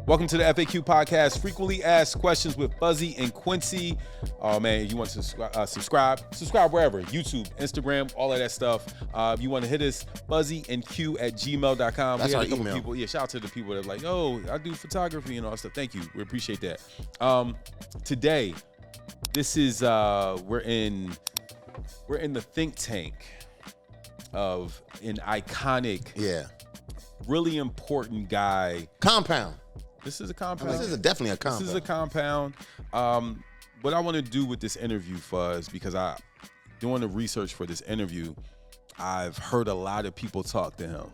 Welcome to the FAQ podcast, frequently asked questions with Fuzzy and Quincy. Oh man, you want to subscribe wherever, YouTube, Instagram, all of that stuff. If you want to hit us, fuzzyandq@gmail.com. That's our email. People, shout out to the people that are like, yo, I do photography and all that stuff. Thank you, we appreciate that. Today, this is we're in the think tank of an iconic, really important guy. Compound. This is a compound. This is definitely a compound. This is a compound. What I want to do with this interview, Fuzz, because doing the research for this interview, I've heard a lot of people talk to him.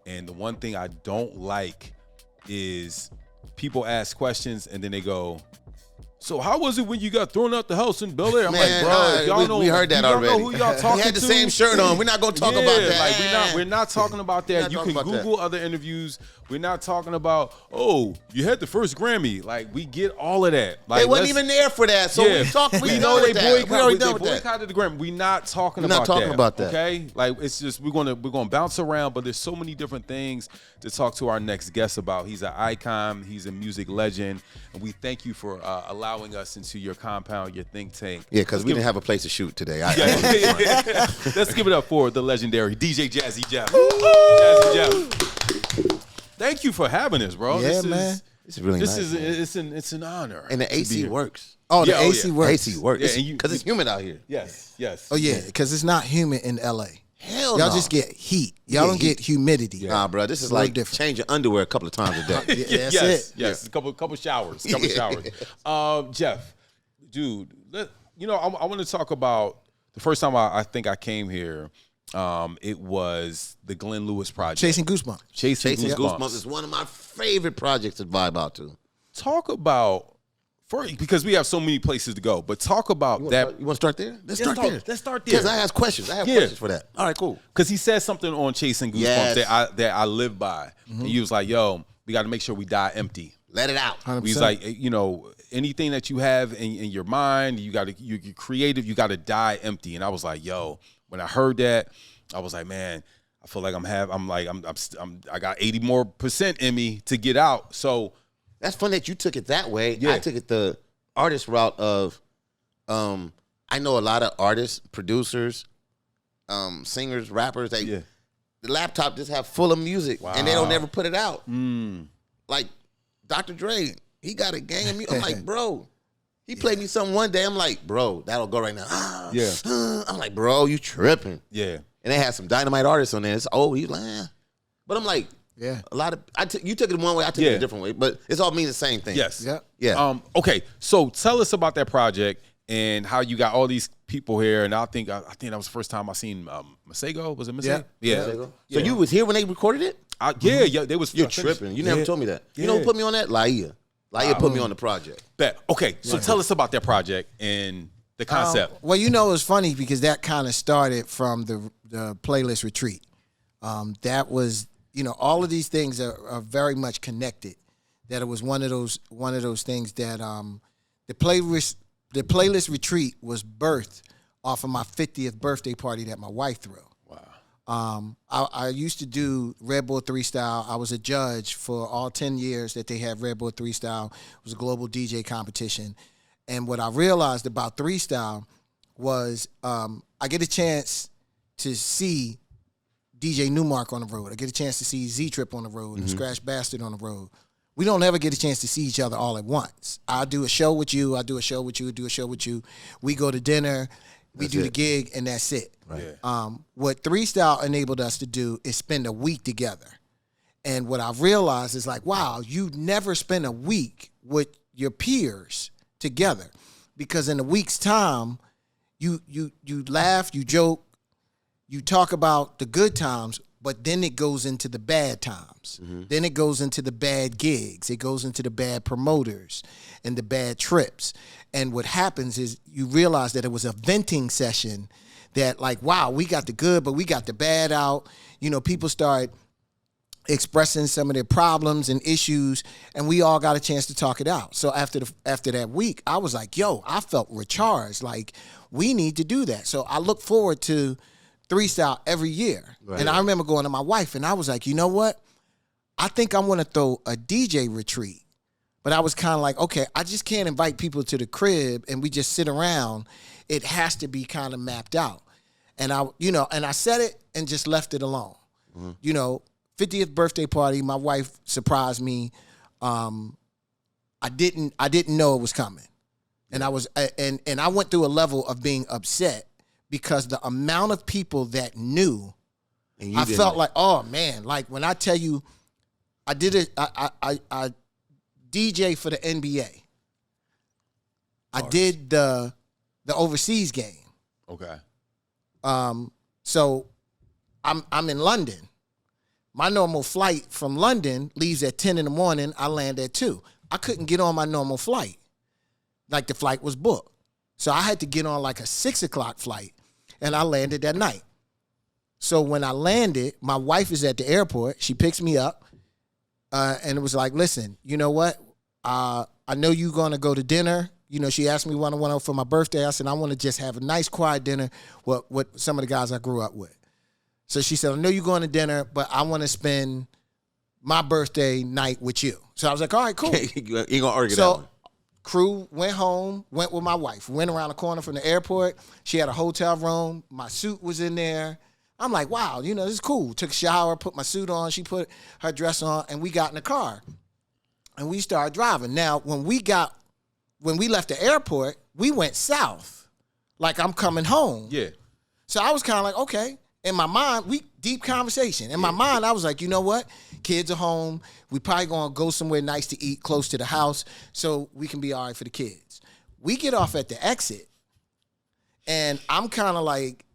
And the one thing I don't like is people ask questions and then they go, so how was it when you got thrown out the house in Bel Air? I'm like, bro, y'all know. We heard that already. Y'all know who y'all talking to? We had the same shirt on. We're not going to talk about that. Like we're not talking about that. You can Google other interviews. We're not talking about, oh, you had the first Grammy. Like, we get all of that. Like, they wasn't even there for that. So we know they boycotted the Grammy. We're not talking about that. Okay? Like, it's just we're gonna bounce around, but there's so many different things to talk to our next guest about. He's an icon, he's a music legend, and we thank you for allowing us into your compound, your think tank. Yeah, because we didn't have a place to shoot today. Let's give it up for the legendary DJ Jazzy Jeff. Jazzy Jeff. Thank you for having us, bro. Yeah, man. It's really nice. It's an honor. And the AC works. Oh, the AC works. AC works. Yeah, because it's humid out here. Yes. Oh, yeah, because it's not humid in LA. Hell Y'all no. just get heat. Y'all don't get humidity. Yeah. Nah, bro, this is like change your underwear a couple of times a day. That's it. Yes, a couple showers. Jeff, dude, I want to talk about the first time I think I came here. It was the Glenn Lewis project. Chasing Goosebumps. Chasing Goosebumps is one of my favorite projects to vibe out to. Talk about, because we have so many places to go, but talk about that. You want to start there? Let's start there. Because I have questions. Questions for that. All right, cool. Because he said something on Chasing Goosebumps that I live by. Mm-hmm. And he was like, yo, we got to make sure we die empty. Let it out. 100%. He's like, anything that you have in your mind, you're creative, you got to die empty. And I was like, yo, when I heard that, I was like, man, I feel like I got 80% more in me to get out. So that's funny that you took it that way. Yeah. I took it the artist route of, I know a lot of artists, producers, singers, rappers. The laptop just have full of music and they don't ever put it out. Like Dr. Dre, he got a gang of music. I'm like, bro. He played me something one day. I'm like, bro, that'll go right now. I'm like, bro, you tripping. Yeah. And they had some dynamite artists on there. It's he's like, but I'm like, a lot of you took it one way, I took it a different way, but it's all mean the same thing. Yes. Yeah. Okay. So tell us about that project and how you got all these people here. And I think that was the first time I seen Masego. Was it Masego? Yeah. So you was here when they recorded it? They was. You're tripping. You never told me that. You know who put me on that? Laia put me on the project. Okay, so tell us about that project and the concept. Well, it's funny because that kind of started from the playlist retreat. That was, all of these things are very much connected. That it was one of those things that the playlist retreat was birthed off of my 50th birthday party that my wife threw. I used to do Red Bull 3 Style. I was a judge for all 10 years that they had Red Bull 3 Style. It was a global DJ competition. And what I realized about 3 Style was I get a chance to see DJ Newmark on the road. I get a chance to see Z-Trip on the road and Scratch Bastard on the road. We don't ever get a chance to see each other all at once. I do a show with you. I do a show with you. Do a show with you. We go to dinner. We do the gig, and that's it. Right. What 3 Style enabled us to do is spend a week together. And what I've realized is like, wow, you never spend a week with your peers together. Because in a week's time, you laugh, you joke, you talk about the good times, but then it goes into the bad times. Then it goes into the bad gigs. It goes into the bad promoters and the bad trips. And what happens is you realize that it was a venting session that like, wow, we got the good, but we got the bad out. People start expressing some of their problems and issues, and we all got a chance to talk it out. So after that week, I was like, yo, I felt recharged. Like, we need to do that. So I look forward to 3 Style every year. Right. And I remember going to my wife, and I was like, you know what? I think I want to throw a DJ retreat But I was kind of like, okay, I just can't invite people to the crib and we just sit around. It has to be kind of mapped out. And I said it and just left it alone. 50th birthday party, my wife surprised me. I didn't know it was coming. And I was and I went through a level of being upset because the amount of people that knew, I felt like, oh man, like when I tell you I did it, I DJ for the NBA. I did the overseas game. Okay. So I'm in London. My normal flight from London leaves at 10 in the morning. I land at 2. I couldn't get on my normal flight. Like the flight was booked. So I had to get on like a 6 o'clock flight, and I landed that night. So when I landed, my wife is at the airport. She picks me up, and it was like, listen, you know what? I know you're going to go to dinner. She asked me what I want for my birthday. I said, I want to just have a nice, quiet dinner with some of the guys I grew up with. So she said, I know you're going to dinner, but I want to spend my birthday night with you. So I was like, all right, cool. You going to argue that So one. crew went home, went with my wife, went around the corner from the airport. She had a hotel room. My suit was in there. I'm like, wow, this is cool. Took a shower, put my suit on. She put her dress on, and we got in the car. And we started driving. Now, when we left the airport, we went south. Like, I'm coming home. Yeah. So I was kind of like, okay. In my mind, deep conversation. In my mind, I was like, you know what? Kids are home. We probably going to go somewhere nice to eat close to the house so we can be all right for the kids. We get off at the exit, and I'm kind of like,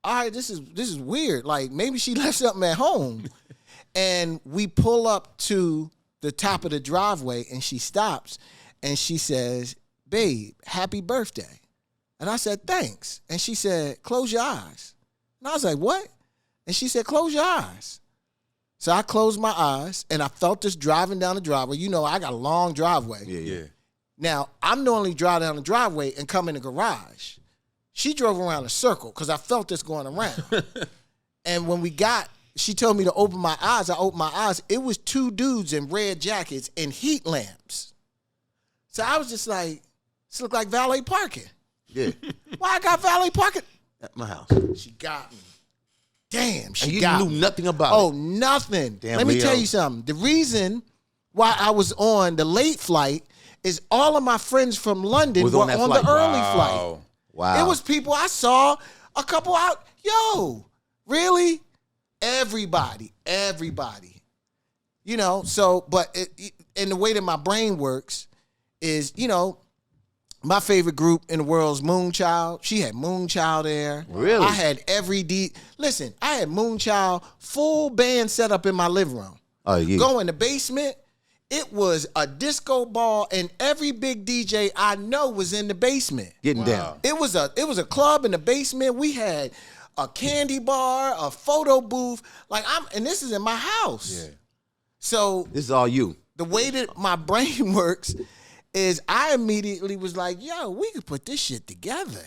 all right, this is weird. Like, maybe she left something at home. And we pull up to the top of the driveway, and she stops, and she says, babe, happy birthday. And I said, thanks. And she said, close your eyes. And I was like, what? And she said, close your eyes. So I closed my eyes, and I felt this driving down the driveway. I got a long driveway. Yeah. Now, I'm normally driving down the driveway and come in the garage. She drove around a circle because I felt this going around. And when she told me to open my eyes. I opened my eyes. It was 2 dudes in red jackets and heat lamps. So I was just like, this look like valet parking. Yeah. Why I got valet parking? At my house. She got me. Damn, she And you got knew me. nothing about Oh, it. nothing. Damn, Let me Leo. tell you something. The reason why I was on the late flight is all of my friends from London Was were on on, that the flight. early flight. Wow. It was people I saw, a couple out. Yo, really? Everybody. So, but and the way that my brain works is, my favorite group in the world is Moonchild. She had Moonchild there. Really? I had Listen, I had Moonchild full band set up in my living room. Oh, yeah. Go in the basement. It was a disco ball, and every big DJ I know was in the basement. Getting down. It was a club in the basement. We had a candy bar, a photo booth. And this is in my house. Yeah. So This is all you. the way that my brain works is I immediately was like, yo, we could put this shit together.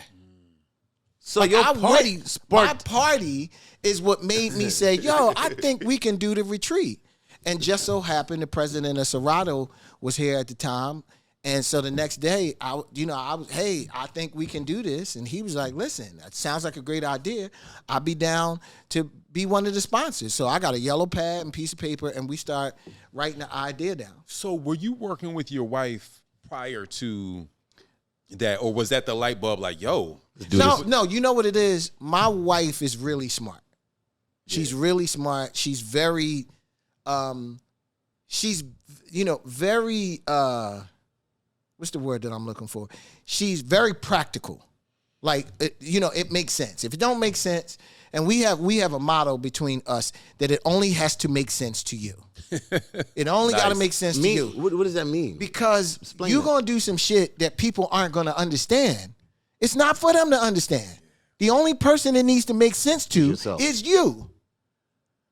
So your party My sparked. party is what made me say, yo, I think we can do the retreat. And just so happened the president of Serato was here at the time. And so the next day, I was, hey, I think we can do this. And he was like, listen, that sounds like a great idea. I'll be down to be one of the sponsors. So I got a yellow pad and piece of paper, and we start writing the idea down. So were you working with your wife prior to that, or was that the light bulb like, yo? No, you know what it is? My wife is really smart. She's really smart. She's very, very, what's the word that I'm looking for? She's very practical. Like, it makes sense. If it don't make sense, and we have a motto between us that it only has to make sense to you. It only got to make sense to you. What does that mean? Because Explain you're that. going to do some shit that people aren't going to understand. It's not for them to understand. The only person it needs to make sense to Yourself. is you.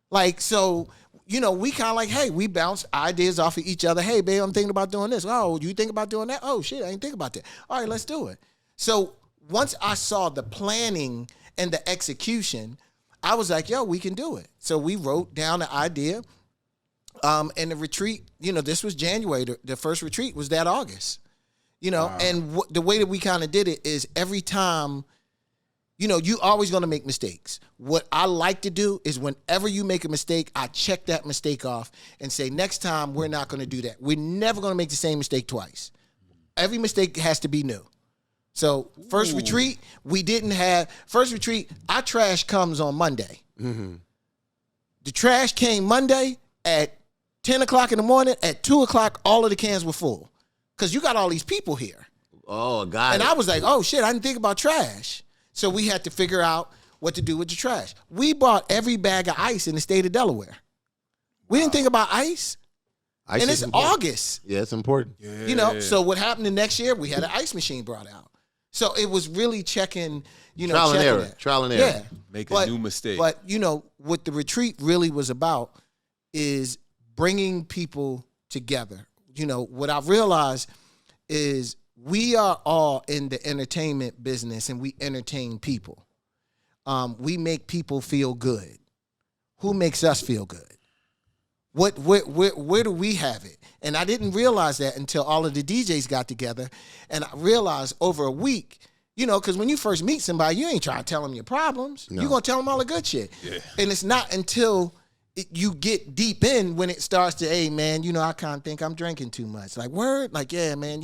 Like, so, we kind of like, hey, we bounce ideas off of each other. Hey, babe, I'm thinking about doing this. Oh, you think about doing that? Oh, shit, I ain't think about that. All right, let's do it. So once I saw the planning and the execution, I was like, yo, we can do it. So we wrote down the idea. And the retreat, this was January. The first retreat was that August. And the way that we kind of did it is every time, you always going to make mistakes. What I like to do is whenever you make a mistake, I check that mistake off and say, next time we're not going to do that. We're never going to make the same mistake twice. Every mistake has to be new. So first retreat, our trash comes on Monday. Mm-hmm. The trash came Monday at 10 o'clock in the morning. At 2 o'clock, all of the cans were full. Because you got all these people here. Oh, got it. And I was like, oh, shit, I didn't think about trash. So we had to figure out what to do with the trash. We bought every bag of ice in the state of Delaware. We didn't think about ice. And it's August. Yeah, it's important. Yeah. So what happened the next year, we had an ice machine brought out. So it was really checking, trial and error. Trial and error. Yeah. Make a new mistake. But, what the retreat really was about is bringing people together. What I've realized is we are all in the entertainment business and we entertain people. We make people feel good. Who makes us feel good? Where do we have it? And I didn't realize that until all of the DJs got together. And I realized over a week, because when you first meet somebody, you ain't trying to tell them your problems. No. You're going to tell them all the good shit. Yeah. And it's not until you get deep in when it starts to, hey, man, I kind of think I'm drinking too much. Like, word? Like, yeah, man,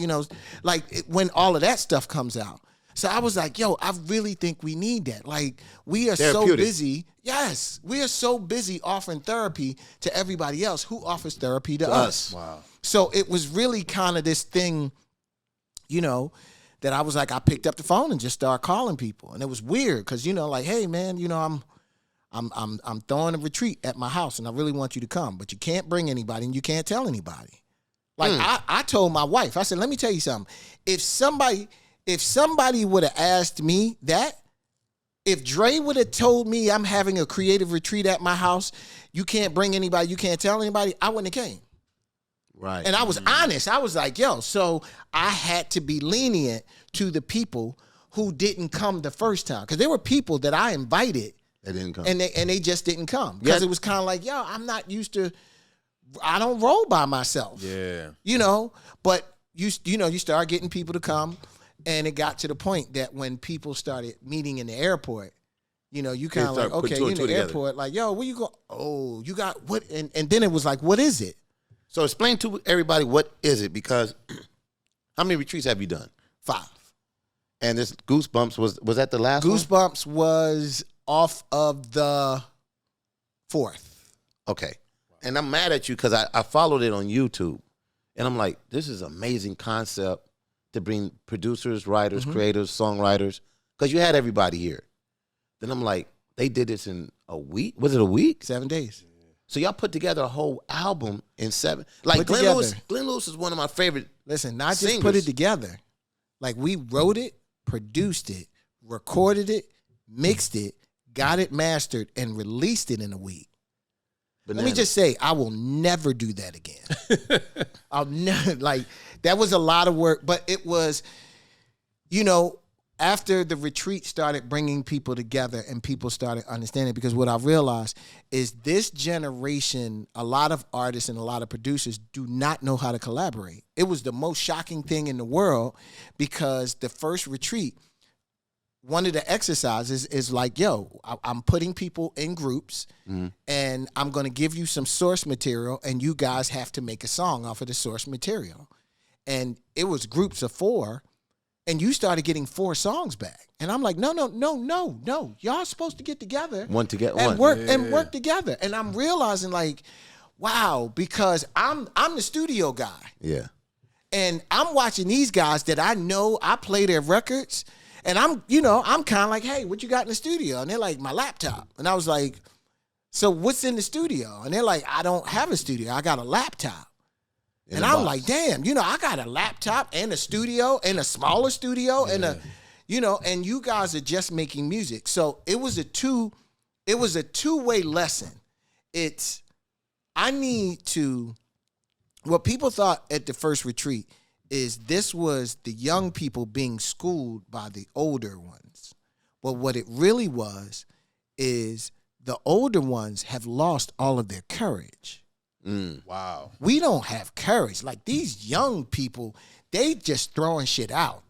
when all of that stuff comes out. So I was like, yo, I really think we need that. Like, we are so busy. Yes, we are so busy offering therapy to everybody else. Who offers therapy to us? Wow. So it was really kind of this thing, that I was like, I picked up the phone and just started calling people. And it was weird because, like, hey, man, I'm throwing a retreat at my house and I really want you to come, but you can't bring anybody and you can't tell anybody. Like I told my wife, I said, let me tell you something. If somebody would have asked me that, if Dre would have told me I'm having a creative retreat at my house, you can't bring anybody, you can't tell anybody, I wouldn't have came. Right. And I was honest. I was like, yo, so I had to be lenient to the people who didn't come the first time. Because there were people that I invited. They didn't come. And they just didn't come. Because it was kind of like, yo, I'm not used to, I don't roll by myself. Yeah. But you start getting people to come. And it got to the point that when people started meeting in the airport, you kind of like, okay, you're in the airport, like, yo, where you go? Oh, you got what? And then it was like, what is it? So explain to everybody, what is it? Because how many retreats have you done? 5. And this Goosebumps, was that the last one? Goosebumps was off of the 4th. Okay. And I'm mad at you because I followed it on YouTube. And I'm like, this is an amazing concept to bring producers, writers, creators, songwriters, because you had everybody here. Then I'm like, they did this in a week? Was it a week? 7 days. So y'all put together a whole album in 7. Like Glenn Lewis is one of my favorite Listen, not singers. just put it together. Like we wrote it, produced it, recorded it, mixed it, got it mastered, and released it in a week. Let me just say, I will never do that again. I'll never, that was a lot of work, but it was, after the retreat started bringing people together and people started understanding, because what I realized is this generation, a lot of artists and a lot of producers do not know how to collaborate. It was the most shocking thing in the world because the first retreat, one of the exercises is like, yo, I'm putting people in groups and I'm going to give you some source material and you guys have to make a song off of the source material. And it was groups of 4 and you started getting 4 songs back. And I'm like, no. Y'all supposed to get together. And work together. And I'm realizing like, wow, because I'm the studio guy. Yeah. And I'm watching these guys that I know, I play their records. And I'm kind of like, hey, what you got in the studio? And they're like, my laptop. And I was like, so what's in the studio? And they're like, I don't have a studio. I got a laptop. And I'm like, damn, I got a laptop and a studio and a smaller studio and and you guys are just making music. So it was a two-way lesson. What people thought at the first retreat is this was the young people being schooled by the older ones. But what it really was is the older ones have lost all of their courage. Wow. We don't have courage. Like these young people, they just throwing shit out.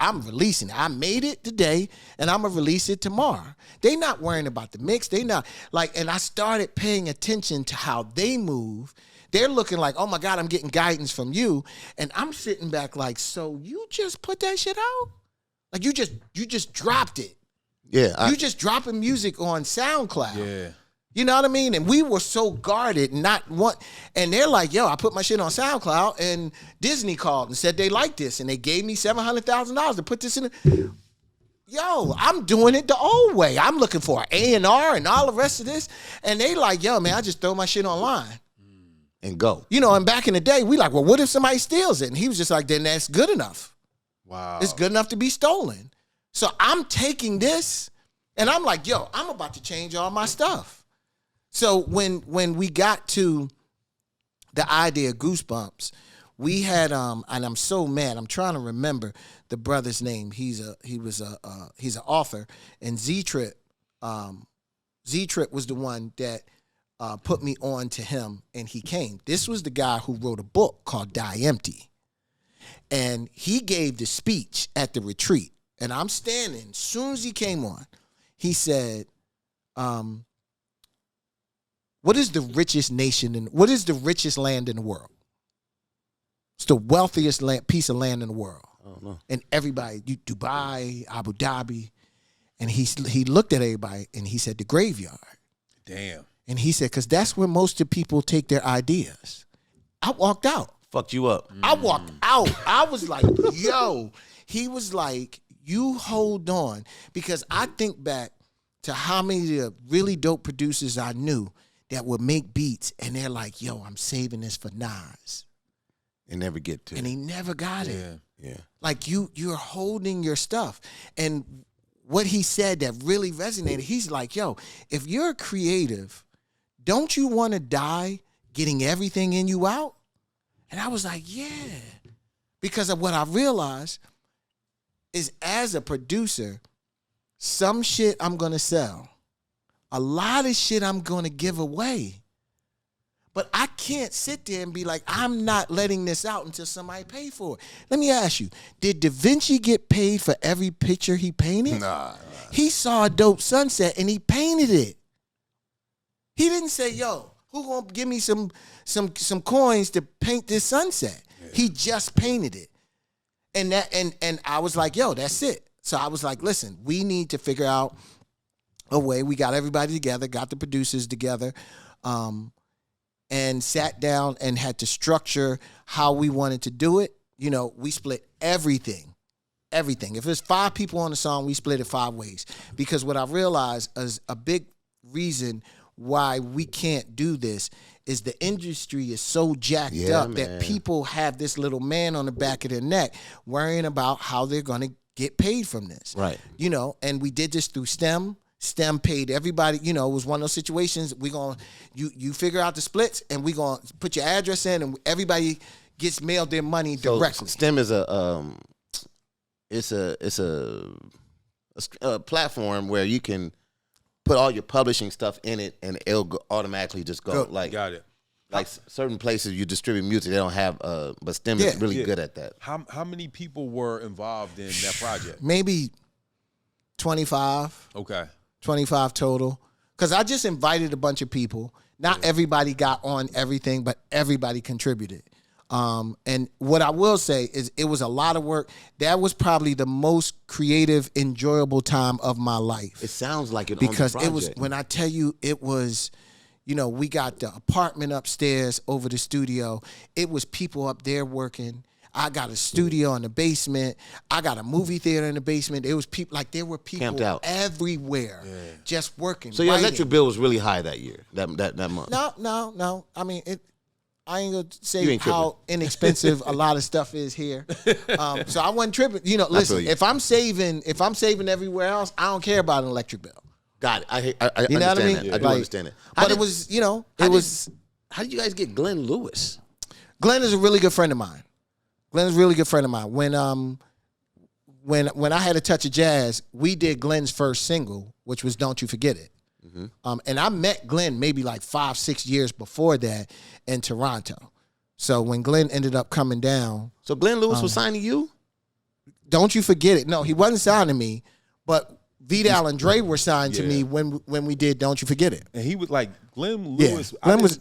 I'm releasing it. I made it today and I'm gonna release it tomorrow. They not worrying about the mix. They not like, and I started paying attention to how they move. They're looking like, oh my God, I'm getting guidance from you. And I'm sitting back like, so you just put that shit out? Like you just dropped it. Yeah. You just dropping music on SoundCloud. Yeah. You know what I mean? And we were so guarded, and they're like, yo, I put my shit on SoundCloud, and Disney called and said they like this, and they gave me $700,000 to put this in. Yo, I'm doing it the old way. I'm looking for an A&R and all the rest of this, and they like, yo, man, I just throw my shit online. And go. You know, and back in the day, we like, well, what if somebody steals it? And he was just like, then that's good enough. Wow. It's good enough to be stolen. So I'm taking this, and I'm like, yo, I'm about to change all my stuff. So when we got to the idea of Goosebumps, we had and I'm so mad. I'm trying to remember the brother's name. He's an author, and Z-Trip was the one that put me on to him, and he came. This was the guy who wrote a book called Die Empty, and he gave the speech at the retreat. And I'm standing. As soon as he came on, he said, what is the richest what is the richest land in the world? It's the wealthiest piece of land in the world. I don't know. And everybody, Dubai, Abu Dhabi. And he looked at everybody and he said, the graveyard. Damn. And he said, because that's where most of the people take their ideas. I walked out. Fucked you up. I walked out. I was like, yo. He was like, you hold on. Because I think back to how many of the really dope producers I knew that would make beats, and they're like, yo, I'm saving this for Nas. And never get to And it. he never got it. Yeah. Like you're holding your stuff. And what he said that really resonated, he's like, yo, if you're a creative, don't you want to die getting everything in you out? And I was like, yeah. Because of what I realized is as a producer, some shit I'm going to sell. A lot of shit I'm going to give away. But I can't sit there and be like, I'm not letting this out until somebody pay for it. Let me ask you, did Da Vinci get paid for every picture he painted? Nah. He saw a dope sunset and he painted it. He didn't say, yo, who gonna give me some coins to paint this sunset? Yeah. He just painted it. And I was like, yo, that's it. So I was like, listen, we need to figure out a way. We got everybody together, got the producers together, and sat down and had to structure how we wanted to do it. You know, we split everything. If there's 5 people on the song, we split it 5 ways. Because what I realized is a big reason why we can't do this is the industry is so jacked up that people have this little man on the back of their neck worrying about how they're going to get paid from this. Right. You know, and we did this through STEM. STEM paid everybody, you know, it was one of those situations. You figure out the splits and we gonna put your address in and everybody gets mailed their money directly. STEM is a platform where you can put all your publishing stuff in it and it'll automatically just go. Like, got it. Like certain places you distribute music, they don't have, but STEM is really good at that. How many people were involved in that project? Maybe 25. Okay. 25 total. Because I just invited a bunch of people. Not everybody got on everything, but everybody contributed. And what I will say is it was a lot of work. That was probably the most creative, enjoyable time of my life. It sounds like it because on the it was, when I tell you it was, you know, we got the apartment upstairs over the studio. It was people up there working. I got a studio in the basement. I got a movie theater in the basement. There was people, like there were people everywhere just working. So your electric bill was really high that year, that month. No. I mean, I ain't gonna say how inexpensive a lot of stuff is here. So I wasn't tripping. You know, listen, if I'm saving everywhere else, I don't care about an electric bill. Got it. I you know understand what I mean? that. I do understand it. But it was, you know, how did you guys get Glenn Lewis? Glenn is a really good friend of mine. When I had a touch of jazz, we did Glenn's first single, which was "Don't You Forget It." And I met Glenn maybe like 5-6 years before that in Toronto. So when Glenn ended up coming down. So Glenn Lewis was signing you? Don't you forget it. No, he wasn't signing me, but Vidal and Dre were signed to me when we did Don't You Forget It. And he was like Glenn Lewis.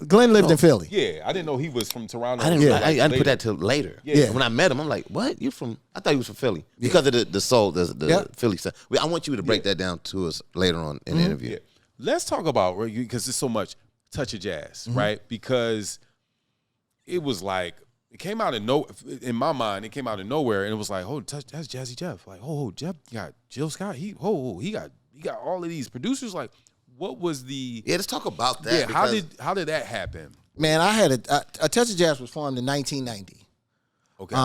Glenn lived in Philly. Yeah, I didn't know he was from Toronto. I didn't put that till later. Yeah. When I met him, I'm like, what? I thought he was from Philly. Because of the soul, the Philly stuff. I want you to break that down to us later on in the interview. Yeah. Let's talk about, because there's so much Touch of Jazz, right? Because it was like, it came out of in my mind, it came out of nowhere, and it was like, oh, that's Jazzy Jeff. Like, Jeff got Jill Scott. He got all of these producers. Like, what was the? Yeah, let's talk about that. Yeah, how did that happen? Man, I had a Touch of Jazz was formed in 1990. Okay.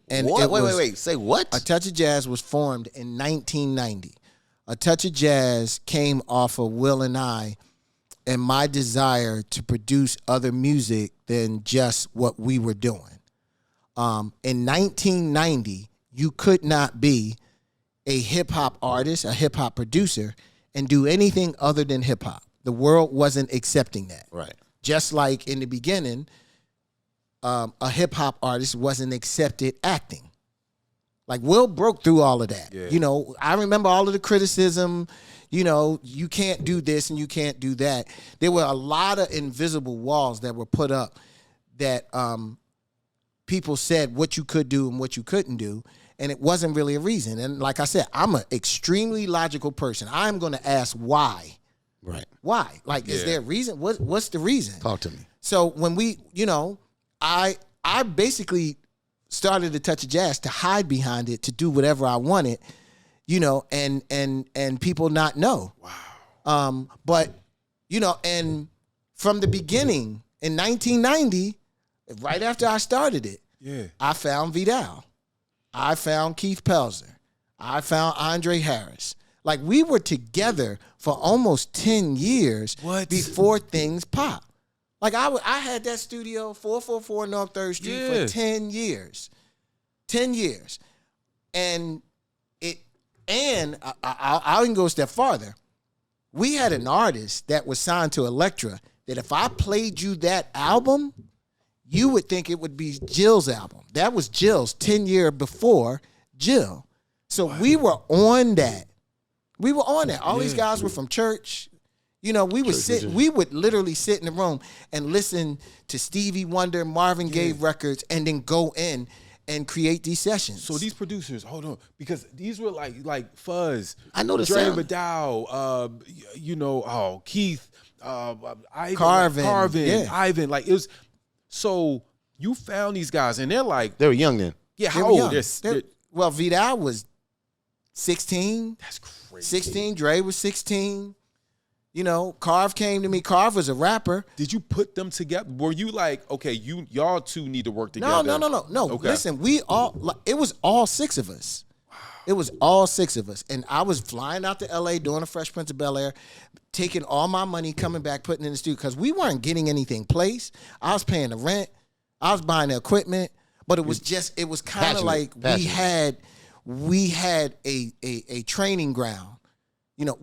And what? Wait. Say what? A Touch of Jazz was formed in 1990. A Touch of Jazz came off of Will and I, and my desire to produce other music than just what we were doing. In 1990, you could not be a hip-hop artist, a hip-hop producer, and do anything other than hip-hop. The world wasn't accepting that. Right. Just like in the beginning, a hip-hop artist wasn't accepted acting. Like, Will broke through all of that. Yeah. You know, I remember all of the criticism, you know, you can't do this and you can't do that. There were a lot of invisible walls that were put up that people said what you could do and what you couldn't do, and it wasn't really a reason. And like I said, I'm an extremely logical person. I'm going to ask why. Right. Why? Like, is there a reason? What's the reason? Talk to me. So when we, you know, I basically started a Touch of Jazz to hide behind it, to do whatever I wanted, you know, and people not know. Wow. But, you know, and from the beginning in 1990, right after I started it, I found Vidal. I found Keith Pelzer. I found Andre Harris. Like, we were together for almost 10 years before things popped. Like, I had that studio, 444 North 3rd Street, for 10 years. 10 years. And I'll even go a step farther. We had an artist that was signed to Elektra that if I played you that album, you would think it would be Jill's album. That was Jill's 10 years before Jill. So we were on that. All these guys were from church. You know, we would literally sit in the room and listen to Stevie Wonder, Marvin Gaye records, and then go in and create these sessions. So these producers, hold on, because these were like Fuzz. I know the Dre sound. Vidal, you know, Keith, Ivan, Carvin, Ivan. Like, it was. So you found these guys, and they're like, they were young then. Yeah, how old? Well, Vidal was 16. That's crazy. 16. Dre was 16. You know, Carv came to me. Carv was a rapper. Did you put them together? Were you like, okay, y'all two need to work together? No. Okay. Listen, it was all 6 of us. Wow. It was all 6 of us. And I was flying out to L.A., doing a Fresh Prince of Bel-Air, taking all my money, coming back, putting it in the studio, because we weren't getting anything placed. I was paying the rent. I was buying the equipment. But it was kind of like we had a training ground. You know,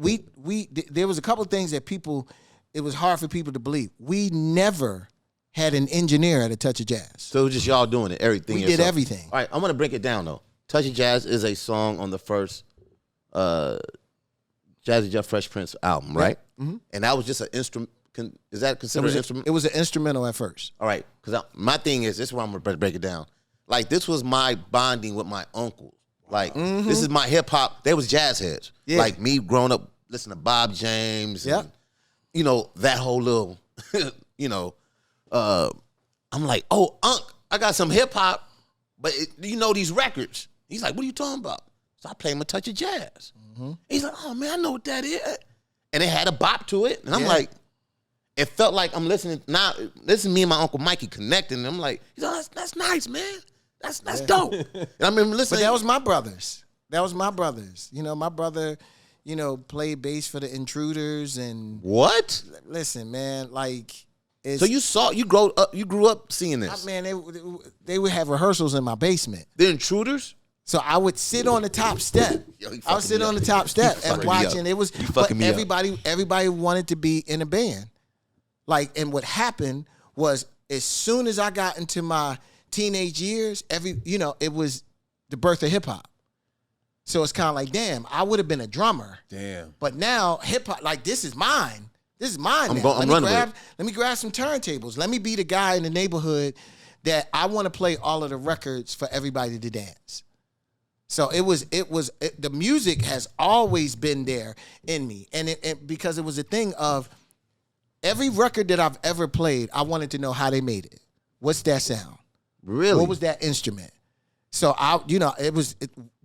there was a couple of things that it was hard for people to believe. We never had an engineer at a Touch of Jazz. So it was just y'all doing it, everything. We did everything. All right, I'm going to break it down, though. Touch of Jazz is a song on the first Jazzy Jeff Fresh Prince album, right? Mm-hmm. And that was just an instrument. Is that considered an instrument? It was an instrumental at first. All right, because my thing is, this is where I'm going to break it down. Like, this was my bonding with my uncle. Like, this is my hip-hop. They was jazz heads. Yeah. Like, me growing up, listening to Bob James. And, you know, that whole little, you know, I'm like, oh, Unc, I got some hip-hop, but you know these records. He's like, what are you talking about? So I play him a Touch of Jazz. Mm-hmm. He's like, oh, man, I know what that is. And it had a bop to it. And I'm like, it felt like I'm listening. Now, this is me and my Uncle Mikey connecting. And I'm like, he's like, that's nice, man. That's dope. And I remember listening. But that was my brothers. You know, my brother, you know, played bass for the Intruders. And what? Listen, man, like, so you grew up seeing this? Man, they would have rehearsals in my basement. The Intruders? So I would sit on the top step. I would sit on the top step and watch, and it was. But everybody wanted to be in a band. Like, and what happened was, as soon as I got into my teenage years, it was the birth of hip hop. So it's kind of like, damn, I would have been a drummer. Damn. But now hip hop, like, this is mine. This is mine now. I'm running with it. Let me grab some turntables. Let me be the guy in the neighborhood that I want to play all of the records for everybody to dance. So the music has always been there in me. And because it was a thing of every record that I've ever played, I wanted to know how they made it. What's that sound? Really? What was that instrument? So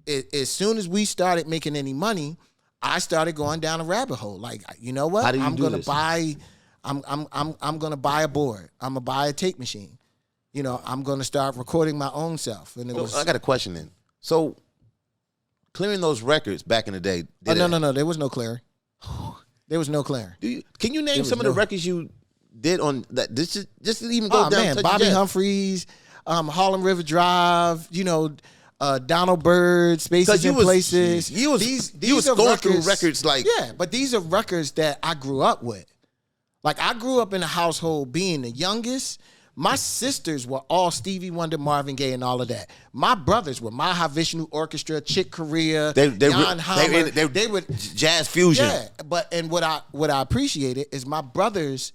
as soon as we started making any money, I started going down a rabbit hole. Like, you know what? I'm gonna buy a board. I'm gonna buy a tape machine. I'm gonna start recording my own self. And I got a question then. So clearing those records back in the day. No. There was no clearing. There was no clearing. Can you name some of the records you did on that? Just to even go down. Bobby Humphreys, Harlem River Drive. Donald Byrd, Spaces and Places. You was going through records like... Yeah, but these are records that I grew up with. Like, I grew up in a household being the youngest. My sisters were all Stevie Wonder, Marvin Gaye, and all of that. My brothers were Mahavishnu Orchestra, Chick Corea, Jan Hammer. They were jazz fusion. Yeah, and what I appreciated is my brothers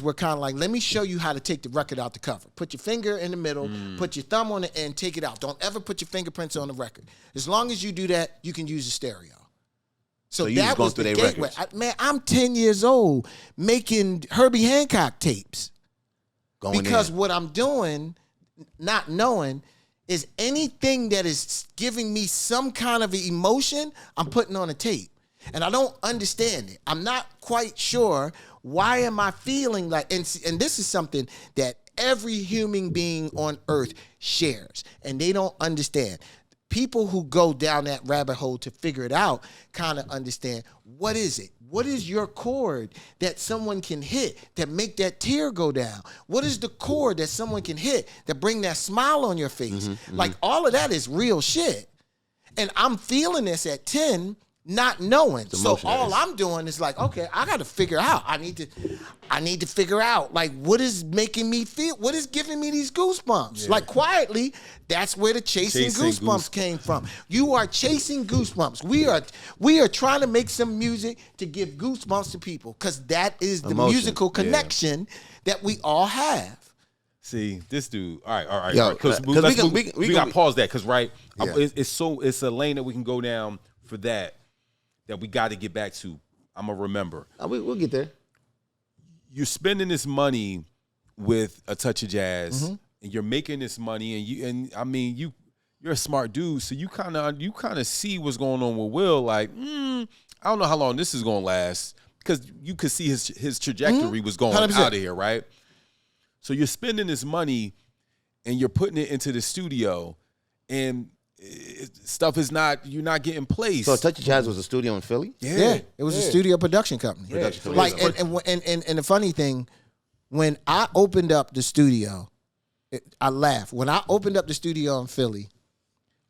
were kind of like, let me show you how to take the record out the cover. Put your finger in the middle, put your thumb on the end, take it out. Don't ever put your fingerprints on the record. As long as you do that, you can use a stereo. So that was the gateway. I'm 10 years old making Herbie Hancock tapes. Because what I'm doing, not knowing, is anything that is giving me some kind of emotion, I'm putting on a tape. And I don't understand it. I'm not quite sure why am I feeling like, and this is something that every human being on earth shares, and they don't understand. People who go down that rabbit hole to figure it out kind of understand, what is it? What is your chord that someone can hit that make that tear go down? What is the chord that someone can hit that bring that smile on your face? Like, all of that is real shit. And I'm feeling this at 10, not knowing. So all I'm doing is like, okay, I got to figure out. I need to figure out, like, what is making me feel, what is giving me these goosebumps? Yeah. Like, quietly, that's where the chasing goosebumps came from. You are chasing goosebumps. We are trying to make some music to give goosebumps to people, because that is the musical connection that we all have. See, this dude. All right. Because we got to pause that, because it's a lane that we can go down for that we got to get back to. I'm gonna remember. We'll get there. You're spending this money with a touch of jazz, and you're making this money, you're a smart dude, so you kind of see what's going on with Will. Like, I don't know how long this is gonna last, because you could see his trajectory was going 100%. Out of here, right? So you're spending this money, and you're putting it into the studio, and stuff is you're not getting placed. So Touch of Jazz was a studio in Philly? Yeah. It was a studio production company. Yeah. And the funny thing, when I opened up the studio, I laugh. When I opened up the studio in Philly,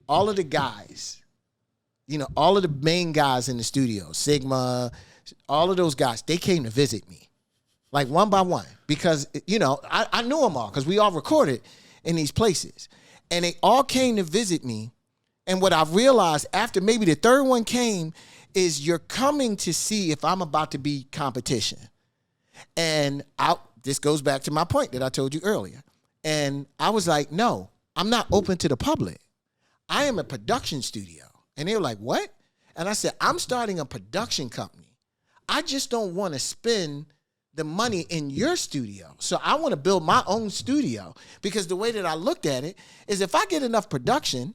all of the guys, all of the main guys in the studio, Sigma, all of those guys, they came to visit me, like one by one, because, I knew them all, because we all recorded in these places. And they all came to visit me. And what I've realized after maybe the third one came is, you're coming to see if I'm about to be competition. And this goes back to my point that I told you earlier. And I was like, no, I'm not open to the public. I am a production studio. And they were like, what? And I said, I'm starting a production company. I just don't want to spend the money in your studio. So I want to build my own studio, because the way that I looked at it is, if I get enough production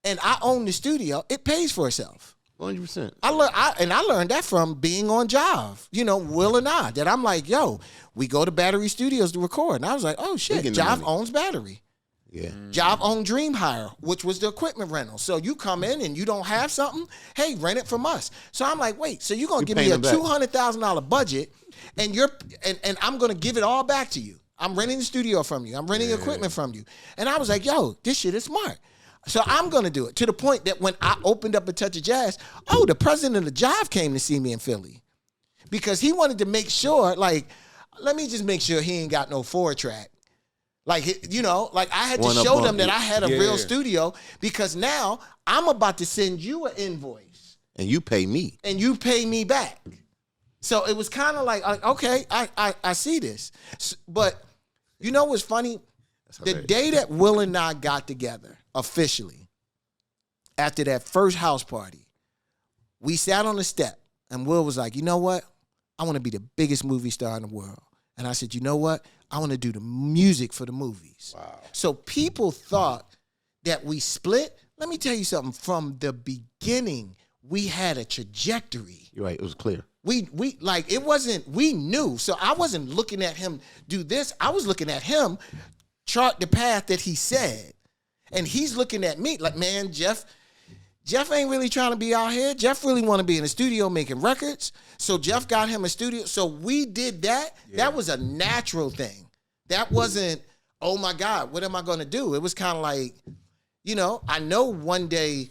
and I own the studio, it pays for itself. 100%. I learned that from being on Jive, Will and I, that I'm like, yo, we go to Battery Studios to record. And I was like, oh shit, Jive owns Battery. Yeah. Jive owned Dream Hire, which was the equipment rental. So you come in and you don't have something, hey, rent it from us. So I'm like, wait, so you're gonna give me a $200,000 budget, and and I'm gonna give it all back to you. I'm renting the studio from you. I'm renting equipment from you. And I was like, yo, this shit is smart. So I'm going to do it, to the point that when I opened up A Touch of Jazz, the president of the Jive came to see me in Philly because he wanted to make sure, like, let me just make sure he ain't got no 4-track. Like, you know, like I had to show them that I had a real studio, because now I'm about to send you an invoice. And you pay me. And you pay me back. So it was kind of like, okay, I see this. But you know what's funny? The day that Will and I got together officially, after that first house party, we sat on the step and Will was like, you know what? I want to be the biggest movie star in the world. And I said, you know what? I want to do the music for the movies. Wow. So people thought that we split. Let me tell you something. From the beginning, we had a trajectory. You're right. It was clear. We like, it wasn't, we knew. So I wasn't looking at him do this. I was looking at him chart the path that he said. And he's looking at me like, man, Jeff ain't really trying to be out here. Jeff really want to be in the studio making records. So Jeff got him a studio. So we did that. Yeah. That was a natural thing. That wasn't, oh my God, what am I going to do? It was kind of like, you know, I know one day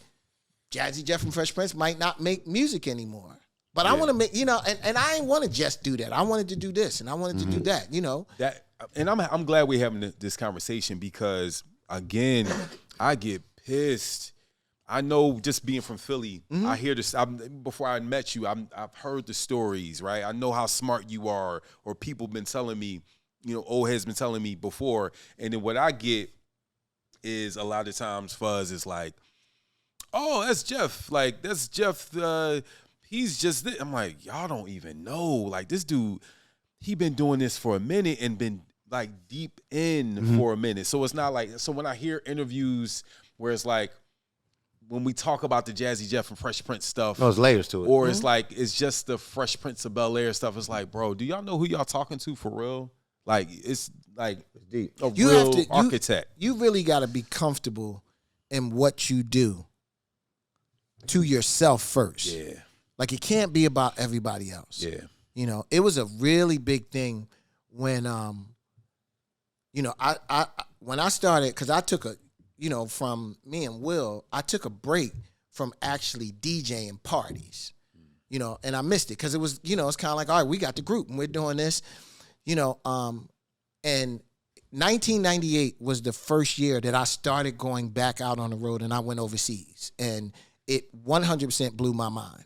Jazzy Jeff from Fresh Prince might not make music anymore. But I want to make, you know, and I ain't want to just do that. I wanted to do this and I wanted to do that, you know. That, and I'm glad we're having this conversation, because again, I get pissed. I know, just being from Philly, I hear this. Before I met you, I've heard the stories, right? I know how smart you are, or people been telling me, you know, old heads been telling me before. And then what I get is a lot of times Fuzz is like, oh, that's Jeff. Like, that's Jeff. He's just this. I'm like, y'all don't even know. Like, this dude, he been doing this for a minute and been like deep in for a minute. So it's not like, so when I hear interviews where it's like, when we talk about the Jazzy Jeff and Fresh Prince stuff, there's layers to it. Or it's like, it's just the Fresh Prince of Bel-Air stuff. It's like, bro, do y'all know who y'all talking to for real? Like, it's like deep. A real architect. You really got to be comfortable in what you do to yourself first. Yeah. Like, it can't be about everybody else. Yeah. You know, it was a really big thing when, you know, when I started, because I took from me and Will, I took a break from actually DJing parties, you know, and I missed it because it was, you know, it's kind of like, all right, we got the group and we're doing this, you know, and 1998 was the first year that I started going back out on the road, and I went overseas, and it 100% blew my mind.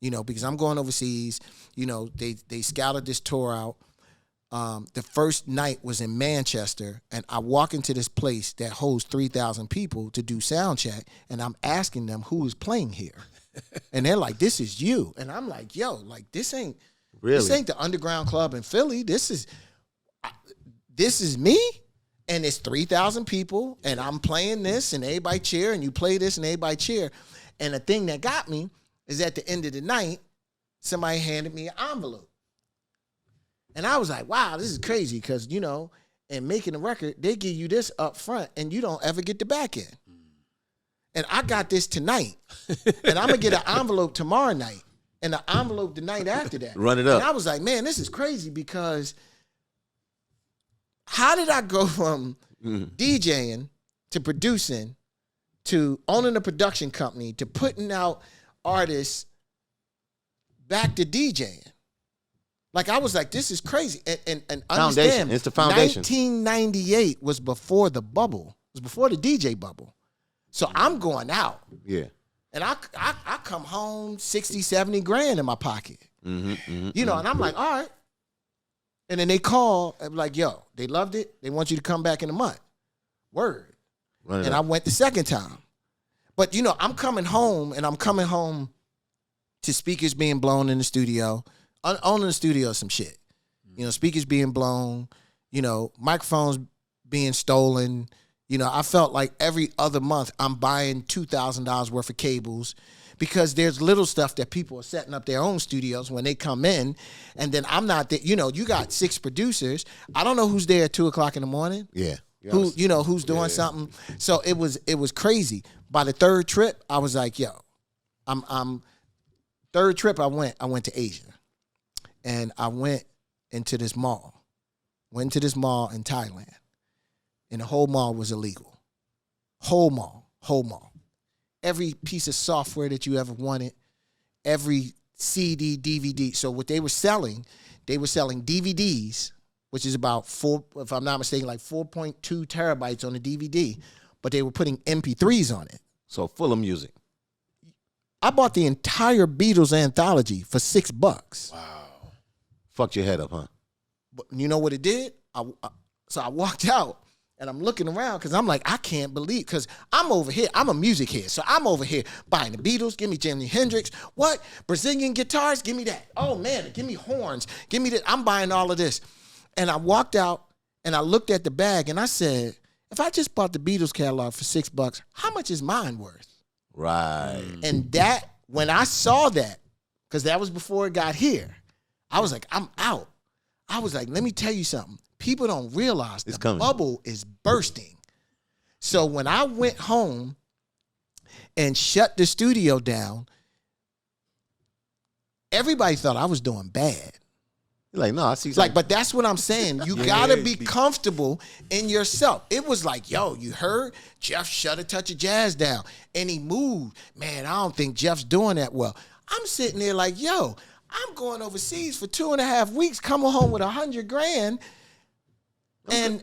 You know, because I'm going overseas, you know, they scouted this tour out. The first night was in Manchester, and I walk into this place that holds 3,000 people to do sound check, and I'm asking them who is playing here. And they're like, this is you. And I'm like, yo, like, this ain't the underground club in Philly. This is me, and it's 3,000 people, and I'm playing this, and everybody cheer, and you play this, and everybody cheer. And the thing that got me is at the end of the night, somebody handed me an envelope. And I was like, wow, this is crazy, because, you know, in making a record, they give you this up front, and you don't ever get the back end. And I got this tonight, and I'm going to get an envelope tomorrow night, and an envelope the night after that. Run it up. And I was like, man, this is crazy, because how did I go from DJing to producing to owning a production company to putting out artists back to DJing? Like, I was like, this is crazy. And understand, it's the foundation. 1998 was before the bubble. It was before the DJ bubble. So I'm going out. Yeah. And I come home 60, 70 grand in my pocket. You know, and I'm like, all right. And then they call and be like, yo, they loved it. They want you to come back in a month. Word. And I went the second time. But, you know, I'm coming home to speakers being blown in the studio. Owning the studio is some shit. You know, speakers being blown, you know, microphones being stolen. You know, I felt like every other month I'm buying $2,000 worth of cables, because there's little stuff that people are setting up their own studios when they come in, and then I'm not there. You know, you got 6 producers. I don't know who's there at 2:00 in the morning. Yeah. Who, you know, who's doing something. So it was crazy. By the third trip, I was like, yo, third trip I went to Asia. And I went into this mall. Went to this mall in Thailand. And the whole mall was illegal. Whole mall. whole mall. Every piece of software that you ever wanted, every CD, DVD. So what they were selling DVDs, which is about if I'm not mistaken, like 4.2 terabytes on a DVD, but they were putting MP3s on it. So full of music. I bought the entire Beatles anthology for $6. Wow. Fucked your head up, huh? But you know what it did? So I walked out and I'm looking around because I'm like, I can't believe, because I'm over here. I'm a music head. So I'm over here buying the Beatles. Give me Jimi Hendrix. What? Brazilian guitars? Give me that. Oh, man, give me horns. Give me that. I'm buying all of this. And I walked out and I looked at the bag and I said, if I just bought the Beatles catalog for $6, how much is mine worth? Right. And that, when I saw that, because that was before it got here, I was like, I'm out. I was like, let me tell you something. People don't realize the bubble is bursting. So when I went home and shut the studio down, everybody thought I was doing bad. You're like, no, I see. Like, but that's what I'm saying. You gotta be comfortable in yourself. It was like, yo, you heard Jeff shut A Touch of Jazz down and he moved. Man, I don't think Jeff's doing that well. I'm sitting there like, yo, I'm going overseas for 2.5 weeks, coming home with $100,000. And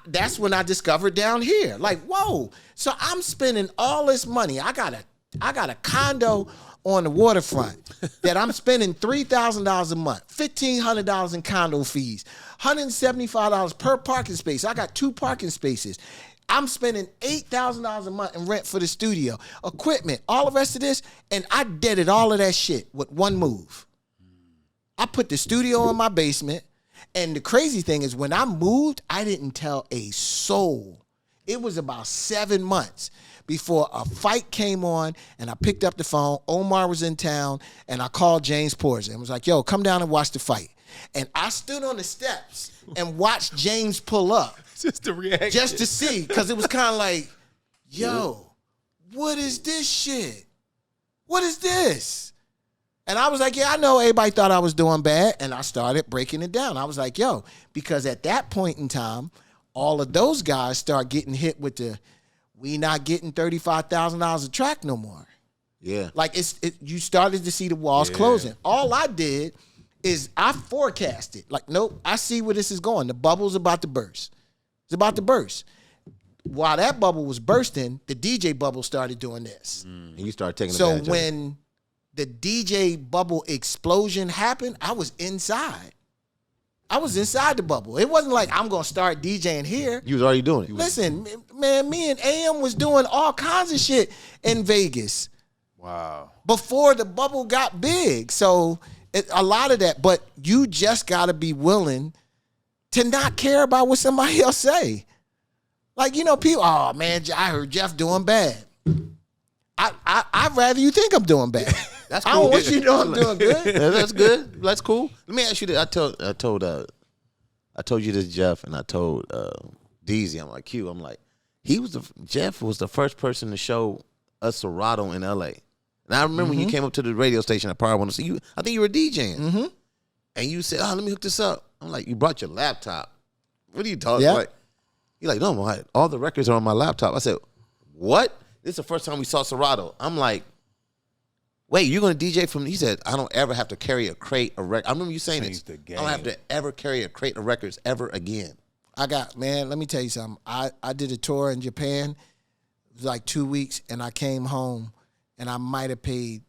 that's when I discovered down here. Like, whoa. So I'm spending all this money. I got a condo on the waterfront that I'm spending $3,000 a month, $1,500 in condo fees, $175 per parking space. I got 2 parking spaces. I'm spending $8,000 a month in rent for the studio, equipment, all the rest of this, and I did all of that shit with one move. I put the studio in my basement. And the crazy thing is, when I moved, I didn't tell a soul. It was about 7 months before a fight came on, and I picked up the phone. Omar was in town, and I called James Porter and was like, yo, come down and watch the fight. And I stood on the steps and watched James pull up. Just to react. Just to see, because it was kind of like, yo, what is this shit? What is this? And I was like, yeah, I know everybody thought I was doing bad. And I started breaking it down. I was like, yo, because at that point in time, all of those guys start getting hit with we not getting $35,000 a track no more. Yeah. Like you started to see the walls closing. All I did is I forecasted. Like, nope, I see where this is going. The bubble's about to burst. It's about to burst. While that bubble was bursting, the DJ bubble started doing this. And you started taking so advantage of it. when the DJ bubble explosion happened, I was inside. I was inside the bubble. It wasn't like I'm going to start DJing here. You was already doing it. Listen, man, me and AM was doing all kinds of shit in Vegas. Wow. Before the bubble got big. So a lot of that, but you just got to be willing to not care about what somebody else say. Like, you know, people, oh man, I heard Jeff doing bad. I'd rather you think I'm doing bad. That's cool. I don't want you to know I'm doing good. That's good. That's cool. Let me ask you this. I told you this, Jeff, and I told DZ. I'm like, Q. I'm like, Jeff was the first person to show us Serato in LA. And I remember when you came up to the radio station at Power 106, you, I think you were DJing. Mm-hmm. And you said, oh, let me hook this up. I'm like, you brought your laptop. What are you talking about? You're like, no, all the records are on my laptop. I said, what? This is the first time we saw Serato. I'm like, wait, you're going to DJ from, he said, I don't ever have to carry a crate of records. I remember you saying this. I don't have to ever carry a crate of records ever again. Man, let me tell you something. I did a tour in Japan. It was like 2 weeks, and I came home, and I might have paid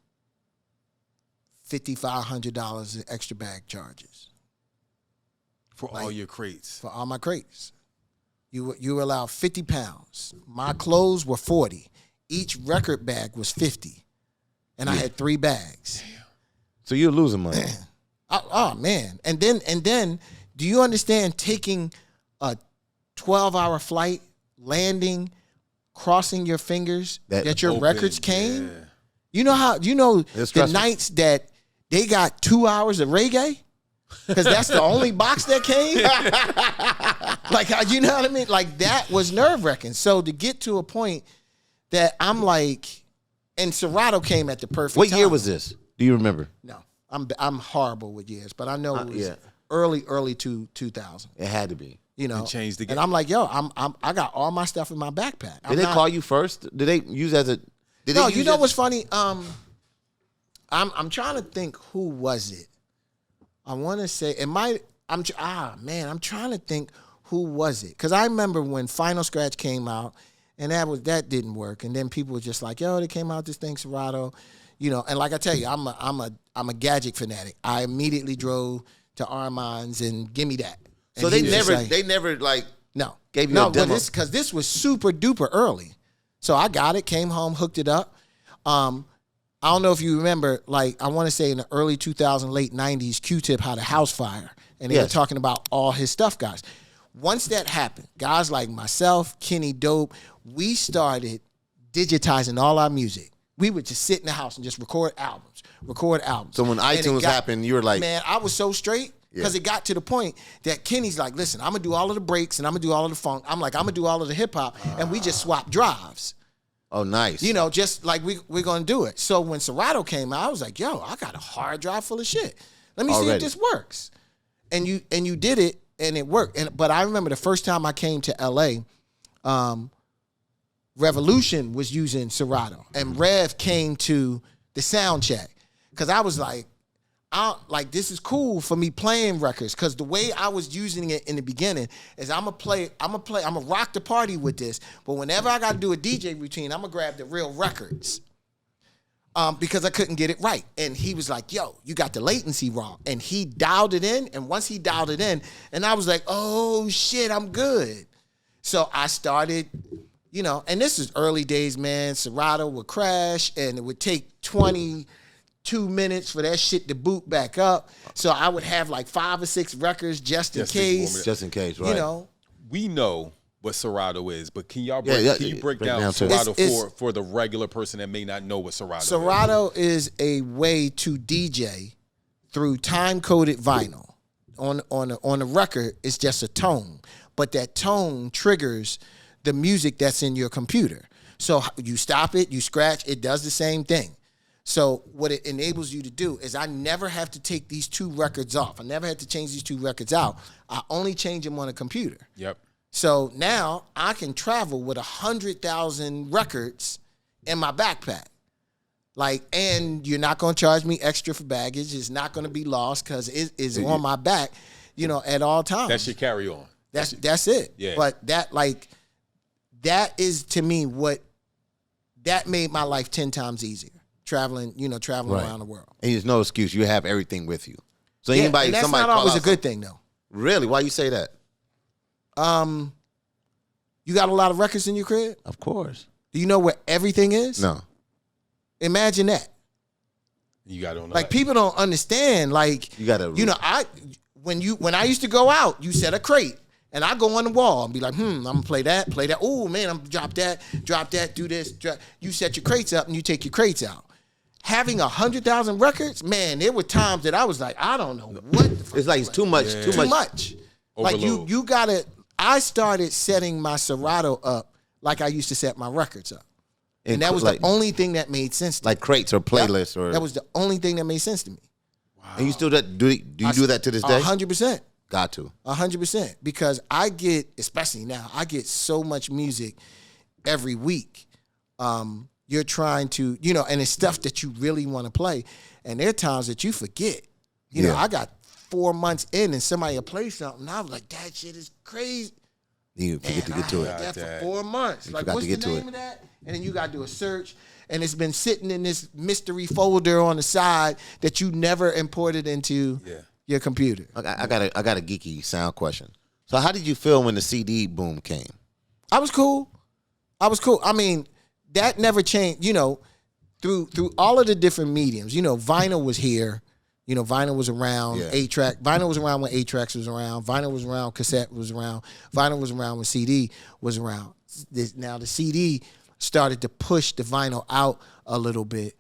$5,500 in extra bag charges. For all your crates. For all my crates. You were allowed 50 pounds. My clothes were 40. Each record bag was 50. And I had 3 bags. So you're losing money. Oh man. And then do you understand taking a 12-hour flight, landing, crossing your fingers that your records came? Yeah. You know the nights that they got 2 hours of reggae? Because that's the only box that came. Like, you know what I mean? Like, that was nerve-wracking. So to get to a point that I'm like, and Serato came at the perfect time. What year was this? Do you remember? No, I'm horrible with years, but I know it was early 2000. It had to be. You know, and changed the game. And I'm like, yo, I got all my stuff in my backpack. Did they call you first? Did they use as a? Did No, they use you know what's funny? I'm trying to think who was it. I want to say it might. I'm trying to think who was it, because I remember when Final Scratch came out, and that didn't work, and then people were just like, yo, they came out this thing Serato, you know, and like I tell you, I'm a gadget fanatic. I immediately drove to Armand's and give me that. So And they he was just never like, no, gave you a demo. because this was super duper early. So I got it, came home, hooked it up. I don't know if you remember, like, I want to say in the early 2000s, late 90s, Q-Tip had a house fire, and they were talking about all his stuff, guys. Once that happened, guys like myself, Kenny Dope, we started digitizing all our music. We would just sit in the house and just record albums. So when iTunes happened, you were like, man, I was so straight. Because it got to the point that Kenny's like, listen, I'm going to do all of the breaks and I'm going to do all of the funk. I'm like, I'm going to do all of the hip hop. And we just swap drives. Oh, nice. You know, just like we're going to do it. So when Serato came out, I was like, yo, I got a hard drive full of shit. Let me see if this works. And you did it, and it worked. But I remember the first time I came to L.A., Revolution was using Serato. And Rev came to the sound check. Because I was like, this is cool for me playing records, because the way I was using it in the beginning is I'm gonna rock the party with this, but whenever I gotta do a DJ routine, I'm gonna grab the real records. Because I couldn't get it right. And he was like, yo, you got the latency wrong. And he dialed it in, and once he dialed it in, and I was like, oh shit, I'm good. So I started, you know, and this is early days, man. Serato would crash, and it would take 22 minutes for that shit to boot back up. So I would have like 5 or 6 records just in case. Just in case, right? You know. We know what Serato is, but can y'all break down Serato for the regular person that may not know what Serato is? Serato is a way to DJ through time-coded vinyl. On a record, it's just a tone, but that tone triggers the music that's in your computer. So you stop it, you scratch, it does the same thing. So what it enables you to do is I never have to take these 2 records off. I never had to change these 2 records out. I only change them on a computer. Yep. So now I can travel with 100,000 records in my backpack. Like, and you're not going to charge me extra for baggage. It's not going to be lost because it is on my back, you know, at all times. That should carry on. That's it. Yeah. But that is, to me, that made my life 10 times easier. Traveling around the world. And there's no excuse. You have everything with you. So and that's not always a good thing, though. Really? Why you say that? You got a lot of records in your crib? Of course. Do you know where everything is? No. Imagine that. You got on like people don't understand. Like you gotta. You know, when I used to go out, you set a crate. And I go on the wall and be like, I'm gonna play that. Oh man, I'm drop that, do this. You set your crates up and you take your crates out. Having 100,000 records, man, there were times that I was like, I don't know what the fuck. It's like it's too much. Yeah. Too much. Like you gotta. I started setting my Serato up like I used to set my records up, and that was the only thing that made sense to me. Like crates or playlists or. That was the only thing that made sense to me. Wow. And you still do you do that to this day? 100%. Got to. 100%. Because I get, especially now, I get so much music every week. You're trying to, you know, and it's stuff that you really want to play. And there are times that you forget. You know, I got 4 months in and somebody will play something. And I was like, that shit is crazy. You forget to get to it. I had that for 4 months. You like, forgot what's to get the to name it. of that? And then you got to do a search. And it's been sitting in this mystery folder on the side that you never imported into your computer. I got a geeky sound question. So how did you feel when the CD boom came? I was cool. I mean, that never changed, you know, through all of the different mediums. You know, vinyl was here. You know, vinyl was around, 8-track. Vinyl was around when 8-tracks was around. Vinyl was around, cassette was around. Vinyl was around when CD was around. Now the CD started to push the vinyl out a little bit.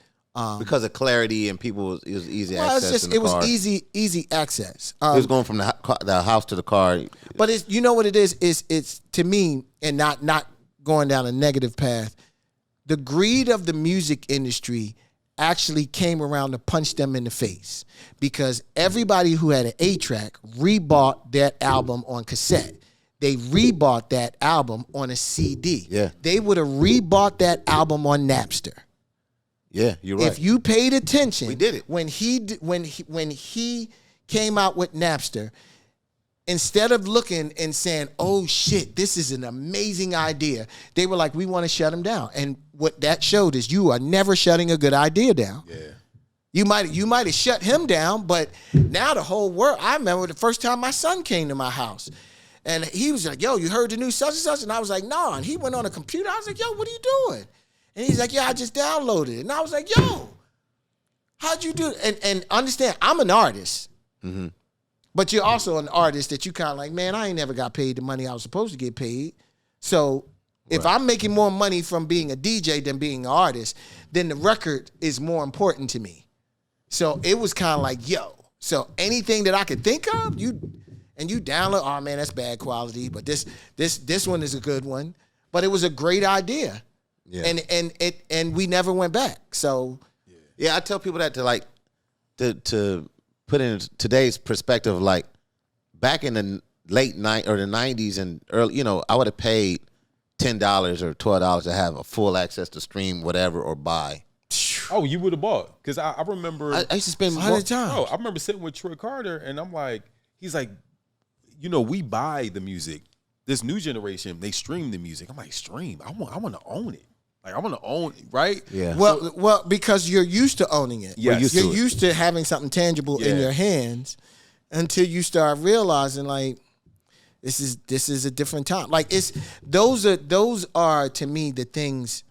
Because of clarity and people, it was easy access. It was easy access. It was going from the house to the car. But it's, you know what it is? It's to me, and not going down a negative path. The greed of the music industry actually came around to punch them in the face, because everybody who had an 8-track rebought that album on cassette. they rebought that album on a CD. Yeah. They would have rebought that album on Napster. Yeah, you're right. If you paid attention, We did it. when he came out with Napster. Instead of looking and saying, "Oh shit, this is an amazing idea," they were like, "We want to shut him down." And what that showed is you are never shutting a good idea down. Yeah. You might have shut him down, but now the whole world. I remember the first time my son came to my house, and he was like, "Yo, you heard the new such and such?" And I was like, "No." And he went on a computer. I was like, "Yo, what are you doing?" And he's like, "Yeah, I just downloaded it." And I was like, "Yo, how'd you do it?" And understand, I'm an artist. Mm-hmm. But you're also an artist that you kind of like, man, I ain't never got paid the money I was supposed to get paid. So if I'm making more money from being a DJ than being an artist, then the record is more important to me. So it was kind of like, yo. So anything that I could think of, you download, oh man, that's bad quality, but this one is a good one. But it was a great idea. Yeah. And we never went back. So yeah, I tell people that to put in today's perspective, like back in the late or the 90s and early, I would have paid $10 or $12 to have a full access to stream whatever or buy. Oh, you would have bought, because I remember I used to spend 100 times. Bro, I remember sitting with Troy Carter, and I'm like, he's like, we buy the music. This new generation, they stream the music. I'm like, stream? I want to own it. Like, I want to own it, right? Yeah. Well, because you're used to owning it. Yes. You're used to having something tangible in your hands until you start realizing, like, this is a different time. Like, those are to me the things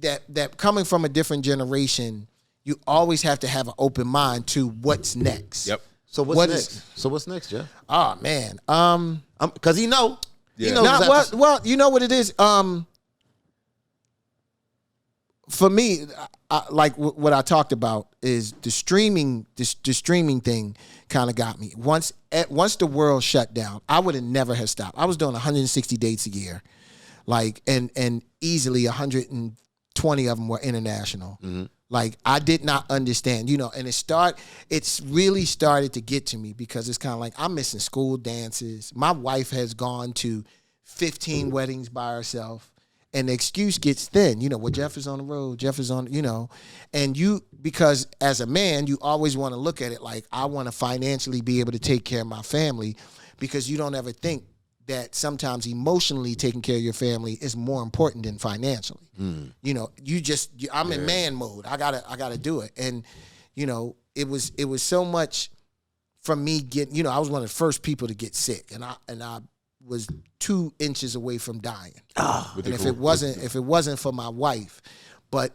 that coming from a different generation, you always have to have an open mind to what's next. Yep. So what's next, Jeff? Oh man. Because he knows. Well, you know what it is. For me, like what I talked about is the streaming thing kind of got me. Once the world shut down, I would have never have stopped. I was doing 160 dates a year, like and easily 120 of them were international. Mm-hmm. Like, I did not understand, and it's really started to get to me because it's kind of like I'm missing school dances. My wife has gone to 15 weddings by herself. And the excuse gets thin, well, Jeff is on the road, Jeff is on, and because as a man, you always want to look at it like, I want to financially be able to take care of my family, because you don't ever think that sometimes emotionally taking care of your family is more important than financially. Mm. I'm in man mode. I gotta do it. And, it was so much from me getting, I was one of the first people to get sick, and I was 2 inches away from dying. And if it wasn't for my wife, but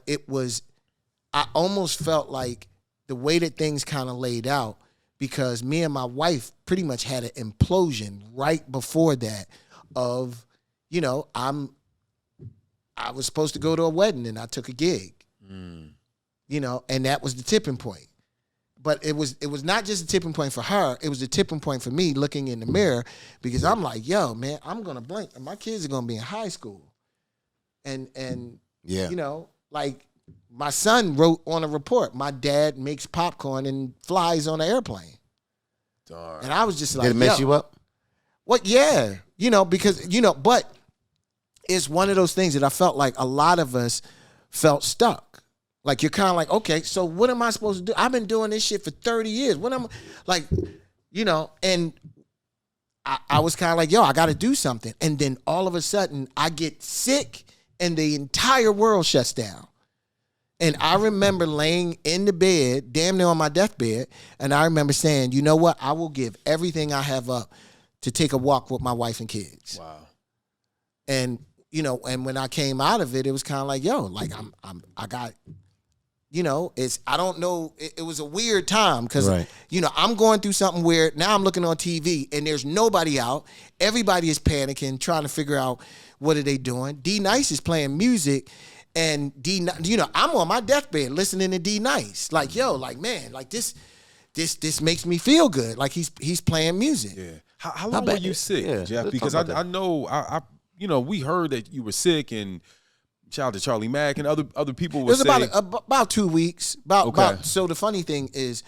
I almost felt like the way that things kind of laid out, because me and my wife pretty much had an implosion right before that of, I was supposed to go to a wedding and I took a gig, and that was the tipping point. But it was not just a tipping point for her. It was a tipping point for me looking in the mirror, because I'm like, yo, man, I'm going to blink. And my kids are going to be in high school. And like my son wrote on a report, my dad makes popcorn and flies on an airplane. Darn. And I was just like, did it mess you up? What? Yeah. Because, but it's one of those things that I felt like a lot of us felt stuck. Like, you're kind of like, okay, so what am I supposed to do? I've been doing this shit for 30 years. What am I, like, and I was kind of like, yo, I got to do something. And then all of a sudden I get sick and the entire world shuts down. And I remember laying in the bed, damn near on my deathbed, and I remember saying, you know what? I will give everything I have up to take a walk with my wife and kids. Wow. And, and when I came out of it, it was kind of like, yo, like I got... I don't know. It was a weird time because, I'm going through something weird. Now I'm looking on TV and there's nobody out. Everybody is panicking, trying to figure out what are they doing. D Nice is playing music, and I'm on my deathbed listening to D Nice. Like, yo, like, man, like this makes me feel good. Like he's playing music. Yeah. How long were you sick, Jeff? Because I know we heard that you were sick, and shout out to Charlie Mack and other people would say about 2 weeks. So the funny thing is,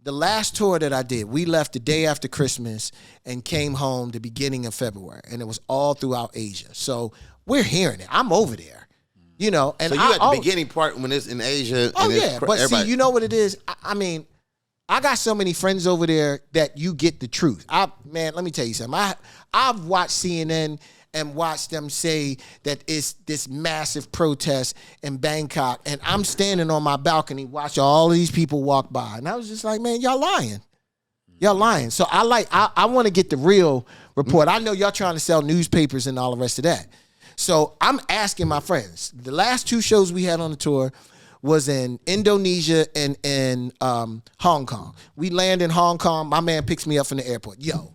the last tour that I did, we left the day after Christmas and came home the beginning of February, and it was all throughout Asia. So we're hearing it. I'm over there, you know. And so you at the beginning part when it's in Asia. Oh, and yeah. But see, you know what it is? I mean, I got so many friends over there that you get the truth. Man, let me tell you something. I've watched CNN and watched them say that it's this massive protest in Bangkok, and I'm standing on my balcony watching all of these people walk by, and I was just like, man, y'all lying. Y'all lying. So I want to get the real report. I know y'all trying to sell newspapers and all the rest of that. So I'm asking my friends. The last 2 shows we had on the tour was in Indonesia and in Hong Kong. We land in Hong Kong. My man picks me up from the airport. Yo,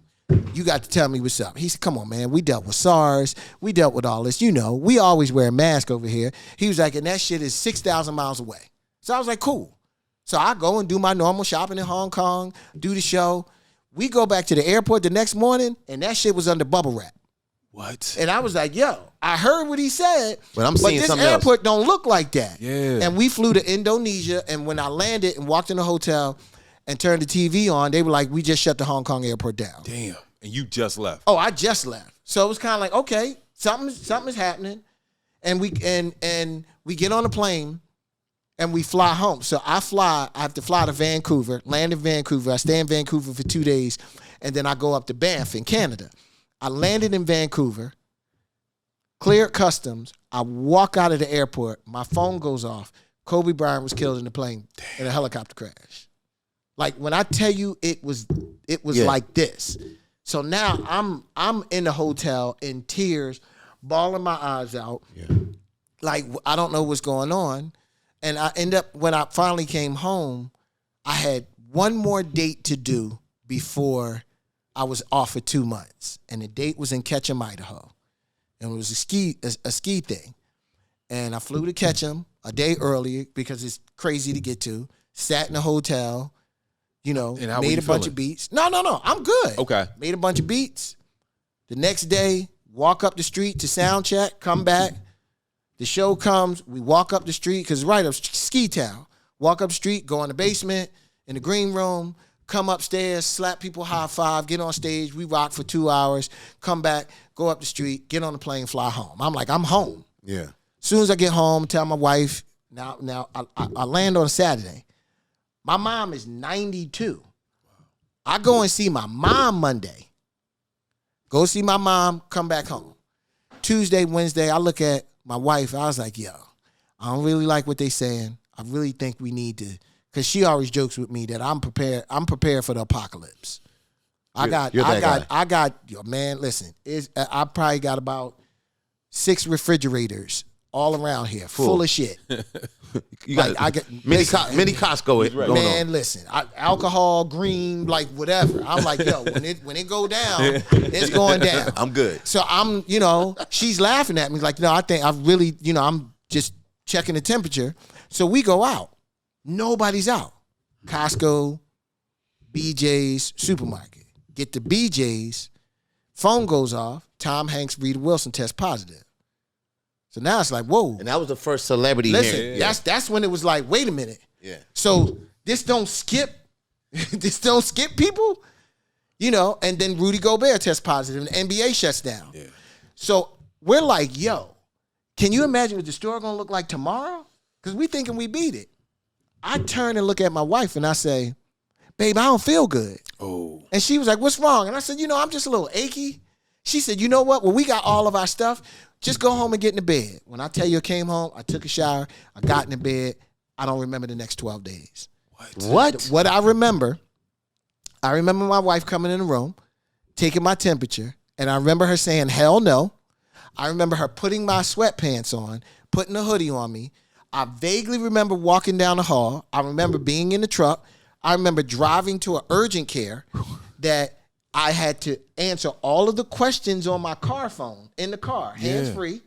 you got to tell me what's up. He said, come on, man. We dealt with SARS. We dealt with all this. You know, we always wear a mask over here. He was like, and that shit is 6,000 miles away. So I was like, cool. So I go and do my normal shopping in Hong Kong, do the show. We go back to the airport the next morning, and that shit was under bubble wrap. What? And I was like, yo, I heard what he said, but this airport don't look like that. Yeah. And we flew to Indonesia, and when I landed and walked in the hotel and turned the TV on, they were like, we just shut the Hong Kong airport down. Damn. And you just left. Oh, I just left. So it was kind of like, okay, something's happening. And we get on the plane and we fly home. So I have to fly to Vancouver, land in Vancouver. I stay in Vancouver for 2 days, and then I go up to Banff in Canada. I landed in Vancouver, cleared customs. I walk out of the airport. My phone goes off. Kobe Bryant was killed in the plane in a helicopter crash. Like, when I tell you it was like this. So now I'm in the hotel in tears, bawling my eyes out. Yeah. Like, I don't know what's going on. And I end up, when I finally came home, I had one more date to do before I was off for 2 months. And the date was in Ketchum, Idaho. And it was a ski thing. And I flew to Ketchum a day earlier because it's crazy to get to. Sat in a hotel, you know, made a bunch of beats. No, I'm good. Okay. Made a bunch of beats. The next day, walk up the street to sound check, come back. The show comes, we walk up the street, because right up Ski Town. Walk up the street, go in the basement, in the green room, come upstairs, slap people high five, get on stage, we rock for 2 hours, come back, go up the street, get on the plane, fly home. I'm like, I'm home. Yeah. As soon as I get home, tell my wife, now I land on a Saturday. My mom is 92. I go and see my mom Monday. Go see my mom, come back home. Tuesday, Wednesday, I look at my wife. I was like, yo, I don't really like what they saying. I really think we need to, because she always jokes with me that I'm prepared for the apocalypse. I got, yo, man, listen, I probably got about 6 refrigerators all around here, full of shit. You got, I get mini Costco. Right. Man, listen, alcohol, green, like whatever. I'm like, yo, when it go down, it's going down. I'm good. So I'm, she's laughing at me like, no, I think I really, I'm just checking the temperature. So we go out. Nobody's out. Costco, BJ's, supermarket. Get to BJ's, phone goes off. Tom Hanks, Rita Wilson test positive. So now it's like, whoa. And that was the first celebrity Listen, here. that's when it was like, wait a minute. Yeah. So this don't skip people, and then Rudy Gobert tests positive and the NBA shuts down. Yeah. So we're like, yo, can you imagine what the store gonna look like tomorrow? Because we thinking we beat it. I turn and look at my wife and I say, babe, I don't feel good. Oh. And she was like, what's wrong? And I said, I'm just a little achy. She said, you know what? Well, we got all of our stuff. Just go home and get in the bed. When I tell you I came home, I took a shower, I got in the bed. I don't remember the next 12 days. What? What I remember my wife coming in the room, taking my temperature, and I remember her saying, hell no. I remember her putting my sweatpants on, putting a hoodie on me. I vaguely remember walking down the hall. I remember being in the truck. I remember driving to an urgent care that I had to answer all of the questions on my car phone, in the car, hands-free.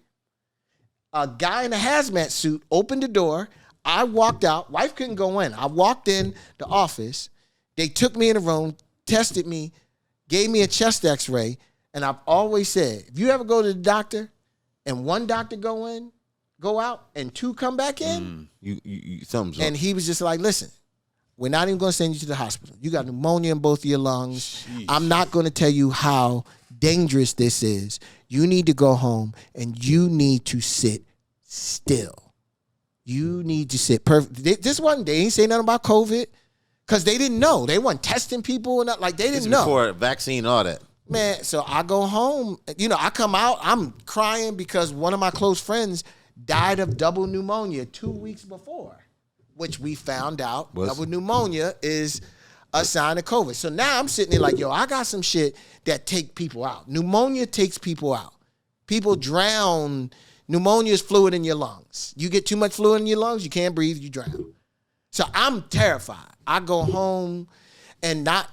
A guy in a hazmat suit opened the door. I walked out. Wife couldn't go in. I walked in the office. They took me in the room, tested me, gave me a chest x-ray, and I've always said, if you ever go to the doctor and one doctor go out, and 2 come back in, you something's and up. he was just like, listen, We're not even going to send you to the hospital. You got pneumonia in both of your lungs. Jeez. I'm not going to tell you how dangerous this is. You need to go home and you need to sit still. You need to sit perfect. This one, they ain't say nothing about COVID because they didn't know. They weren't testing people and like they didn't know. Before vaccine, all that. Man, so I go home. I come out. I'm crying because one of my close friends died of double pneumonia 2 weeks before, which we found out double pneumonia is a sign of COVID. So now I'm sitting there like, yo, I got some shit that take people out. Pneumonia takes people out. People drown. Pneumonia is fluid in your lungs. You get too much fluid in your lungs, you can't breathe, you drown. So I'm terrified. I go home and I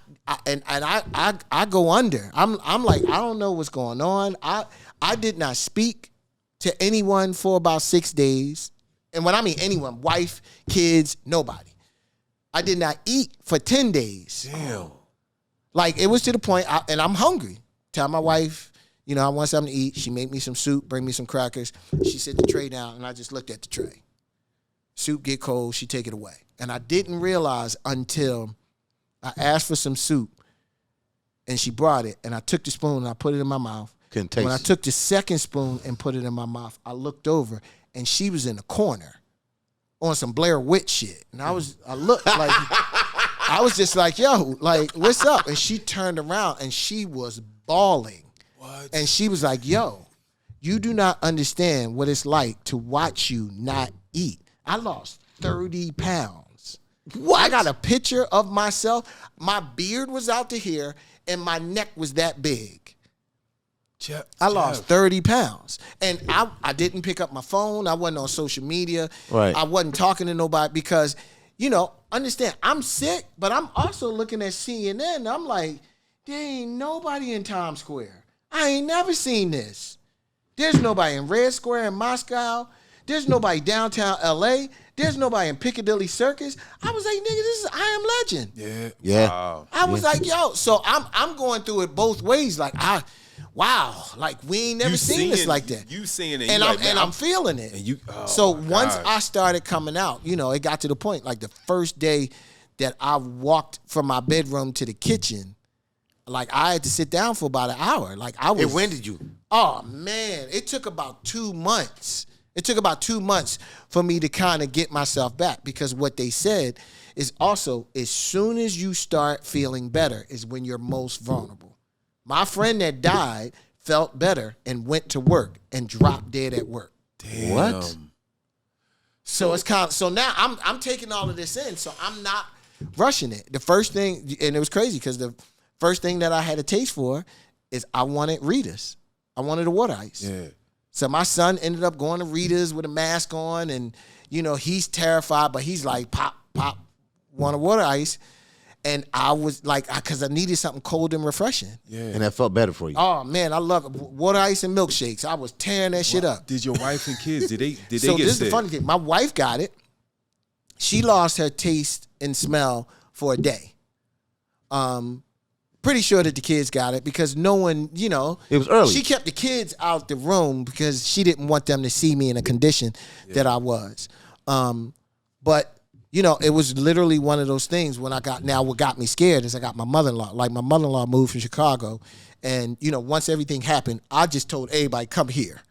go under. I'm like, I don't know what's going on. I did not speak to anyone for about 6 days. And when I mean anyone, wife, kids, nobody. I did not eat for 10 days. Damn. Like it was to the point, and I'm hungry. Tell my wife, I want something to eat. She made me some soup, bring me some crackers. She set the tray down, and I just looked at the tray. Soup get cold, she take it away. And I didn't realize until I asked for some soup, and she brought it, and I took the spoon, and I put it in my mouth. Couldn't taste When I it. took the second spoon and put it in my mouth, I looked over, and she was in the corner on some Blair Witch shit. And I looked like, I was just like, yo, like, what's up? And she turned around, and she was bawling. What? And she was like, yo, you do not understand what it's like to watch you not eat. I lost 30 pounds. What? I got a picture of myself. My beard was out to here, and my neck was that big. I lost 30 pounds. And I didn't pick up my phone. I wasn't on social media. Right. I wasn't talking to nobody because, understand, I'm sick, but I'm also looking at CNN. I'm like, there ain't nobody in Times Square. I ain't never seen this. There's nobody in Red Square in Moscow. There's nobody downtown LA. There's nobody in Piccadilly Circus. I was like, nigga, this is I Am Legend. Yeah. Yeah. Wow. I was like, yo, so I'm going through it both ways. Like, wow, like we ain't never seen this like that. You seeing it, And you I'm feeling it. And you, so my once gosh. I started coming out, it got to the point, like the first day that I walked from my bedroom to the kitchen, like I had to sit down for about an hour. Like I was. And when did you? Oh man, it took about 2 months. It took about 2 months for me to kind of get myself back because what they said is also as soon as you start feeling better is when you're most vulnerable. My friend that died felt better and went to work and dropped dead at work. Damn. What? So it's kind of, so now I'm taking all of this in, so I'm not rushing it. The first thing, and it was crazy because the first thing that I had a taste for is I wanted Rita's. I wanted a water ice. Yeah. So my son ended up going to Rita's with a mask on, and he's terrified, but he's like, pop, want a water ice. And I was like, because I needed something cold and refreshing. Yeah. And that felt better for you. Oh man, I love it. Water ice and milkshakes. I was tearing that shit up. Did your wife and kids, did they So get this sick? is the funny thing. My wife got it. She lost her taste and smell for a day. Pretty sure that the kids got it because no one, It was early. She kept the kids out the room because she didn't want them to see me in a condition that I was. But it was literally one of those things when what got me scared is I got my mother-in-law. Like my mother-in-law moved from Chicago, and once everything happened, I just told everybody, come here.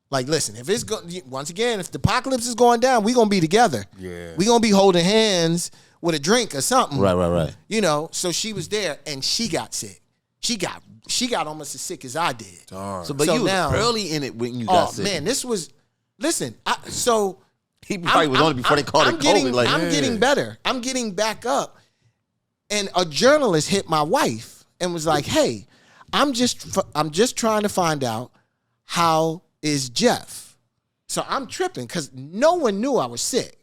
Like, listen, if it's once again, if the apocalypse is going down, we gonna be together. Yeah. We gonna be holding hands with a drink or something. Right. So she was there and she got sick. She got almost as sick as I did. Darn. But So you was now- early in it when you got sick. Man, this was. Listen, He probably was on it before they called it COVID. Like, I'm getting better. I'm getting back up. And a journalist hit my wife and was like, "Hey, I'm just trying to find out how is Jeff." So I'm tripping because no one knew I was sick.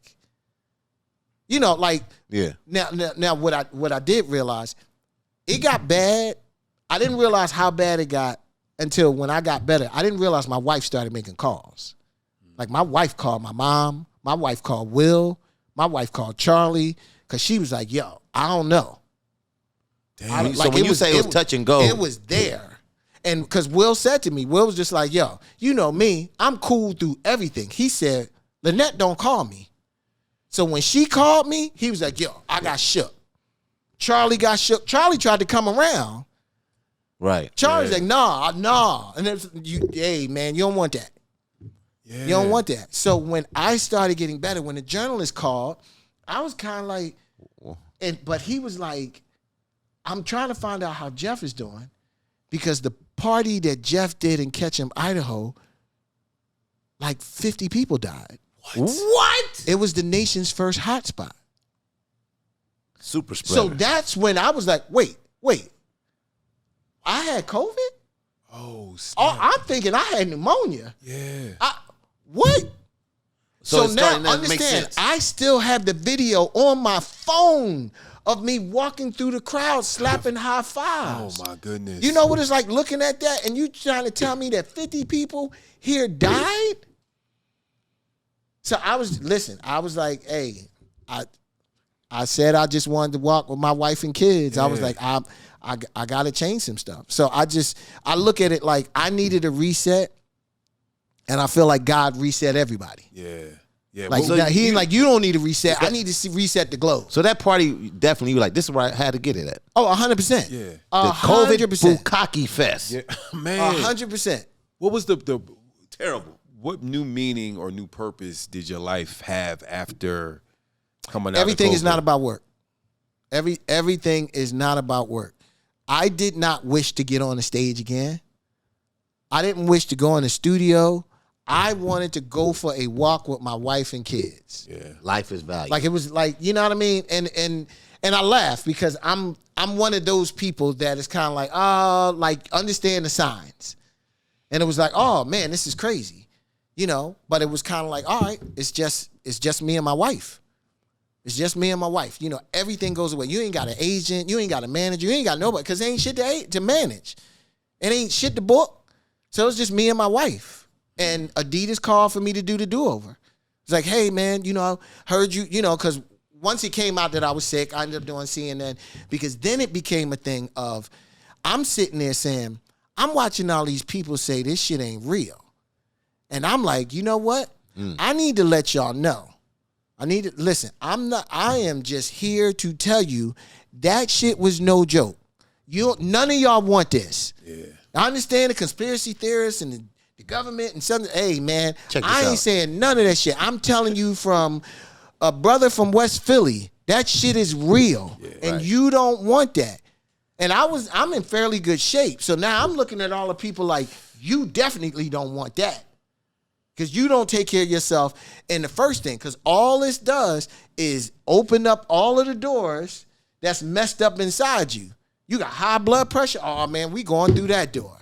yeah. Now what I did realize, it got bad. I didn't realize how bad it got until when I got better. I didn't realize my wife started making calls. Like my wife called my mom, my wife called Will, my wife called Charlie, because she was like, yo, I don't know. Damn. So when you say it was touch and go. It was there. And because Will said to me, Will was just like, yo, you know me, I'm cool through everything. He said, Lynette don't call me. So when she called me, he was like, yo, I got shook. Charlie got shook. Charlie tried to come around. Right. Charlie's like, nah. And hey, man, you don't want that. Yeah. You don't want that. So when I started getting better, when the journalist called, I was kind of like, but he was like, I'm trying to find out how Jeff is doing because the party that Jeff did in Ketchum, Idaho, like 50 people died. What? It was the nation's first hotspot. Super spreader. So that's when I was like, wait. I had COVID? Oh, I'm thinking I had pneumonia. Yeah. What? So now understand, I still have the video on my phone of me walking through the crowd slapping high fives. Oh my goodness. You know what it's like looking at that and you trying to tell me that 50 people here died? So I was like, hey, I said I just wanted to walk with my wife and kids. Yeah. I was like, I got to change some stuff. So I look at it like I needed a reset, and I feel like God reset everybody. Yeah. Yeah. Like he ain't like, you don't need a reset. I need to reset the globe. So that party, definitely, you were like, this is where I had to get it at. Oh, 100%. Yeah. The COVID Bukkake Fest. Yeah. Man. 100%. What was the terrible? What new meaning or new purpose did your life have after coming out? Everything is not about work. Everything is not about work. I did not wish to get on the stage again. I didn't wish to go in the studio. I wanted to go for a walk with my wife and kids. Yeah. Life is valuable. Like it was like, you know what I mean? And I laugh because I'm one of those people that is kind of like understand the signs. And it was like, oh man, this is crazy. You know, but it was kind of like, all right, it's just me and my wife. It's just me and my wife. You know, everything goes away. You ain't got an agent. You ain't got a manager. You ain't got nobody because there ain't shit to manage. It ain't shit to book. So it's just me and my wife. And Adidas called for me to do the do-over. It's like, hey, man, you know, heard you, you know, because once it came out that I was sick, I ended up doing CNN because then it became a thing of I'm sitting there saying, I'm watching all these people say this shit ain't real. And I'm like, you know what? I need to let y'all know. Listen, I am just here to tell you that shit was no joke. None of y'all want this. Yeah. I understand the conspiracy theorists and the government and something. Hey, man, I ain't out. saying none of that shit. I'm telling you from a brother from West Philly, that shit is real. Yeah, and you don't want that. And I'm in fairly good shape. So now I'm looking at all the people like, you definitely don't want that. Because you don't take care of yourself. And the first thing, because all this does is open up all of the doors that's messed up inside you. You got high blood pressure. Oh, man, we going through that door.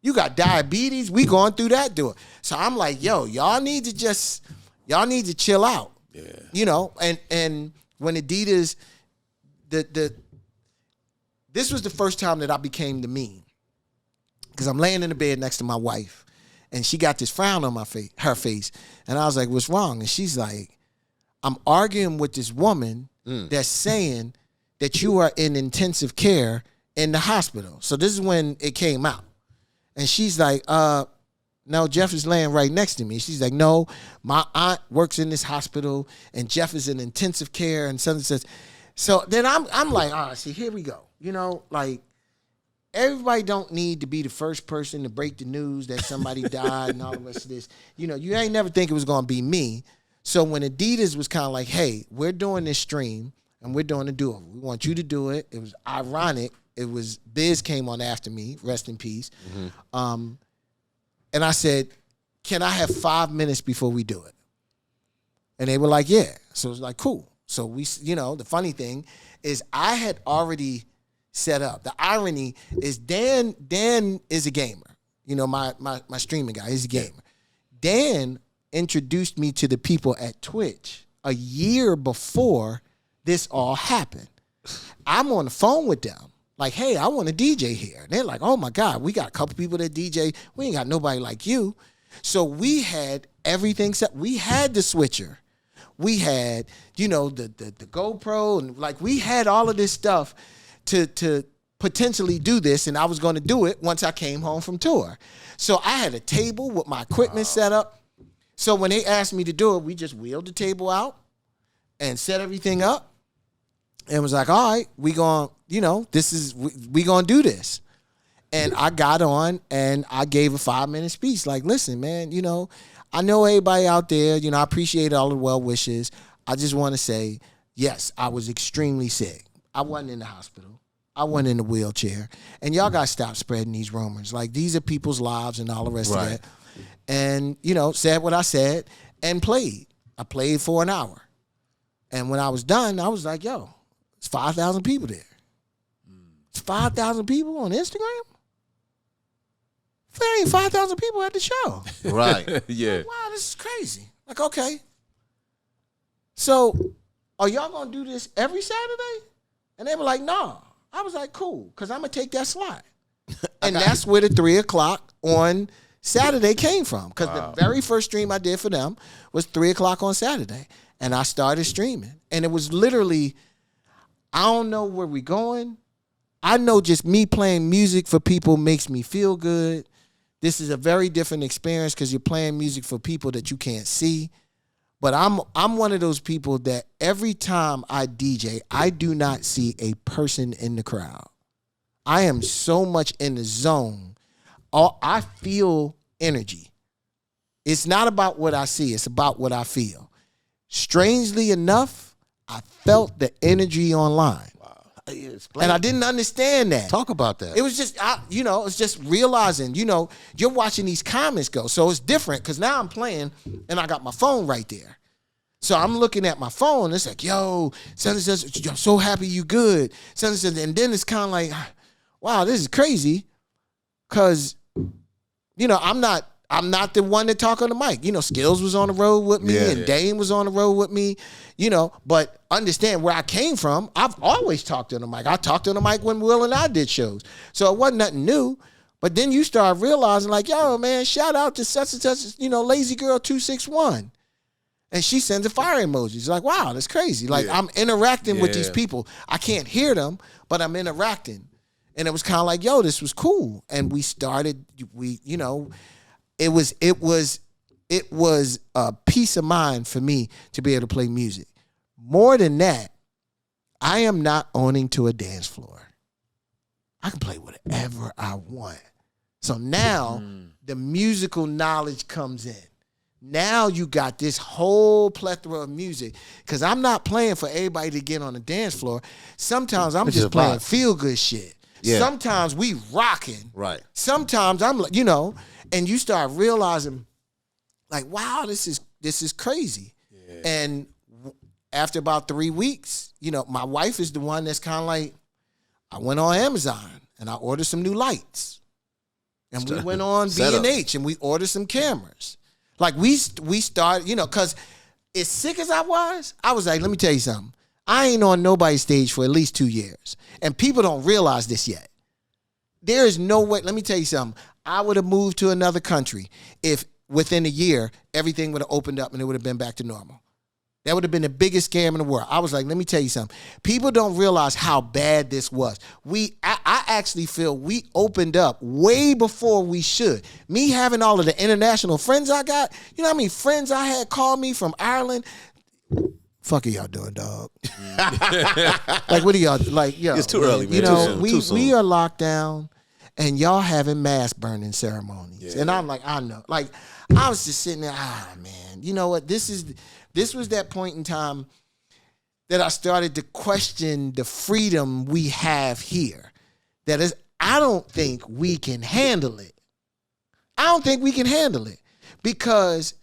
You got diabetes. We going through that door. So I'm like, yo, y'all need to chill out. Yeah. You know, and when Adidas, this was the first time that I became the meme. Because I'm laying in the bed next to my wife. And she got this frown on her face. And I was like, what's wrong? And she's like, I'm arguing with this woman that's saying that you are in intensive care in the hospital. So this is when it came out. And she's like, no, Jeff is laying right next to me. She's like, no, my aunt works in this hospital and Jeff is in intensive care and something says. So then I'm like, see, here we go. You know, like, everybody don't need to be the first person to break the news that somebody died and all the rest of this. You know, you ain't never think it was going to be me. So when Adidas was kind of like, hey, we're doing this stream and we're doing a do-over. We want you to do it. It was ironic. It was Biz came on after me, rest in peace. Mm-hmm. And I said, can I have 5 minutes before we do it? And they were like, yeah. So it was like, cool. So we, you know, the funny thing is I had already set up. The irony is Dan is a gamer. You know, my streaming guy, he's a gamer. Dan introduced me to the people at Twitch a year before this all happened. I'm on the phone with them. Like, hey, I want a DJ here. And they're like, oh my God, we got a couple people that DJ. We ain't got nobody like you. So we had everything set. We had the switcher. We had, you know, the GoPro, and like we had all of this stuff to potentially do this, and I was going to do it once I came home from tour. So I had a table with my equipment set up. So when they asked me to do it, we just wheeled the table out. and set everything up and was like, all right, we going, we going to do this. And I got on and I gave a 5-minute speech. Like, listen, man, I know everybody out there, I appreciate all the well wishes. I just want to say, yes, I was extremely sick. I wasn't in the hospital. I wasn't in the wheelchair. And y'all got to stop spreading these rumors. Like, these are people's lives and all the rest of that. And, said what I said and played. I played for an hour. And when I was done, I was like, yo, it's 5,000 people there. It's 5,000 people on Instagram? There ain't 5,000 people at the show. Right. Yeah. Like, wow, this is crazy. Like, okay. So, are y'all going to do this every Saturday? And they were like, no. I was like, cool, because I'm going to take that slot. And that's where the 3 o'clock on Saturday came from. Because the very first stream I did for them was 3 o'clock on Saturday. And I started streaming. And it was literally, I don't know where we're going. I know just me playing music for people makes me feel good. This is a very different experience because you're playing music for people that you can't see. But I'm one of those people that every time I DJ, I do not see a person in the crowd. I am so much in the zone. I feel energy. It's not about what I see. It's about what I feel. Strangely enough, I felt the energy online. And I didn't understand that. Talk about that. It was just, it's just realizing, you're watching these comments go. So it's different because now I'm playing and I got my phone right there. So I'm looking at my phone. It's like, yo, I'm so happy you good. And then it's kind of like, wow, this is crazy. Because, I'm not the one that talk on the mic. Skills was on the road with me and Dame was on the road with me, but understand where I came from. I've always talked on the mic. I talked on the mic when Will and I did shows. So it wasn't nothing new. But then you start realizing like, yo, man, shout out to such and such, Lazy Girl 261. And she sends a fire emoji. It's like, wow, that's crazy. Like I'm interacting with these people. I can't hear them, but I'm interacting. And it was kind of like, yo, this was cool. And we started, it was a peace of mind for me to be able to play music. More than that, I am not owning to a dance floor. I can play whatever I want. So now the musical knowledge comes in. Now you got this whole plethora of music because I'm not playing for everybody to get on the dance floor. Sometimes I'm just playing feel-good shit. Yeah. Sometimes we rocking. Right. Sometimes I'm like, and you start realizing like, wow, this is crazy. Yeah. And after about 3 weeks, my wife is the one that's kind of like, I went on Amazon and I ordered some new lights. And we went on B&H and we ordered some cameras. Like we started, because as sick as I was like, let me tell you something. I ain't on nobody's stage for at least 2 years. And people don't realize this yet. There is no way, let me tell you something. I would have moved to another country if within a year, everything would have opened up and it would have been back to normal. That would have been the biggest scam in the world. I was like, let me tell you something. People don't realize how bad this was. I actually feel we opened up way before we should. Me having all of the international friends I got, you know how many friends I had call me from Ireland? Fuck are y'all doing, dog? Like, what are y'all, like, yo. It's too early, man. We are locked down and y'all having mask burning ceremonies. Yeah. And I'm like, I know. Like, I was just sitting there, man, you know what? This was that point in time that I started to question the freedom we have here. That is, I don't think we can handle it. I don't think we can handle it because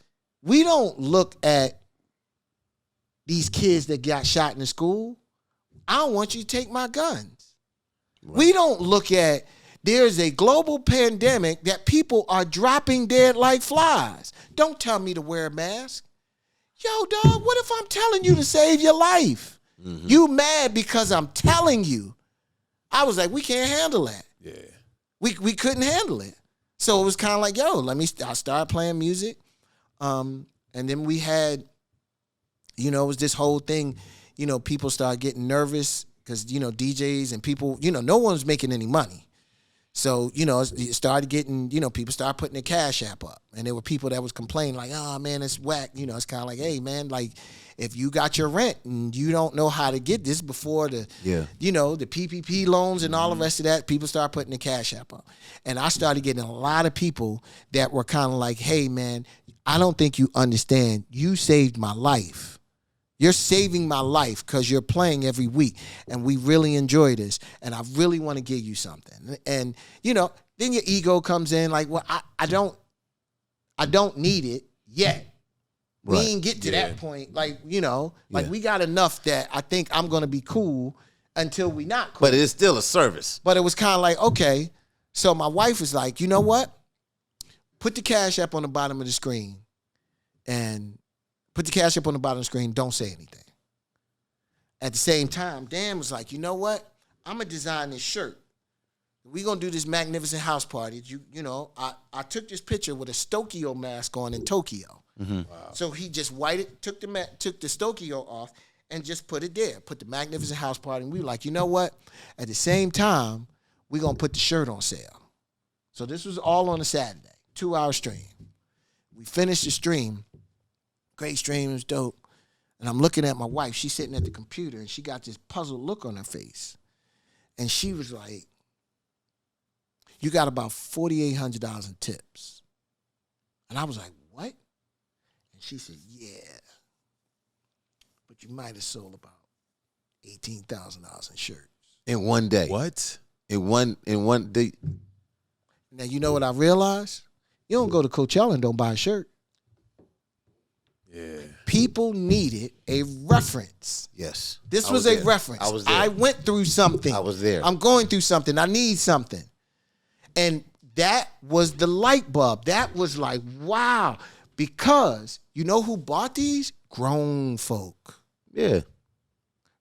we don't look at these kids that got shot in the school. I don't want you to take my guns. Right. We don't look at there's a global pandemic that people are dropping dead like flies. Don't tell me to wear a mask. Yo, dog, what if I'm telling you to save your life? Mm-hmm. You mad because I'm telling you. I was like, we can't handle that. Yeah. We couldn't handle it. So it was kind of like, yo, I started playing music. And then we had, it was this whole thing, people started getting nervous because, DJs and people, no one's making any money. So, it started getting, people started putting their Cash App up. And there were people that was complaining like, oh, man, it's whack. It's kind of like, hey, man, like, if you got your rent and you don't know how to get this before the PPP loans and all the rest of that, people start putting the Cash App up. And I started getting a lot of people that were kind of like, hey, man, I don't think you understand. You saved my life. You're saving my life because you're playing every week, and we really enjoy this, and I really want to give you something. And, then your ego comes in like, well, I don't need it yet. Right. We ain't get to that point. Like, we got enough that I think I'm going to be cool until we not cool. But it's still a service. But it was kind of like, okay. So my wife was like, you know what? Put the Cash App on the bottom of the screen and put the Cash App on the bottom of the screen. Don't say anything. At the same time, Dan was like, you know what? I'm going to design this shirt. We're going to do this magnificent house party. I took this picture with a Tokyo mask on in Tokyo. Mm-hmm. Wow. So he just took the Tokyo off and just put it there. Put the magnificent house party. And we were like, you know what? At the same time, we're going to put the shirt on sale. So this was all on a Saturday, 2-hour stream. We finished the stream. Great stream, it was dope. And I'm looking at my wife. She's sitting at the computer, and she got this puzzled look on her face. And she was like, you got about $4,800 in tips. And I was like, what? And she said, yeah. But you might have sold about $18,000 in shirts. In one day. What? In one day. Now, you know what I realized? You don't go to Coachella and don't buy a shirt. Yeah. People needed a reference. Yes. This was a reference. I was there. I went through something. I was there. I'm going through something. I need something. And that was the light bulb. That was like, wow. Because you know who bought these? Grown folk. Yeah.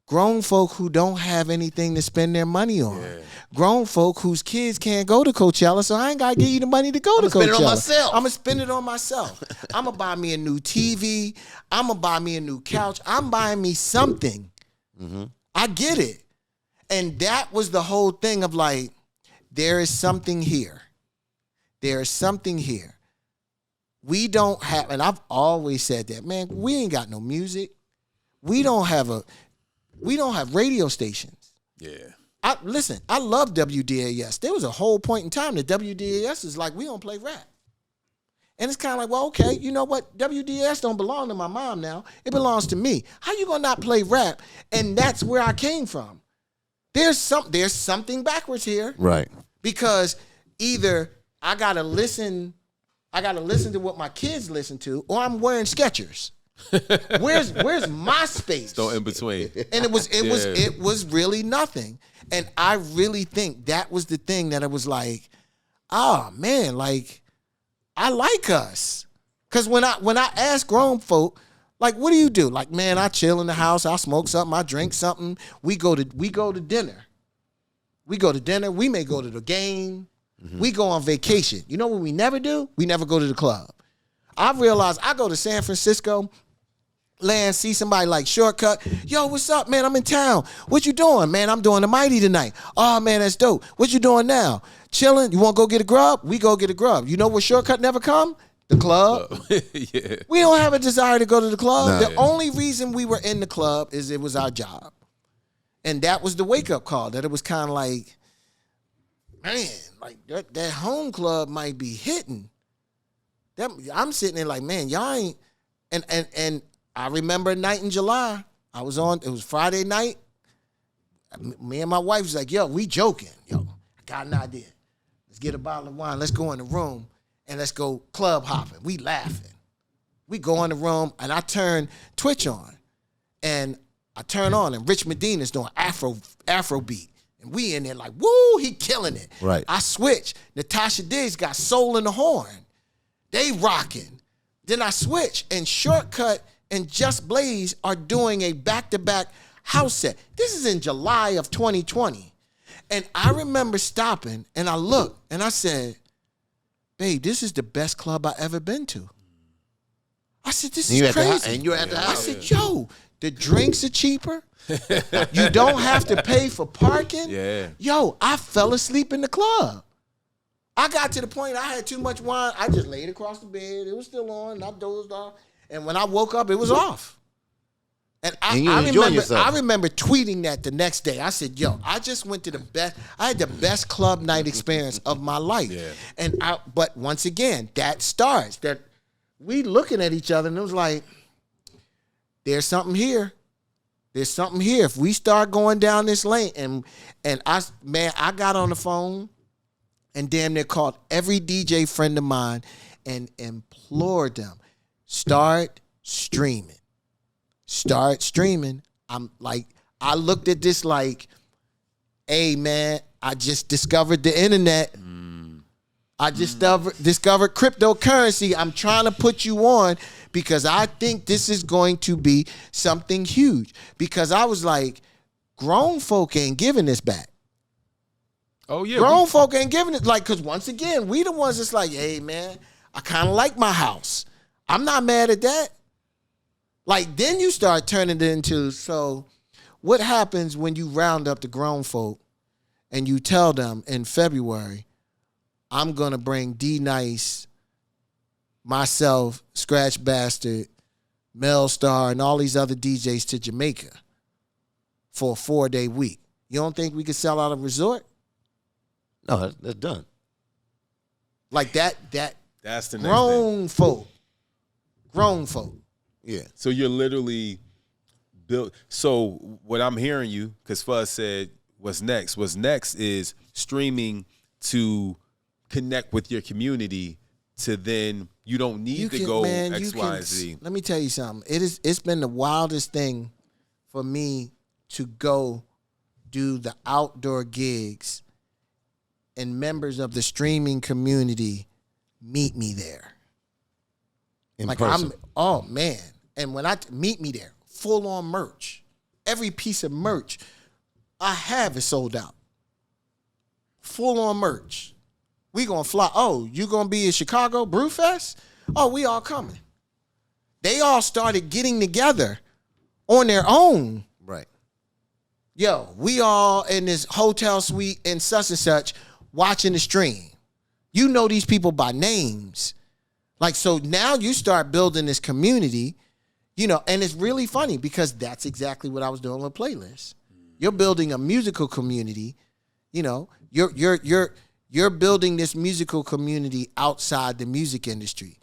Grown folk who don't have anything to spend their money on. Yeah. Grown folk whose kids can't go to Coachella, so I ain't got to give you the money to go to Coachella. I'm going to spend it on myself. I'm going to spend it on myself. I'm going to buy me a new TV. I'm going to buy me a new couch. I'm buying me something. Mm-hmm. I get it. And that was the whole thing of like, there is something here. There is something here. We don't have, and I've always said that, man, we ain't got no music. We don't have radio stations. Yeah. Listen, I love WDAS. There was a whole point in time that WDAS is like, we don't play rap. And it's kind of like, well, okay, you know what? WDAS don't belong to my mom now. It belongs to me. How you gonna not play rap? And that's where I came from. There's something backwards here. Right. Because either I gotta listen to what my kids listen to, or I'm wearing Skechers. Where's my space? Still in between. And it was really nothing. And I really think that was the thing that it was like, oh man, like I like us. Cause when I ask grown folk, like, what do you do? Like, man, I chill in the house, I smoke something, I drink something. We go to dinner. We go to dinner, we may go to the game, we go on vacation. You know what we never do? We never go to the club. I realized I go to San Francisco, land, see somebody like Shortcut. Yo, what's up, man? I'm in town. What you doing? Man, I'm doing the Mighty tonight. Oh, man, that's dope. What you doing now? Chilling? You want to go get a grub? We go get a grub. You know where Shortcut never come? The club. Yeah. We don't have a desire to go to the club. The only reason we were in the club is it was our job. And that was the wake-up call, that it was kind of like, man, like that home club might be hitting. I'm sitting there like, man, y'all ain't, and I remember a night in July, it was Friday night. Me and my wife was like, yo, we joking. Yo, I got an idea. Let's get a bottle of wine. Let's go in the room and let's go club hopping. We laughing. We go in the room and I turn Twitch on. And I turn on and Rich Medina's doing Afro beat. And we in there like, woo, he killing it. Right. I switch. Natasha Diggs got Soul in the Horn. They rocking. Then I switch and Shortcut and Just Blaze are doing a back-to-back house set. This is in July of 2020. And I remember stopping and I looked and I said, babe, this is the best club I ever been to. I said, this is crazy. And you're at the house. I said, yo, the drinks are cheaper. You don't have to pay for parking. Yeah. Yo, I fell asleep in the club. I got to the point I had too much wine. I just laid across the bed. It was still on. And I dozed off. And when I woke up, it was off. And I remember tweeting that the next day. I said, yo, I just went to the best. I had the best club night experience of my life. Yeah. But once again, that starts. That we looking at each other and it was like, there's something here. There's something here. If we start going down this lane I got on the phone and damn near called every DJ friend of mine and implored them, start streaming. Start streaming. I'm like, I looked at this like, hey man, I just discovered the internet. I just discovered cryptocurrency. I'm trying to put you on because I think this is going to be something huge. Because I was like, grown folk ain't giving this back. Oh yeah, grown folk ain't giving it, like, because once again, we the ones that's like, hey man, I kind of like my house. I'm not mad at that. Like, then you start turning it into, so what happens when you round up the grown folk and you tell them in February, I'm going to bring D-Nice, myself, Scratch Bastard, Mel Star, and all these other DJs to Jamaica for a 4-day week. You don't think we could sell out a resort? No, that's done. Like that's the grown folk. Grown folk. Yeah. So you're literally built. So what I'm hearing you, because Fuzz said, what's next? What's next is streaming to connect with your community to then you don't need to go X, Y, and Z. Let me tell you something. It's been the wildest thing for me to go do the outdoor gigs and members of the streaming community meet me there. In person. Oh man. And when I meet me there, full on merch. Every piece of merch I have is sold out. Full on merch. We gonna fly. Oh, you gonna be in Chicago Brewfest? Oh, we all coming. They all started getting together on their own. Right. Yo, we all in this hotel suite in such and such watching the stream. You know these people by names. Like, so now you start building this community, you know, and it's really funny because that's exactly what I was doing with playlists. You're building a musical community, you know, you're building this musical community outside the music industry,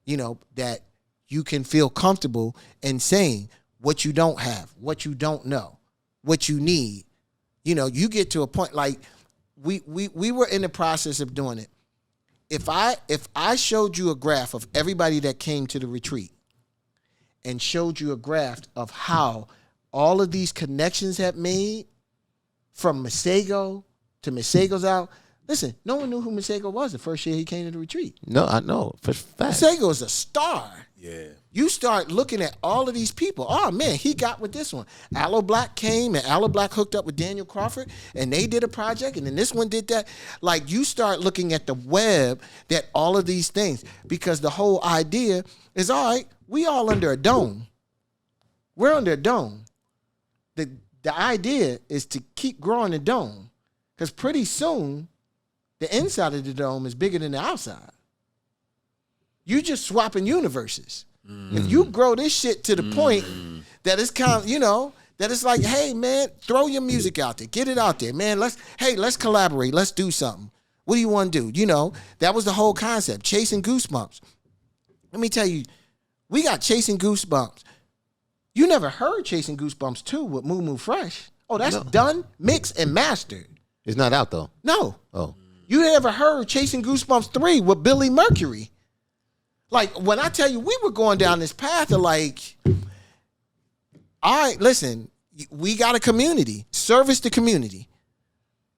you know, that you can feel comfortable in saying what you don't have, what you don't know, what you need. You know, you get to a point like we were in the process of doing it. If I showed you a graph of everybody that came to the retreat and showed you a graph of how all of these connections have made from Masego to Masego's out. Listen, no one knew who Masego was the first year he came to the retreat. No, I know. For fact. Masego is a star. Yeah. You start looking at all of these people. Oh, man, he got with this one. Aloe Black came, and Aloe Black hooked up with Daniel Crawford, and they did a project, and then this one did that. Like, you start looking at the web that all of these things, because the whole idea is, all right, we all under a dome. We're under a dome. The idea is to keep growing the dome, because pretty soon, the inside of the dome is bigger than the outside. You just swapping universes. If you grow this shit to the point that it's kind of, you know, that it's like, hey man, throw your music out there, get it out there, man. Let's collaborate, let's do something. What do you want to do? You know, that was the whole concept. Chasing Goosebumps. Let me tell you, we got Chasing Goosebumps. You never heard Chasing Goosebumps 2 with Moo Moo Fresh. Oh, that's done, mixed, and mastered. It's not out though. No. Oh. You never heard Chasing Goosebumps 3 with Billy Mercury. Like, when I tell you, we were going down this path of like, all right, listen, we got a community. Service the community.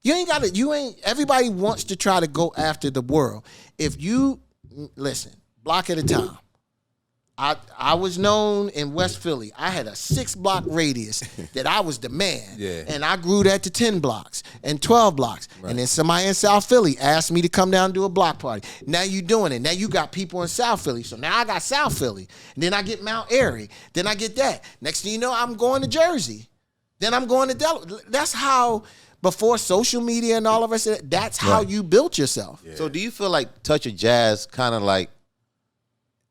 Everybody wants to try to go after the world. If you, listen, block at a time. I was known in West Philly. I had a 6-block radius that I was the man. Yeah. And I grew that to 10 blocks and 12 blocks. Right. And then somebody in South Philly asked me to come down and do a block party. Now you doing it. Now you got people in South Philly. So now I got South Philly. And then I get Mount Airy. Then I get that. Next thing you know, I'm going to Jersey. Then I'm going to Delaware. That's how before social media and all of us, that's how you built yourself. Yeah. So do you feel like Touch of Jazz kind of like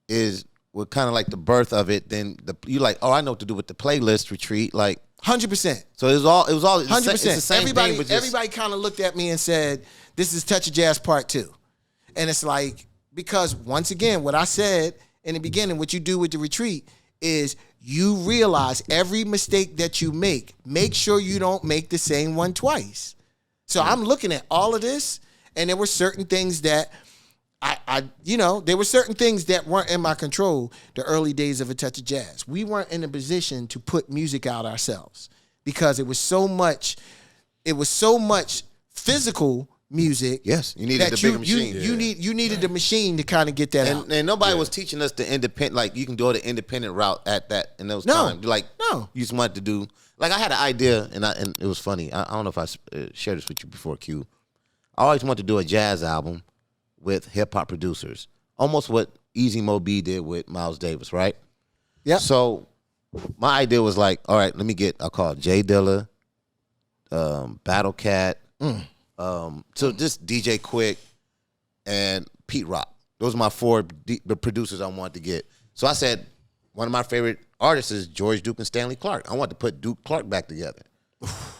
is kind of like the birth of it? Then you like, oh, I know what to do with the playlist retreat, like 100%. So it was all 100%. It's the same everybody thing, but everybody kind of looked at me and said, "This is Touch of Jazz Part 2," and it's like, because once again, what I said in the beginning, what you do with the retreat is you realize every mistake that you make sure you don't make the same one twice. So I'm looking at all of this, and there were certain things that there were certain things that weren't in my control the early days of A Touch of Jazz. We weren't in a position to put music out ourselves because it was so much physical music. Yes, you needed the bigger machine. You needed the machine to kind of get that out. And nobody was teaching us the independent, like you can go the independent route at that in those times. Like you just wanted to do. Like I had an idea, and it was funny. I don't know if I shared this with you before, Q. I always wanted to do a jazz album with hip hop producers, almost what Easy Mo B did with Miles Davis, right? Yeah. So my idea was like, all right, I'll call it Jay Dilla, Battle Cat, so just DJ Quick and Pete Rock. Those are my four the producers I wanted to get. So I said, one of my favorite artists is George Duke and Stanley Clark. I wanted to put Duke Clark back together.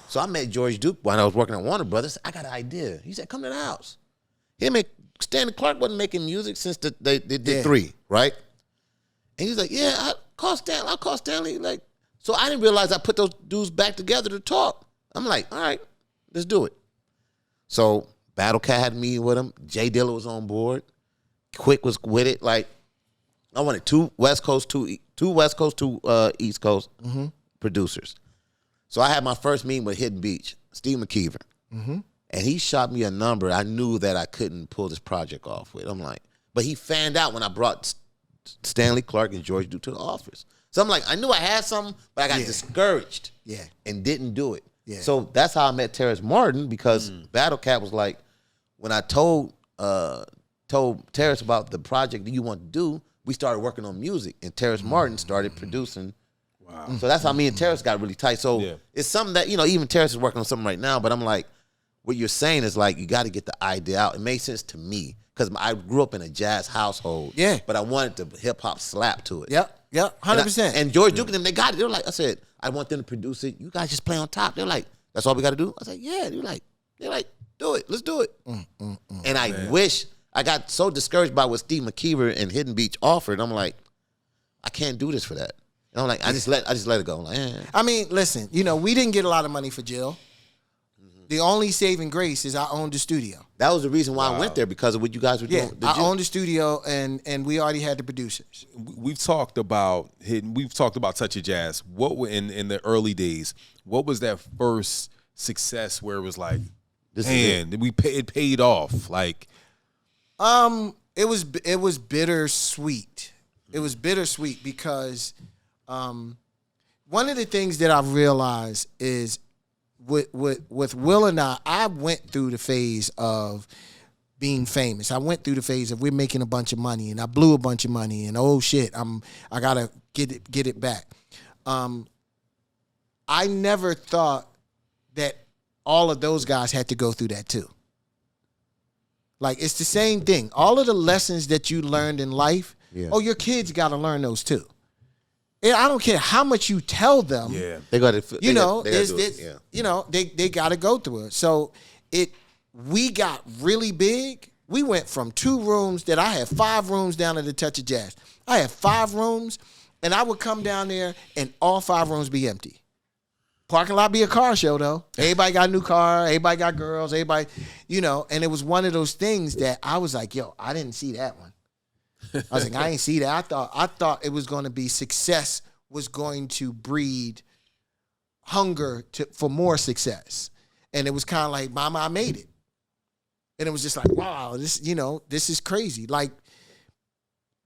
So I met George Duke when I was working at Warner Brothers. I got an idea. He said, come to the house. Stanley Clark wasn't making music since they did 3, right? And he's like, yeah, I'll call Stanley. Like, so I didn't realize I put those dudes back together to talk. I'm like, all right, let's do it. So Battle Cat had a meeting with him. Jay Dilla was on board. Quick was with it. Like, I wanted two West Coast, two East Coast producers. So I had my first meeting with Hidden Beach, Steve McKeever. And he shot me a number I knew that I couldn't pull this project off with. I'm like, but he fanned out when I brought Stanley Clark and George Duke to the office. So I'm like, I knew I had something, but I got discouraged and didn't do it. Yeah. So that's how I met Terrence Martin, because Battle Cat was like, when I told Terrence about the project that you want to do, we started working on music, and Terrence Martin started producing. Wow. So that's how me and Terrence got really tight. So it's something that, even Terrence is working on something right now, but I'm like, what you're saying is like, you got to get the idea out. It made sense to me because I grew up in a jazz household. Yeah. But I wanted the hip hop slap to it. Yep. 100%. And George Duke and them, they got it. They were like, I said, I want them to produce it. You guys just play on top. They're like, that's all we got to do? I was like, yeah. They're like, do it. Let's do it. And I wish, I got so discouraged by what Steve McKeever and Hidden Beach offered. I'm like, I can't do this for that. And I'm like, I just let it go. I'm like, I mean, listen, we didn't get a lot of money for Jill. The only saving grace is I owned the studio. That was the reason why I went there, because of what you guys were doing. I owned the studio, and we already had the producers. We've talked about Touch of Jazz. What were in the early days? What was that first success where it was like, man, it paid off? Like, it was bittersweet. It was bittersweet because one of the things that I've realized is, with Will and I went through the phase of being famous. I went through the phase of we're making a bunch of money, and I blew a bunch of money, and oh shit, I gotta get it back. I never thought that all of those guys had to go through that too. Like, it's the same thing. All of the lessons that you learned in life, your kids gotta learn those too. And I don't care how much you tell them. Yeah, they got to. They got to go through it. So we got really big. We went from 2 rooms that I had 5 rooms down at the Touch of Jazz. I had 5 rooms, and I would come down there, and all 5 rooms be empty. Parking lot be a car show though. Everybody got a new car. Everybody got girls. Everybody, And it was one of those things that I was like, yo, I didn't see that one. I was like, I ain't see that. I thought it was going to be success was going to breed hunger for more success. And it was kind of like, mama, I made it. And it was just like, wow, this is crazy. Like,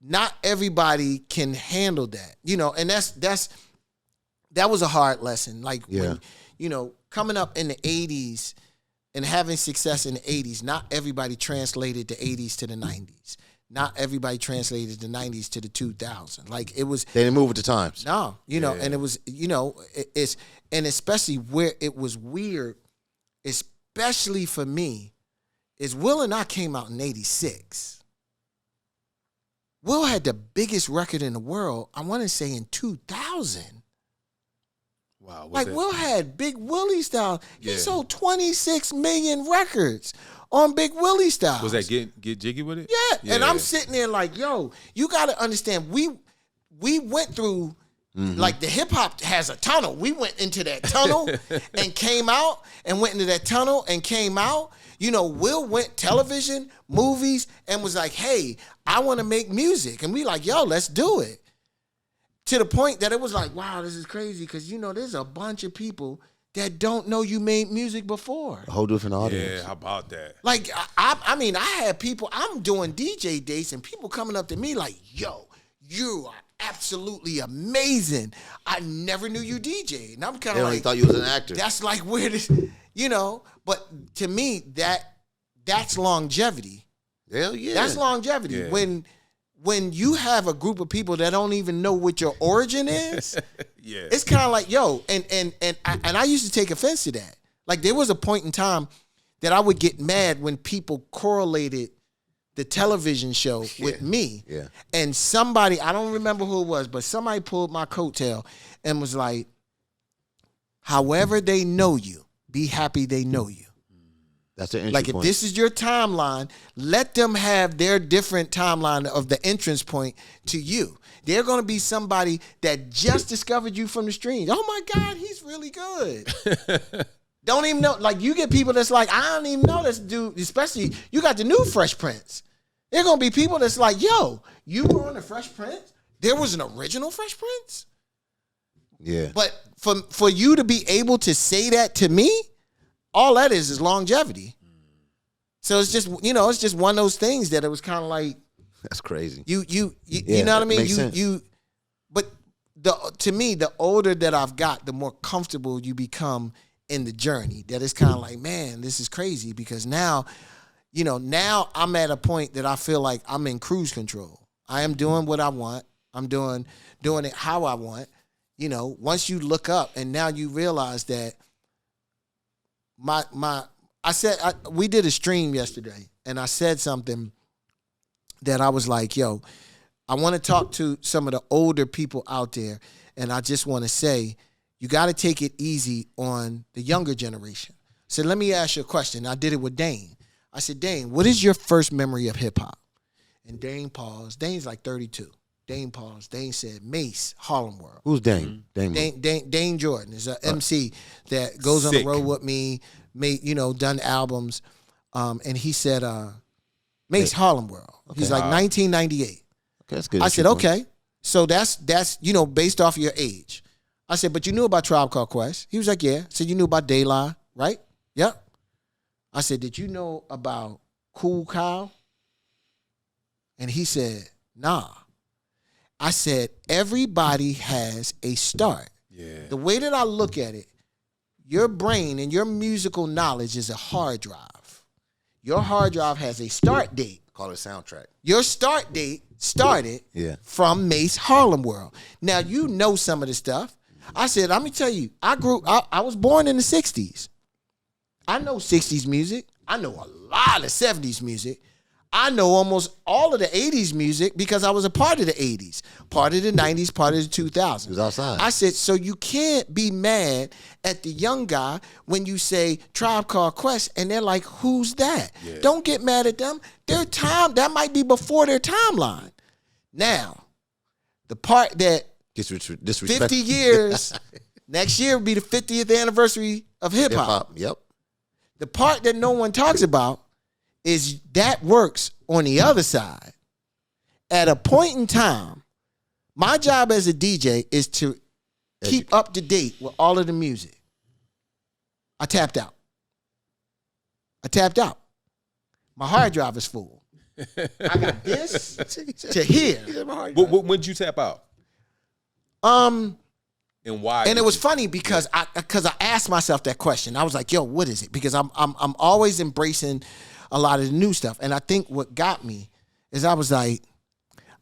not everybody can handle that, and that was a hard lesson. Like, when, coming up in the 80s and having success in the 80s, not everybody translated the 80s to the 90s. Not everybody translated the 90s to the 2000s. Like, it was... They didn't move with the times. No, and it was, it's... And especially where it was weird especially for me, is Will and I came out in 86. Will had the biggest record in the world, I want to say in 2000. Wow. Like, Will had Big Willie style. He sold 26 million records on Big Willie style. Was that get jiggy with it? Yeah. And I'm sitting there like, yo, you got to understand, we went through, like, the hip hop has a tunnel. We went into that tunnel and came out, and went into that tunnel and came out. You know, Will went television, movies, and was like, hey, I want to make music. And we like, yo, let's do it. To the point that it was like, wow, this is crazy, because, you know, there's a bunch of people that don't know you made music before. A whole different audience. Yeah, how about that? Like, I mean, I had people, I'm doing DJ dates, and people coming up to me like, yo, you are absolutely amazing. I never knew you DJ. And I'm kind They of only like, thought you was an actor. that's like where this, you know, but to me, that's longevity. Hell yeah. That's longevity. Yeah. When you have a group of people that don't even know what your origin is, Yeah. it's kind of like, yo, and I used to take offense to that. Like, there was a point in time that I would get mad when people correlated the television show with me. Yeah. And somebody, I don't remember who it was, but somebody pulled my coattail and was like, however they know you, be happy they know you. That's the entry Like, point. if this is your timeline, let them have their different timeline of the entrance point to you. They're going to be somebody that just discovered you from the streams. Oh my God, he's really good. Don't even know. Like, you get people that's like, I don't even know this dude. Especially, you got the new Fresh Prince. They're going to be people that's like, yo, you were on the Fresh Prince? There was an original Fresh Prince? Yeah. But for you to be able to say that to me, all that is longevity. So it's just, you know, it's just one of those things that it was kind of like, That's crazy. you know what I mean? Makes sense. But to me, the older that I've got, the more comfortable you become in the journey. That it's kind of like, man, this is crazy, because now, you know, now I'm at a point that I feel like I'm in cruise control. I am doing what I want. I'm doing it how I want. You know, once you look up and now you realize that we did a stream yesterday, and I said something that I was like, yo, I want to talk to some of the older people out there, and I just want to say, you got to take it easy on the younger generation. So let me ask you a question. I did it with Dane. I said, Dane, what is your first memory of hip hop? And Dane paused. Dane's like 32. Dane paused. Dane said, Mace, Harlem World. Who's Dane? Dane Jordan is an MC that goes on the road with me, done albums. And he said, Mace, Harlem World. Okay. He's like 1998. Okay, that's good. I said, okay. So that's based off of your age. I said, but you knew about Tribe Called Quest. He was like, yeah. I said, you knew about De La, right? Yep. I said, did you know about Cool Cow? And he said, nah. I said, everybody has a start. Yeah. The way that I look at it, your brain and your musical knowledge is a hard drive. Your hard drive has a start date. Call it soundtrack. Your start date started from Mace Harlem World. Now, you know some of the stuff. I said, let me tell you, I was born in the 60s. I know 60s music. I know a lot of 70s music. I know almost all of the 80s music because I was a part of the 80s, part of the 90s, part of the 2000s. He was outside. I said, so you can't be mad at the young guy when you say Tribe Called Quest and they're like, who's that? Yeah. Don't get mad at them. That might be before their timeline. Now, the part that 50 years, next year will be the 50th anniversary of hip-hop. Yep. The part that no one talks about is that works on the other side. At a point in time, my job as a DJ is to keep up to date with all of the music. I tapped out. My hard drive is full. I got this to here. When did you tap out? And why? And it was funny because I asked myself that question. I was like, yo, what is it? Because I'm always embracing a lot of the new stuff. And I think what got me is I was like,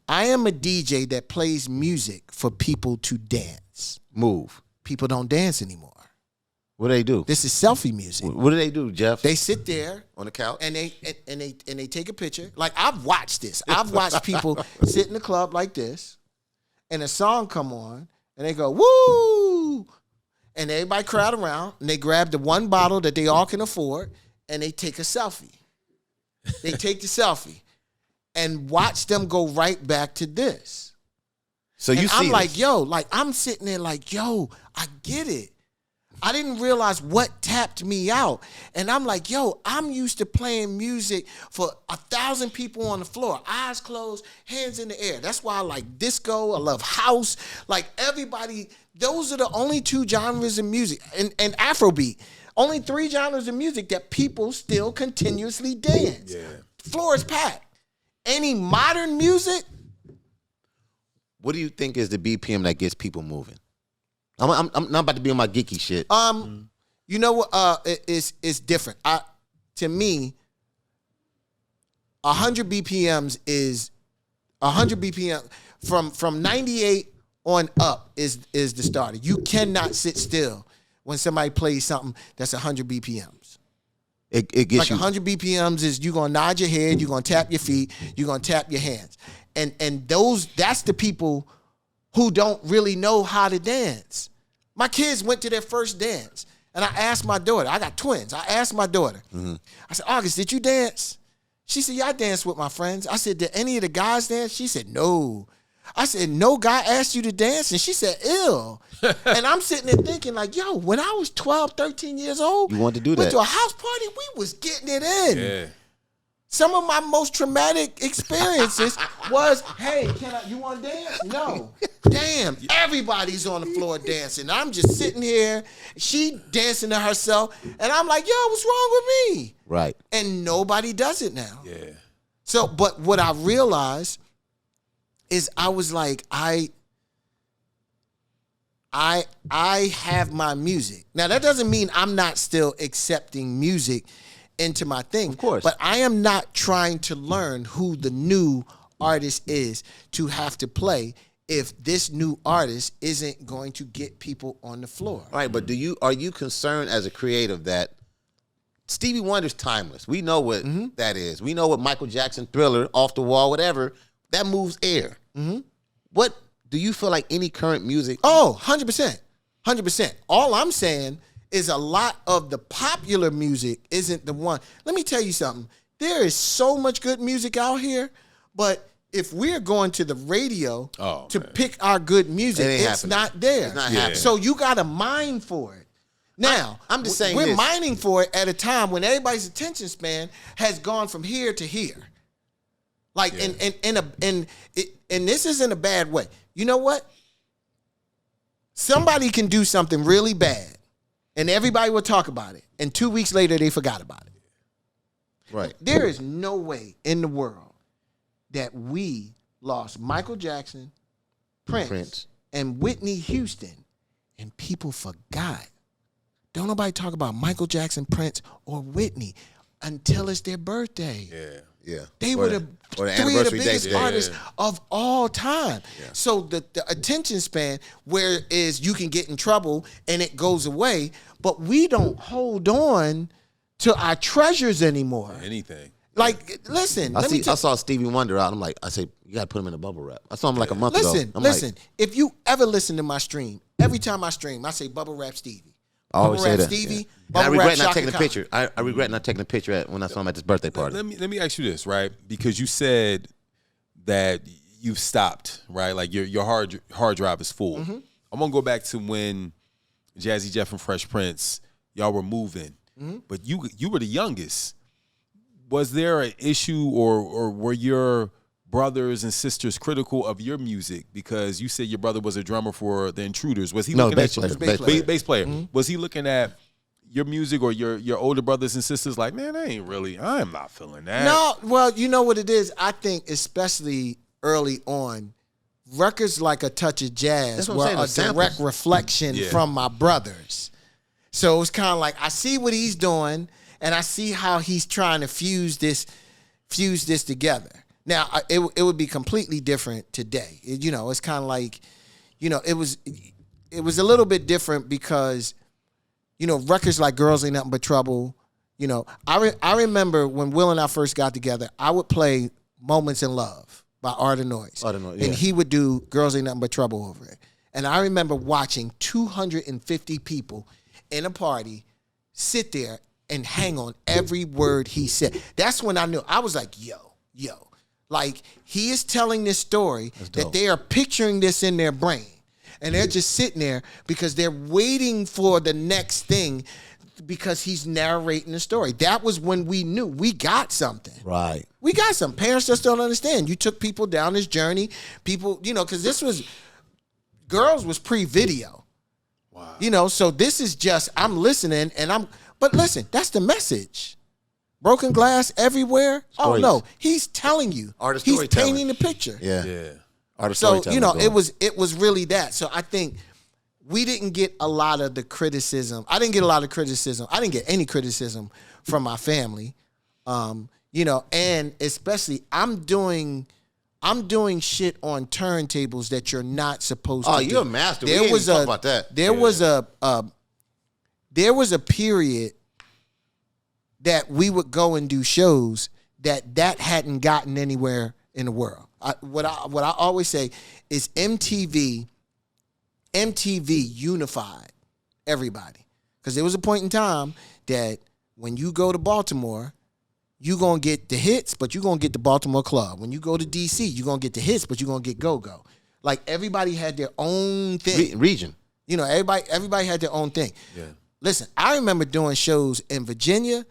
I am a DJ that plays music for people to dance. Move. People don't dance anymore. What do they do? This is selfie music. What do they do, Jeff? They sit there on the couch and they take a picture. Like, I've watched this. I've watched people sit in the club like this, and a song come on, and they go, woo! And everybody crowd around, and they grab the one bottle that they all can afford, and they take a selfie. They take the selfie and watch them go right back to this. So you and see I'm like, this. yo, like, I'm sitting there like, yo, I get it. I didn't realize what tapped me out. And I'm like, yo, I'm used to playing music for 1,000 people on the floor, eyes closed, hands in the air. That's why I like disco. I love house. Like, everybody, those are the only 2 genres of music. And Afrobeat, only 3 genres of music that people still continuously dance. Yeah. Floor is packed. Any modern music? What do you think is the BPM that gets people moving? I'm not about to be on my geeky shit. You know what? It's different. To me, 100 BPMs is 100 BPM from 98 on up is the starter. You cannot sit still when somebody plays something that's 100 BPMs. It gets Like you 100 BPMs is you gonna nod your head, you gonna tap your feet, you gonna tap your hands, and that's the people who don't really know how to dance. My kids went to their first dance, and I asked my daughter. I got twins. I asked my daughter. I said, August, did you dance? She said, yeah, I danced with my friends. I said, did any of the guys dance? She said, no. I said, no guy asked you to dance? And she said, ew. And I'm sitting there thinking like, yo, when I was 12, 13 years old, You wanted to do went that. to a house party, we was getting it in. Yeah. Some of my most traumatic experiences was, hey, you want to dance? No. Damn, everybody's on the floor dancing. I'm just sitting here, she dancing to herself, and I'm like, yo, what's wrong with me? right. And nobody does it now. Yeah. So, but what I realized is I was like, I have my music. Now, that doesn't mean I'm not still accepting music into my thing. Of course. But I am not trying to learn who the new artist is to have to play if this new artist isn't going to get people on the floor. All right, but are you concerned as a creative that Stevie Wonder's timeless? We know what that is. We know what Michael Jackson, Thriller, Off the Wall, whatever, that moves air. What do you feel like any current music? Oh, 100%. 100%. All I'm saying is a lot of the popular music isn't the one. Let me tell you something. There is so much good music out here, but if we're going to the radio to pick our good music, it's not there. It's not happening. So you got to mine for it. Now, I'm just saying we're this. mining for it at a time when everybody's attention span has gone from here to here. Like, and this isn't a bad way. You know what? Somebody can do something really bad, and everybody will talk about it, and 2 weeks later they forgot about it. Right. There is no way in the world that we lost Michael Jackson, Prince, and Whitney Houston, and people forgot. Don't nobody talk about Michael Jackson, Prince, or Whitney until it's their birthday. Yeah. Yeah. They were the three of the anniversary biggest dates. artists of all time. Yeah. So the attention span, whereas you can get in trouble and it goes away, but we don't hold on to our treasures anymore. Anything. Like, listen. I saw Stevie Wonder out. I say, you got to put him in a bubble wrap. I saw him like a month ago. Listen. If you ever listen to my stream, every time I stream, I say bubble wrap Stevie. I always say that. Stevie, I regret not Shaka taking a Khan. picture. I regret not taking a picture when I saw him at this birthday party. Let me ask you this, right? Because you said that you've stopped, right? Like your hard drive is full. I'm gonna go back to when Jazzy Jeff and Fresh Prince, y'all were moving, but you were the youngest. Was there an issue, or were your brothers and sisters critical of your music? Because you said your brother was a drummer for the Intruders. Was he looking at bass player? Was he looking at your music or your older brothers and sisters like, man, I'm not feeling that? No, well, you know what it is? I think especially early on, records like A Touch of Jazz were a direct reflection from my brothers. So it's kind of like, I see what he's doing, and I see how he's trying to fuse this together. Now, it would be completely different today. It's kind of like, it was a little bit different because records like Girls Ain't Nothing But Trouble. I remember when Will and I first got together, I would play Moments in Love by Art of Noise. And he would do Girls Ain't Nothing But Trouble over it. And I remember watching 250 people in a party sit there and hang on every word he said. That's when I knew. I was like, yo. Like, he is telling this story that they are picturing this in their brain. And they're just sitting there because they're waiting for the next thing because he's narrating the story. That was when we knew we got something. Right. We got something. Parents just don't understand. You took people down this journey. People, because this was, Girls was pre-video. Wow. So this is just, I'm listening but listen, that's the message. Broken glass everywhere. Stories. Oh no, he's telling you. He's painting the picture. Yeah. So it was really that. So I think we didn't get a lot of the criticism. I didn't get a lot of criticism. I didn't get any criticism from my family. And especially I'm doing shit on turntables that you're not supposed to do. Oh, you're a master. We ain't even talk about that. There was a period that we would go and do shows that hadn't gotten anywhere in the world. What I always say is MTV unified everybody. Because there was a point in time that when you go to Baltimore, you're going to get the hits, but you're going to get the Baltimore Club. When you go to D.C., you're going to get the hits, but you're going to get go-go. Like, everybody had their own thing. Region. Everybody had their own thing. Yeah. Listen, I remember doing shows in Virginia,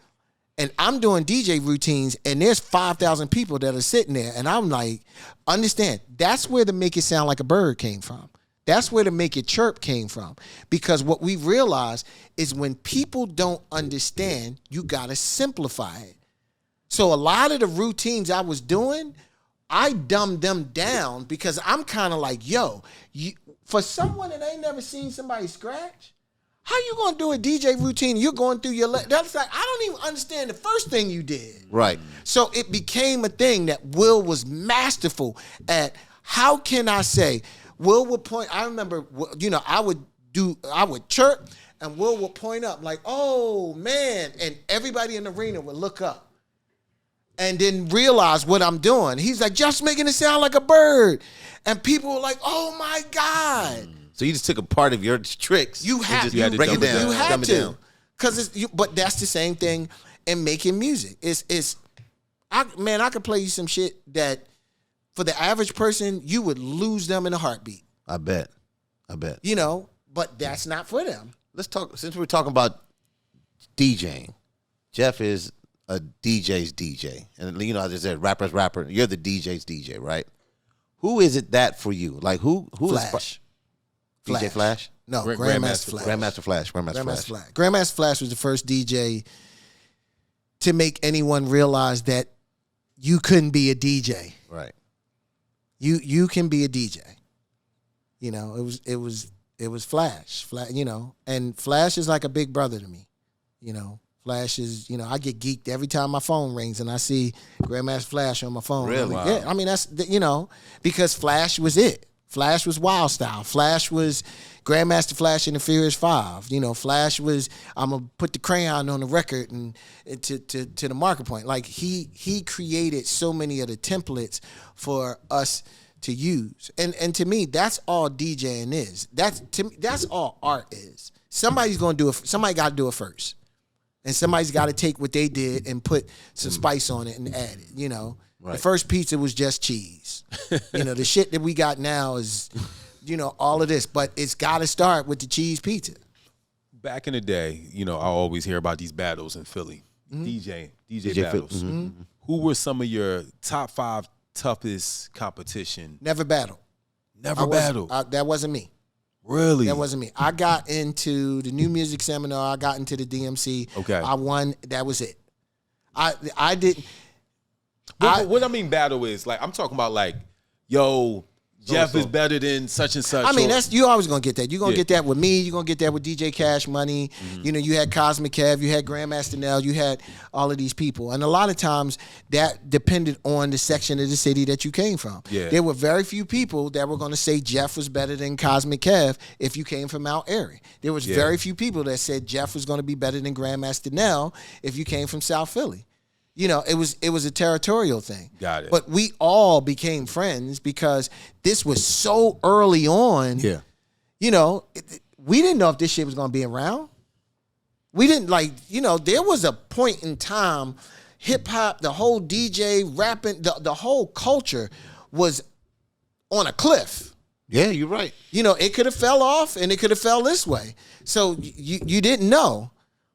and I'm doing DJ routines, and there's 5,000 people that are sitting there, and I'm like, understand, that's where the Make It Sound Like a Bird came from. That's where the Make It Chirp came from. Because what we realized is when people don't understand, you got to simplify it. So a lot of the routines I was doing, I dumbed them down because I'm kind of like, for someone that ain't never seen somebody scratch, how you gonna do a DJ routine? You're going through your that's like, I don't even understand the first thing you did. Right. So it became a thing that Will was masterful at. How can I say? Will would point. I remember, I would chirp, and Will would point up like, "Oh man!" and everybody in the arena would look up, and then realize what I'm doing. He's like, "Just making it sound like a bird," and people were like, "Oh my God." So you just took a part of your tricks. You had to break it down. You had to, but that's the same thing in making music. I could play you some shit that for the average person you would lose them in a heartbeat. I bet. But that's not for them. Let's talk. Since we're talking about DJing, Jeff is a DJ's DJ, and I just said rapper's rapper. You're the DJ's DJ, right? Who is it that for you? Like who? Flash. DJ Flash? No, Grandmaster Flash. Grandmaster Flash. Grandmaster Flash was the first DJ to make anyone realize that you couldn't be a DJ. Right. You can be a DJ. It was Flash. And Flash is like a big brother to me. Flash is, I get geeked every time my phone rings and I see Grandmaster Flash on my phone. Really? Like, yeah, I mean, that's, because Flash was it. Flash was Wild Style. Flash was Grandmaster Flash and the Furious Five. Flash was, I'm going to put the crayon on the record and to the marker point. Like, he created so many of the templates for us to use. And to me, that's all DJing is. That's all art is. Somebody's going to do it. Somebody got to do it first. And somebody's got to take what they did and put some spice on it and add it, Right. The first pizza was just cheese. The shit that we got now is, all of this. But it's got to start with the cheese pizza. Back in the day, I always hear about these battles in Philly. DJ battles. Mm-hmm. Who were some of your top 5 toughest competition? Never battled. That wasn't me. Really? That wasn't me. I got into the New Music Seminar. I got into the DMC. Okay. I won. That was it. I didn't. What I mean battle is, like, I'm talking about like, yo, Jeff is better than such and such. I mean, that's you always gonna get that. You're gonna get that with me. You're gonna get that with DJ Cash Money. You know, you had Cosmic Kev, you had Grandmaster Nell, you had all of these people, and a lot of times that depended on the section of the city that you came from. Yeah. There were very few people that were gonna say Jeff was better than Cosmic Kev if you came from Mount Airy. There was very few people that said Jeff was gonna be better than Grandmaster Nell if you came from South Philly. You know, it was a territorial thing. Got it. But we all became friends because this was so early on. Yeah. You know, we didn't know if this shit was going to be around. We didn't there was a point in time, hip hop, the whole DJ, rapping, the whole culture was on a cliff. Yeah, you're right. You know, it could have fell off and it could have fell this way. So you didn't know.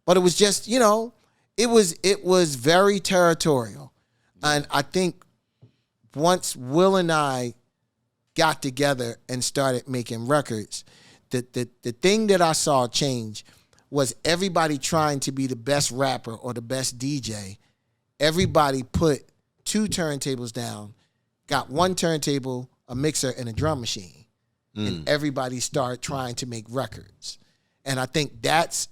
But it was just, you know, it was very territorial. And I think once Will and I got together and started making records, the thing that I saw change was everybody trying to be the best rapper or the best DJ. Everybody put 2 turntables down, got 1 turntable, a mixer, and a drum machine. And everybody started trying to make records. And I think that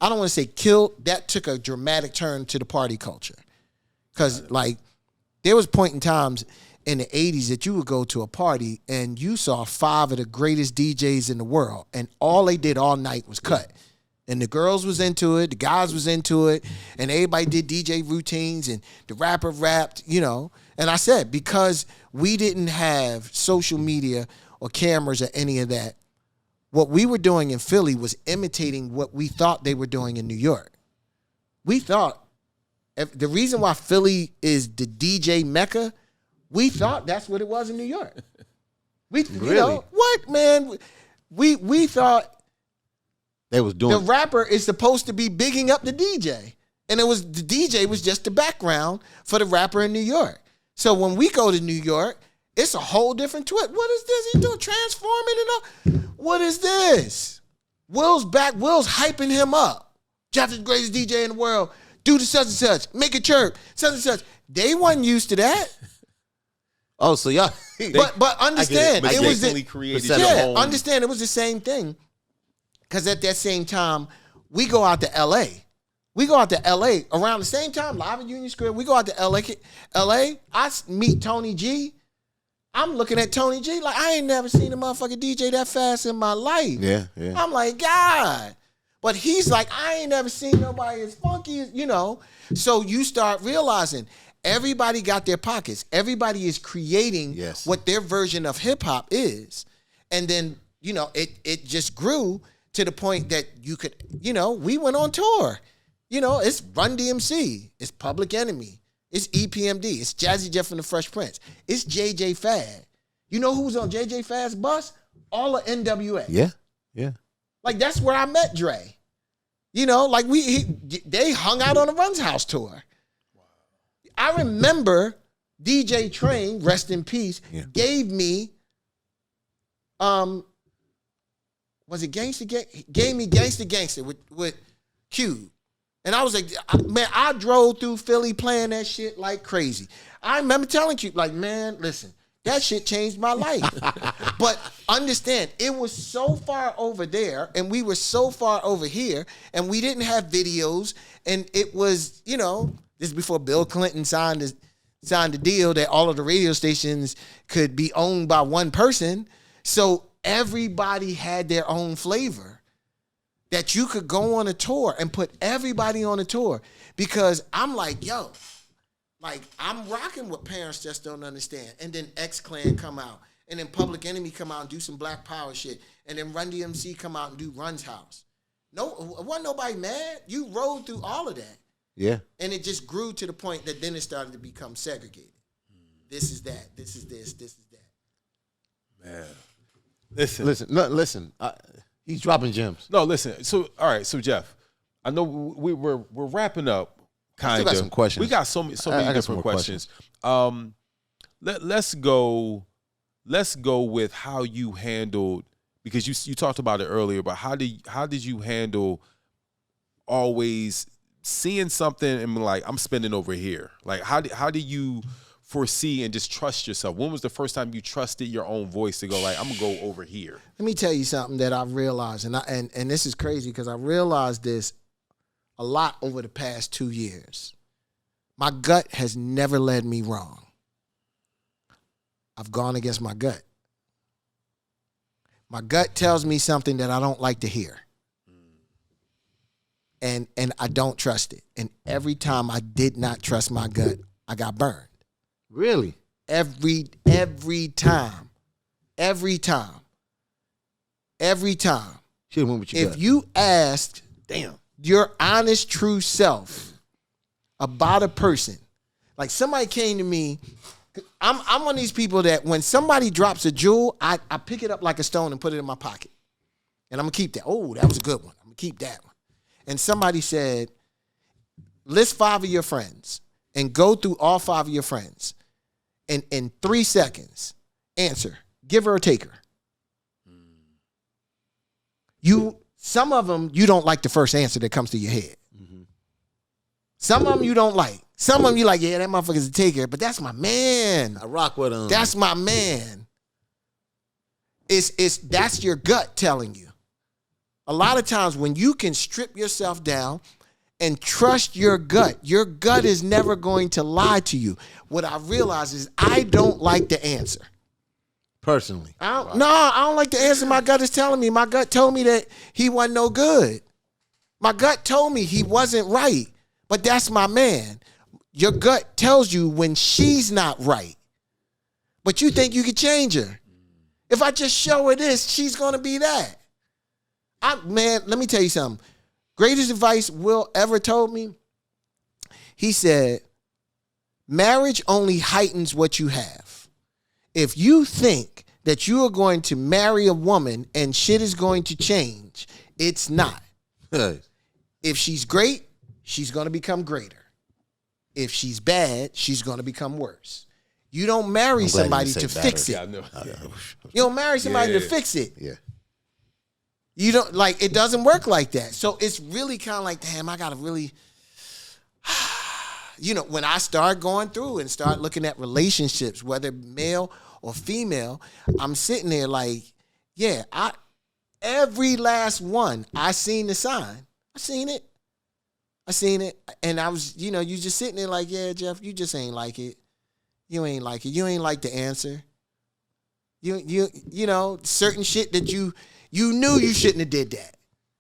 I don't want to say killed, that took a dramatic turn to the party culture. Because, like, there was point in times in the 80s that you would go to a party and you saw 5 of the greatest DJs in the world, and all they did all night was cut. And the girls was into it, the guys was into it, and everybody did DJ routines, and the rapper rapped, you know. And I said, because we didn't have social media or cameras or any of that, what we were doing in Philly was imitating what we thought they were doing in New York. We thought, the reason why Philly is the DJ Mecca, we thought that's what it was in New York. You know, what, man? We thought they was doing the rapper is supposed to be bigging up the DJ. And the DJ was just the background for the rapper in New York. So when we go to New York, it's a whole different twist. What is this? He doing transforming and all? What is this? Will's back. Will's hyping him up. Jeff is the greatest DJ in the world. Do the such and such. Make it chirp. Such and such. They wasn't used to that. Oh, so y'all. But understand, it was understand it was the same thing. Because at that same time, we go out to L.A. We go out to L.A. around the same time, live at Union Square. We go out to L.A. I meet Tony G. I'm looking at Tony G like, I ain't never seen a motherfucking DJ that fast in my life. Yeah. I'm like, God. But he's like, I ain't never seen nobody as funky as, you know. So you start realizing everybody got their pockets. Everybody is creating what their version of hip hop is. And then, you know, it just grew to the point that you could, you know, we went on tour. You know, it's Run DMC. It's Public Enemy. It's EPMD. It's Jazzy Jeff and the Fresh Prince. It's JJ Fad. You know who was on JJ Fad's bus? All of NWA. Yeah. Like, that's where I met Dre. You know, like they hung out on the Run's House tour. Wow. I remember DJ Train, rest in peace, gave me, was it Gangsta? Gave me Gangsta with Cube. And I was like, man, I drove through Philly playing that shit like crazy. I remember telling Cube, like, man, listen, that shit changed my life. But understand, it was so far over there, and we were so far over here, and we didn't have videos, and it was, you know, this is before Bill Clinton signed the deal that all of the radio stations could be owned by one person. So everybody had their own flavor. That you could go on a tour and put everybody on a tour. Because I'm like, yo, like, I'm rocking what parents just don't understand. And then X-Clan come out. And then Public Enemy come out and do some Black Power shit. And then Run DMC come out and do Run's House. No, wasn't nobody mad. You rode through all of that. Yeah. And it just grew to the point that then it started to become segregated. This is that. This is this. This is that. Man. Listen. He's dropping gems. No, listen. So, all right. So, Jeff, I know we're wrapping up. Kind of. Got some questions. We got so many different questions. Let's go with how you handled, because you talked about it earlier. But how did you handle always seeing something and be like, I'm spending over here? Like, how do you foresee and just trust yourself? When was the first time you trusted your own voice to go like, I'm gonna go over here? Let me tell you something that I've realized, and this is crazy because I realized this a lot over the past 2 years. My gut has never led me wrong. I've gone against my gut. My gut tells me something that I don't like to hear. And I don't trust it. And every time I did not trust my gut, I got burned. Really? Every time. Every time. Every time. Should've went with your If gut. you asked Damn. your honest, true self about a person, like somebody came to me, I'm one of these people that when somebody drops a jewel, I pick it up like a stone and put it in my pocket. And I'm going to keep that. Oh, that was a good one. I'm going to keep that one. And somebody said, list 5 of your friends and go through all 5 of your friends. And in 3 seconds, answer, give her or take her. Some of them, you don't like the first answer that comes to your head. Mm-hmm. Some of them you don't like. Some of them you like, yeah, that motherfucker's a taker, but that's my man. I rock with him. That's my man. That's your gut telling you. A lot of times when you can strip yourself down and trust your gut is never going to lie to you. What I realize is I don't like the answer. Personally. I don't like the answer my gut is telling me. My gut told me that he wasn't no good. My gut told me he wasn't right, but that's my man. Your gut tells you when she's not right, but you think you can change her. If I just show her this, she's going to be that. Man, let me tell you something. Greatest advice Will ever told me, he said, marriage only heightens what you have. If you think that you are going to marry a woman and shit is going to change, it's not. If she's great, she's going to become greater. If she's bad, she's going to become worse. You don't marry somebody to fix it. Yeah, You don't marry somebody to fix it. Yeah. You don't, like, it doesn't work like that. So it's really kind of like, damn, I got to really, when I start going through and start looking at relationships, whether male or female, I'm sitting there like, yeah, every last one, I seen the sign. I seen it. And I was, you just sitting there like, yeah, Jeff, you just ain't like it. You ain't like it. You ain't like the answer. You know, certain shit that you knew you shouldn't have did that.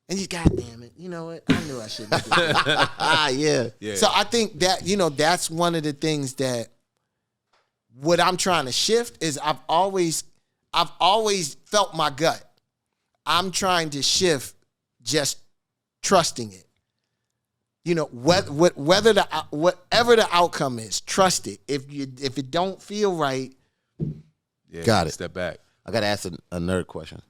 And you, goddamn it, you know what? I knew I shouldn't have did that. Yeah. So I think that, that's one of the things that what I'm trying to shift is I've always felt my gut. I'm trying to shift just trusting it. Whatever the outcome is, trust it. If it don't feel right, got it. Step back. I got to ask a nerd question.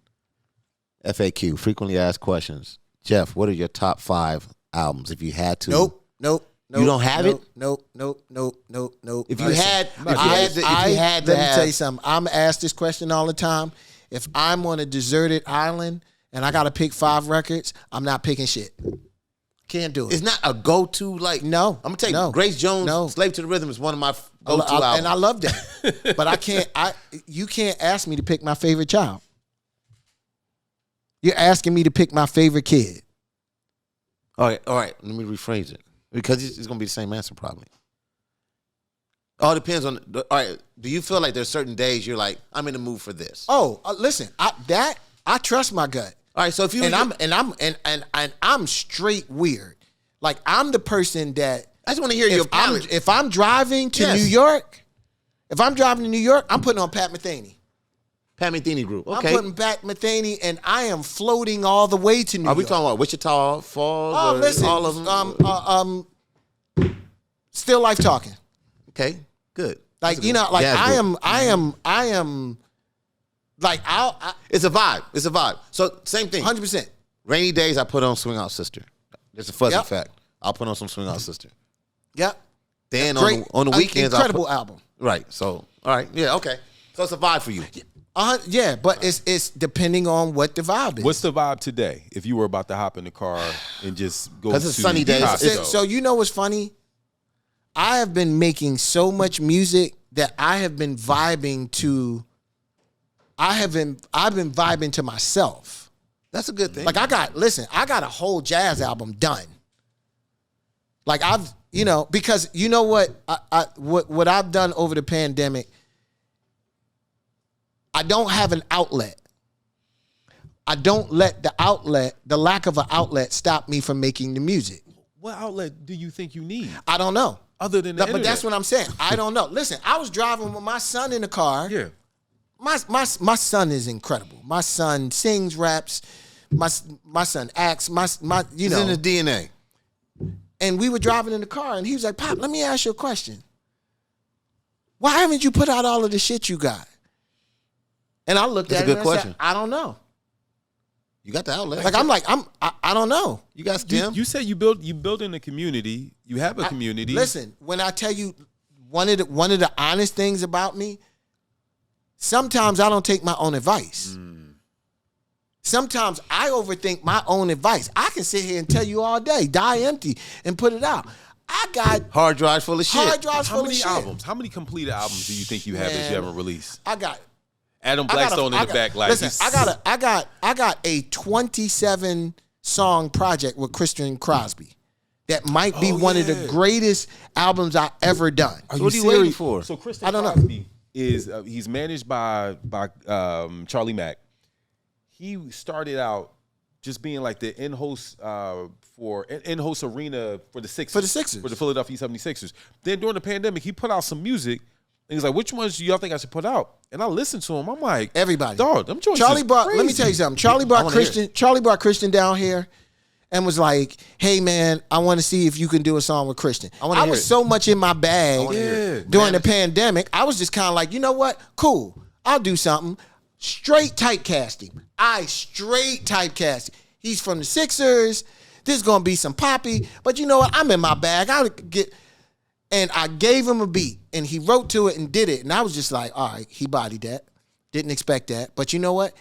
FAQ, frequently asked questions. Jeff, what are your top 5 albums if you had to? Nope. You don't have it? Nope. If you had to let me tell you something. I'm asked this question all the time. If I'm on a deserted island and I got to pick 5 records, I'm not picking shit. Can't do it. It's not a go-to, like, no. I'm going to tell you, Grace Jones, Slave to the Rhythm is one of my go-to albums. And I love that. But you can't ask me to pick my favorite child. You're asking me to pick my favorite kid. All right. Let me rephrase it. Because it's going to be the same answer probably. All depends on, all right, do you feel like there's certain days you're like, I'm in the mood for this? Oh, listen, I trust my gut. All right, so if you I'm straight weird. Like, I'm the person that I just want to hear your palate. If I'm driving to New York, I'm putting on Pat Metheny. Pat Metheny group. Okay. I'm putting Pat Metheny, and I am floating all the way to New York. Are we talking about Wichita Falls? Oh, listen, all of them. Still Life Talking. Okay, good. Like, like I am. Like, it's a vibe. It's a vibe. So same thing. 100%. Rainy days, I put on Swing Out Sister. There's a fuzzy fact. I'll put on some Swing Out Sister. Yep. Then on the weekends, incredible album. Right. So all right. Yeah. Okay. So it's a vibe for you. Yeah, but it's depending on what the vibe is. What's the vibe today? If you were about to hop in the car and just go, because it's sunny days. So you know what's funny? I have been making so much music that I have been vibing to. I've been vibing to myself. That's a good thing. Like I got a whole jazz album done. Like because you know what what I've done over the pandemic, I don't have an outlet. I don't let the lack of an outlet stop me from making the music. What outlet do you think you need? I don't know. Other than the But that's what I'm saying. I don't know. Listen, I was driving with my son in the car. Yeah. My son is incredible. My son sings, raps. My son acts. It's in his DNA. And we were driving in the car, and he was like, "Pop, let me ask you a question. Why haven't you put out all of the shit you got?" And I looked at him and said, "I don't know." You got the outlet. Like I don't know. You got STEM. You say you build in a community. You have a community. Listen, when I tell you one of the honest things about me, sometimes I don't take my own advice. Sometimes I overthink my own advice. I can sit here and tell you all day, die empty, and put it out. I got hard drives full of shit. How many albums? How many completed albums do you think you have that you haven't released? I got Adam Blackstone in the back. Like, listen, I got a 27 song project with Christian Crosby that might be one of the greatest albums I ever done. What are you waiting for? So Christian Crosby is he's managed by Charlie Mack. He started out just being like the in-host in-host arena for the Sixers. For the Philadelphia 76ers. Then during the pandemic, he put out some music. And he's like, which ones do y'all think I should put out? And I listened to him. I'm like, everybody. Dog, them choices let me tell you something. Charlie brought Christian down here and was like, hey man, I want to see if you can do a song with Christian. I was so much in my bag during the pandemic. I was just kind of like, you know what? Cool. I'll do something. Straight typecast him. Straight typecast him. He's from the Sixers. This is going to be some poppy. But you know what? I'm in my bag. And I gave him a beat, and he wrote to it and did it. And I was just like, all right, he bodied that. Didn't expect that. But you know what?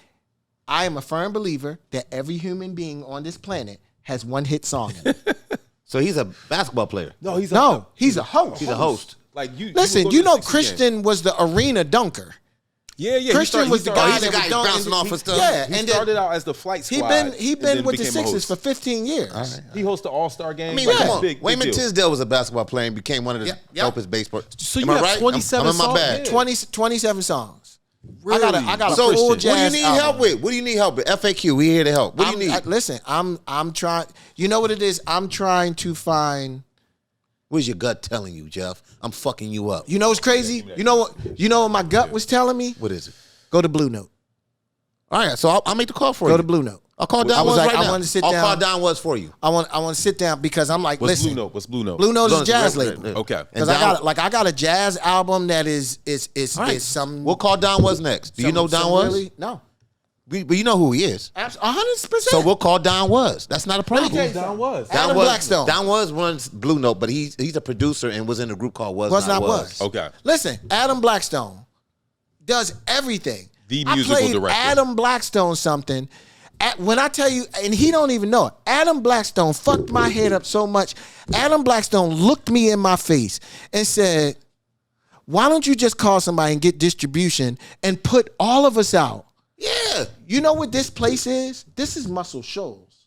I am a firm believer that every human being on this planet has one hit song in it. So he's a basketball player. No, he's a host. He's a host. Like Listen, you know Christian was the arena dunker. Yeah. Christian was the guy that was bouncing off of stuff. Yeah, he started out as the flight squad. He been with the Sixers for 15 years. Right. He hosted the All-Star game. I mean, come on. Wayman Tisdale was a basketball player and became one of the dopest baseball. So you have 27 songs? I'm in my bag. 27 songs. Really? I got a full jazz what do you need album. help with? What do you need help with? FAQ, we here to help. What do you need? Listen, I'm trying. You know what it is? I'm trying to find. What's your gut telling you, Jeff? I'm fucking you up. You know what's crazy? You know what my gut was telling me? What is it? Go to Blue Note. All right, so I'll make the call for you. Go to Blue Note. I'll call Don Was right now. I want to sit down. I'll call Don Was for you. I want to sit down because I'm like, What's listen. Blue Note? What's Blue Note? Blue Note is a jazz label. Okay. Because I got a jazz album that is some. We'll call Don Was next. Do you know Don Was? Really? No. But you know who he is. 100%. So we'll call Don Was. That's not a problem. Who's Don Was? Adam Blackstone. Don Was runs Blue Note, but he's a producer and was in a group called Was Not Was. Okay. Listen, Adam Blackstone does everything. The musical I played director. Adam Blackstone something. When I tell you, and he don't even know it, Adam Blackstone fucked my head up so much. Adam Blackstone looked me in my face and said, why don't you just call somebody and get distribution and put all of us out? Yeah. You know what this place is? This is Muscle Shoals.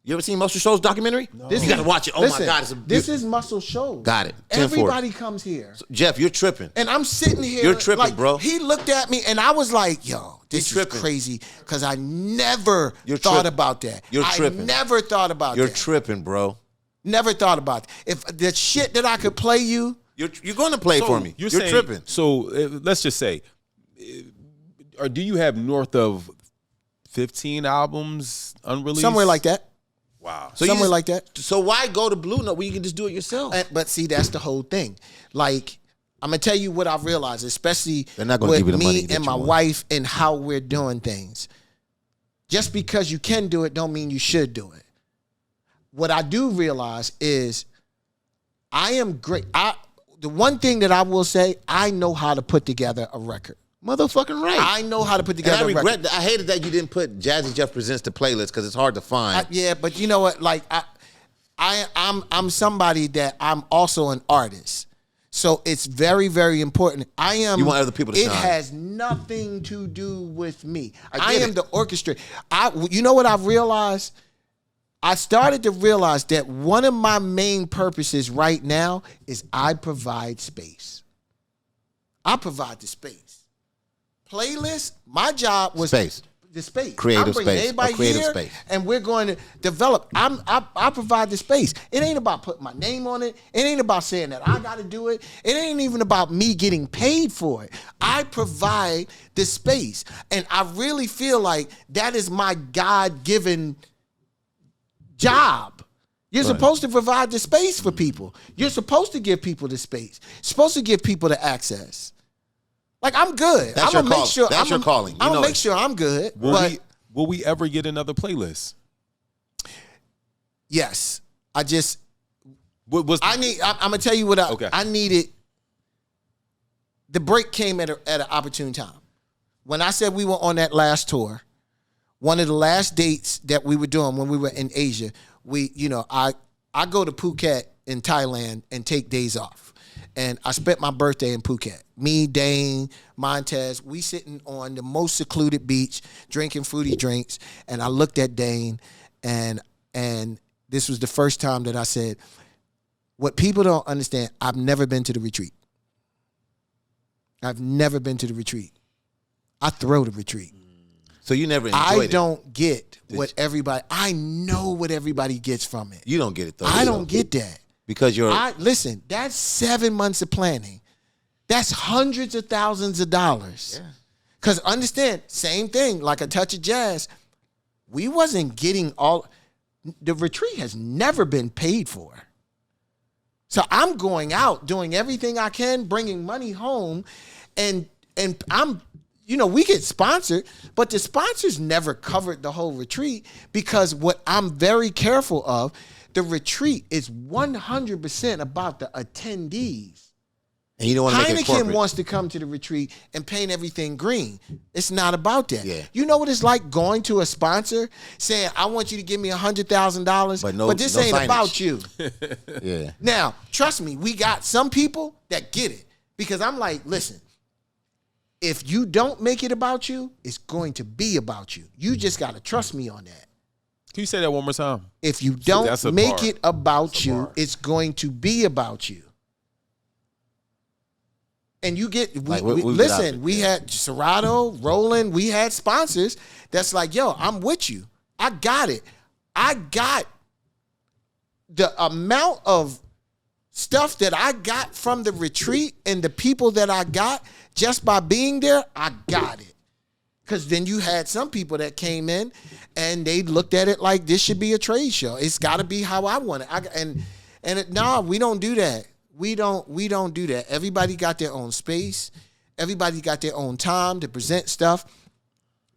You ever seen Muscle Shoals documentary? No. You got to watch it. Oh, listen, my God. This is Muscle Shoals. Got it. Everybody comes here. So, Jeff, you're tripping. And I'm sitting here. You're tripping, like, bro. He looked at me and I was like, yo, this is crazy because I never thought about that. You're tripping. I never thought about that. You're tripping, bro. Never thought about it. If the shit that I could play you. You're going to play for me. You're saying, tripping. So let's just say, or do you have north of 15 albums unreleased? Somewhere like that. Wow. So somewhere like that. So why go to Blue Note when you can just do it yourself? But see, that's the whole thing. Like, I'm going to tell you what I've realized, especially They're not gonna with give you the money me that and you my want. wife and how we're doing things. Just because you can do it don't mean you should do it. What I do realize is I am great. The one thing that I will say, I know how to put together a record. Motherfucking right. I know how to put together and I a record. I hated that you didn't put Jazzy Jeff Presents to playlist because it's hard to find. Yeah, but you know what? Like I'm somebody that I'm also an artist. So it's very, very important. You want other people to It shine. has nothing to do with me. I am it. the orchestrator. You know what I've realized? I started to realize that one of my main purposes right now is I provide space. I provide the space. Playlist, my job was Space. The space. Creative I'm bringing space. everybody A creative here, space. and we're going to develop. I provide the space. It ain't about putting my name on it. It ain't about saying that I got to do it. It ain't even about me getting paid for it. I provide the space, and I really feel like that is my God-given job. You're supposed to provide the space for people. You're supposed to give people the space. You're supposed to give people the access. Like, I'm good. That's I'm your gonna call. make sure. That's your calling. I'm gonna make sure I'm good. Will we ever get another playlist? Yes, I just. I'm gonna tell you what Okay. I needed. The break came at an opportune time. When I said we were on that last tour, one of the last dates that we were doing when we were in Asia, I go to Phuket in Thailand and take days off. And I spent my birthday in Phuket. Me, Dane, Montez, we sitting on the most secluded beach, drinking fruity drinks. And I looked at Dane, and this was the first time that I said, what people don't understand, I've never been to the retreat. I've never been to the retreat. I throw the retreat. So you never enjoyed it. I don't get what everybody, I know what everybody gets from it. You don't get it, though. I don't get that. Because listen, that's 7 months of planning. That's hundreds of thousands of dollars. Yeah. Because understand, same thing, like a touch of jazz. We wasn't getting the retreat has never been paid for. So I'm going out, doing everything I can, bringing money home, and I'm, we get sponsored, but the sponsors never covered the whole retreat, because what I'm very careful of, the retreat is 100% about the attendees. And you don't want to make it corporate. Heineken wants to come to the retreat and paint everything green. It's not about that. Yeah. You know what it's like going to a sponsor saying, I want you to give me $100,000, but this ain't signage. About you. Yeah. Now, trust me, we got some people that get it, because I'm like, listen, if you don't make it about you, it's going to be about you. You just got to trust me on that. Can you say that one more time? If you don't make bar. it about you, bar. it's going to be about you. And you get, listen, we had Serato, Roland, we had sponsors that's like, yo, I'm with you. I got it. I got the amount of stuff that I got from the retreat and the people that I got just by being there, I got it. Because then you had some people that came in and they looked at it like this should be a trade show. It's got to be how I want it. No, we don't do that. We don't do that. Everybody got their own space. Everybody got their own time to present stuff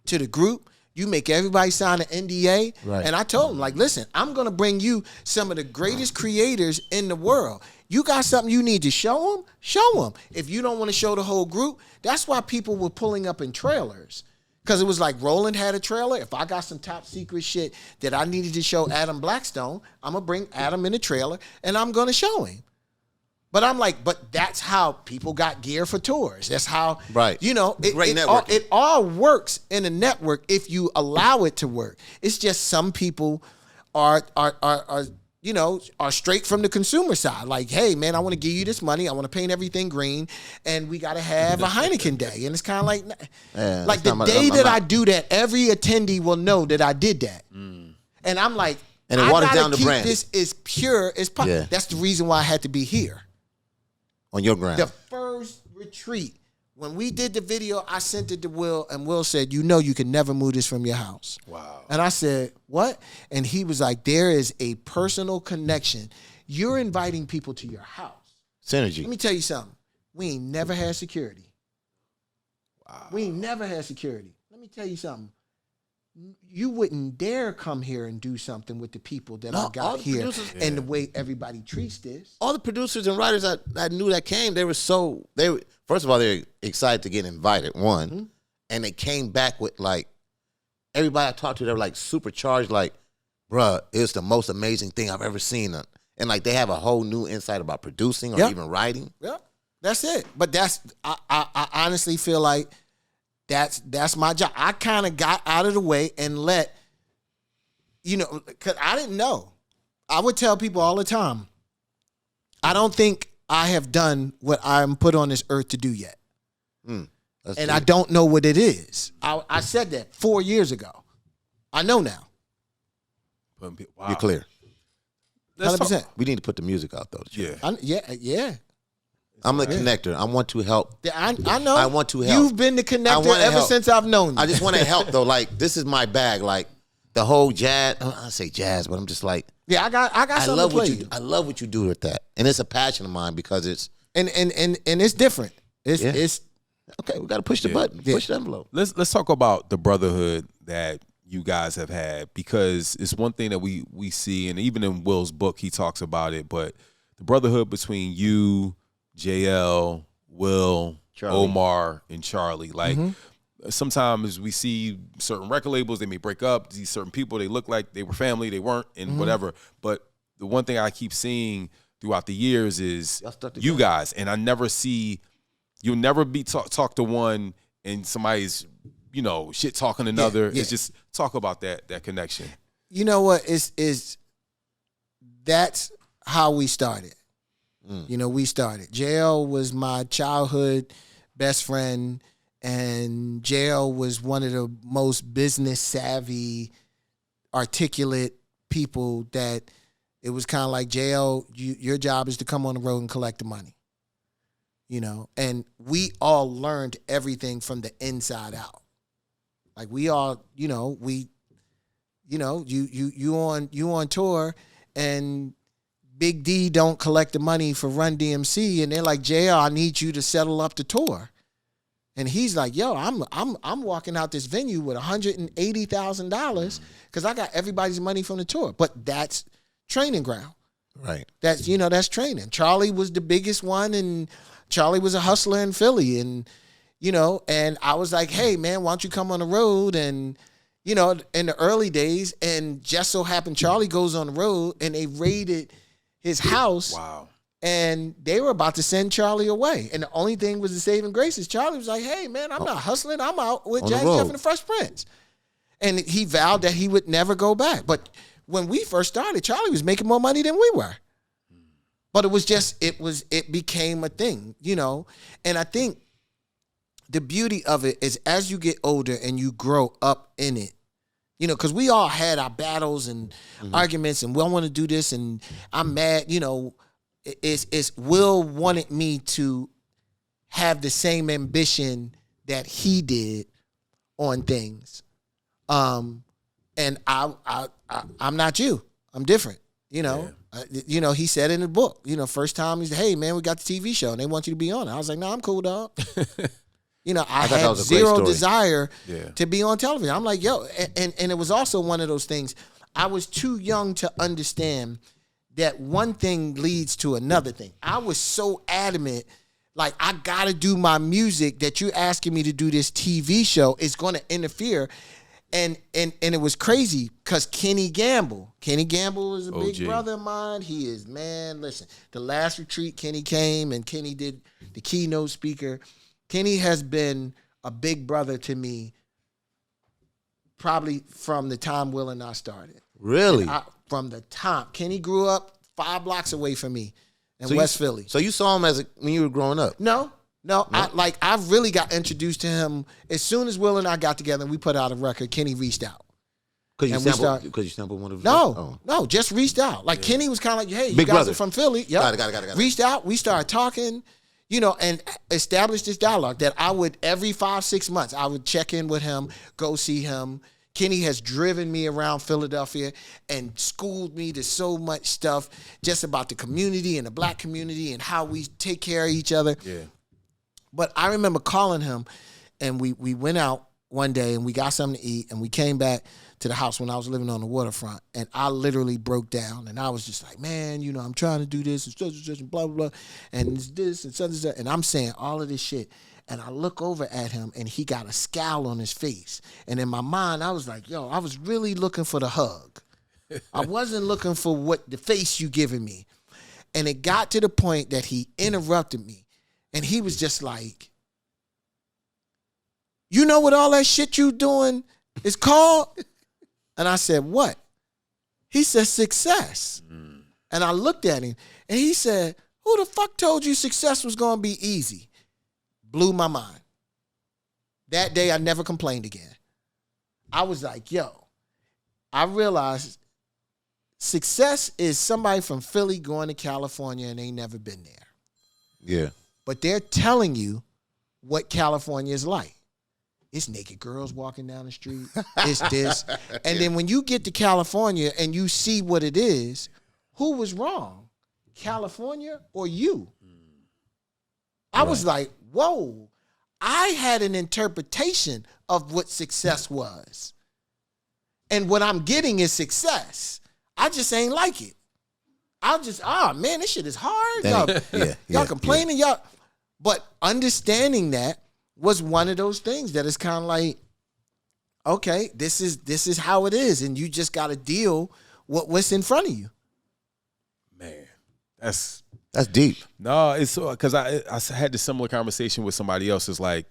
to the group. You make everybody sign an NDA. Right. And I told them, like, listen, I'm going to bring you some of the greatest creators in the world. You got something you need to show them? Show them. If you don't want to show the whole group, that's why people were pulling up in trailers. Because it was like Roland had a trailer. If I got some top secret shit that I needed to show Adam Blackstone, I'm going to bring Adam in the trailer and I'm going to show him. But I'm like, but that's how people got gear for tours. That's how, right. It all works in a network if you allow it to work. It's just some people are straight from the consumer side. Like, hey, man, I want to give you this money. I want to paint everything green, and we got to have a Heineken day. And it's kind of like, the day that I do that, every attendee will know that I did that. And I'm like, and it waters down the keep brand. This as pure as possible. Yeah. That's the reason why I had to be here. On your ground. The first retreat, when we did the video, I sent it to Will, and Will said, you can never move this from your house. Wow. And I said, what? And he was like, there is a personal connection. You're inviting people to your house. Synergy. Let me tell you something. We ain't never had security. Wow. We ain't never had security. Let me tell you something. You wouldn't dare come here and do something with the people that I got here and the way everybody treats this. All the producers and writers I knew that came, first of all, they're excited to get invited, one. Mm-hmm. And they came back with, like, everybody I talked to, they were like supercharged, like, bruh, it's the most amazing thing I've ever seen and like they have a whole new insight about producing or even writing. Yeah, that's it. But I honestly feel like that's my job. I kind of got out of the way and let, because I didn't know. I would tell people all the time, I don't think I have done what I'm put on this earth to do yet. And deep. I don't know what it is. I said that 4 years ago. I know now. Wow. You're clear. 100%. We need to put the music out though. Yeah. I'm the connector. I want to help. I know. I want to help. You've been the connector ever since I've known you. I just want to help though. Like this is my bag. Like the whole jazz. I say jazz, but I'm just like. Yeah, I got something love to play what you do. I love what you do with that, and it's a passion of mine because it's and it's different. It's okay. We got to push the button, push the envelope. Let's talk about the brotherhood that you guys have had, because it's one thing that we see, and even in Will's book he talks about it. But the brotherhood between you, JL, Will, Charlie. Omar, and Charlie, like. Sometimes we see certain record labels, they may break up. These certain people, they look like they were family, they weren't, and whatever. But the one thing I keep seeing throughout the years is you guys, and I never see, you'll never be talk to one and somebody's, shit talking another. It's just talk about that connection. You know what? That's how we started. We started. JL was my childhood best friend. And JL was one of the most business savvy, articulate people that it was kind of like, JL, your job is to come on the road and collect the money. And we all learned everything from the inside out. Like we all, you on tour and Big D don't collect the money for Run DMC, and they're like, JL, I need you to settle up the tour. And he's like, yo, I'm walking out this venue with $180,000 because I got everybody's money from the tour. But that's training ground. Right. That's training. Charlie was the biggest one, and Charlie was a hustler in Philly. And, and I was like, hey, man, why don't you come on the road? And, in the early days, and just so happened Charlie goes on the road, and they raided his house. Wow. And they were about to send Charlie away. And the only thing was the saving grace is Charlie was like, hey, man, I'm not hustling. I'm out with Jazzy Jeff and the Fresh Prince. And he vowed that he would never go back. But when we first started, Charlie was making more money than we were. But it became a thing, And I think the beauty of it is as you get older and you grow up in it, because we all had our battles and arguments, and we all want to do this, and I'm mad, It's Will wanted me to have the same ambition that he did on things, and I'm not you. I'm different. He said in the book. First time he said, "Hey man, we got the TV show and they want you to be on it." I was like, "No, I'm cool, dog." I had zero desire to be on television. I'm like, yo, and it was also one of those things. I was too young to understand that one thing leads to another thing. I was so adamant, like, I gotta do my music, that you're asking me to do this TV show is gonna interfere. And it was crazy because Kenny Gamble is a big brother of mine. He is, man, listen, the last retreat Kenny came and Kenny did the keynote speaker. Kenny has been a big brother to me probably from the time Will and I started. Really? From the time. Kenny grew up 5 blocks away from me in West Philly. So you saw him when you were growing up? No. I really got introduced to him as soon as Will and I got together and we put out a record. Kenny reached out. Because you sampled one of his No, just reached out. Like Kenny was kind of like, hey, you big guys brother. are from Philly. Yep. Got it. Reached out. We started talking, and established this dialogue that I would, every 5-6 months, I would check in with him, go see him. Kenny has driven me around Philadelphia and schooled me to so much stuff just about the community and the black community and how we take care of each other. Yeah. But I remember calling him, and we went out one day and we got something to eat, and we came back to the house when I was living on the waterfront, and I literally broke down, and I was just like, man, I'm trying to do this and such and blah, blah, blah, and it's this and such and such, and I'm saying all of this shit. And I look over at him, and he got a scowl on his face. And in my mind, I was like, yo, I was really looking for the hug. I wasn't looking for what the face you giving me. And it got to the point that he interrupted me. And he was just like, you know what all that shit you doing is called? And I said, what? He said, success. And I looked at him and he said, who the fuck told you success was going to be easy? Blew my mind. That day, I never complained again. I was like, yo, I realized success is somebody from Philly going to California and ain't never been there. Yeah. But they're telling you what California is like. It's naked girls walking down the street. It's this. And then when you get to California and you see what it is, who was wrong? California or you? I was like, whoa. I had an interpretation of what success was. And what I'm getting is success. I just ain't like it. I'll just, man, this shit is hard. Y'all complaining, y'all. But understanding that was one of those things that is kind of like, okay, this is how it is, and you just got to deal with what's in front of you. Man, that's deep. No, it's because I had this similar conversation with somebody else. It's like,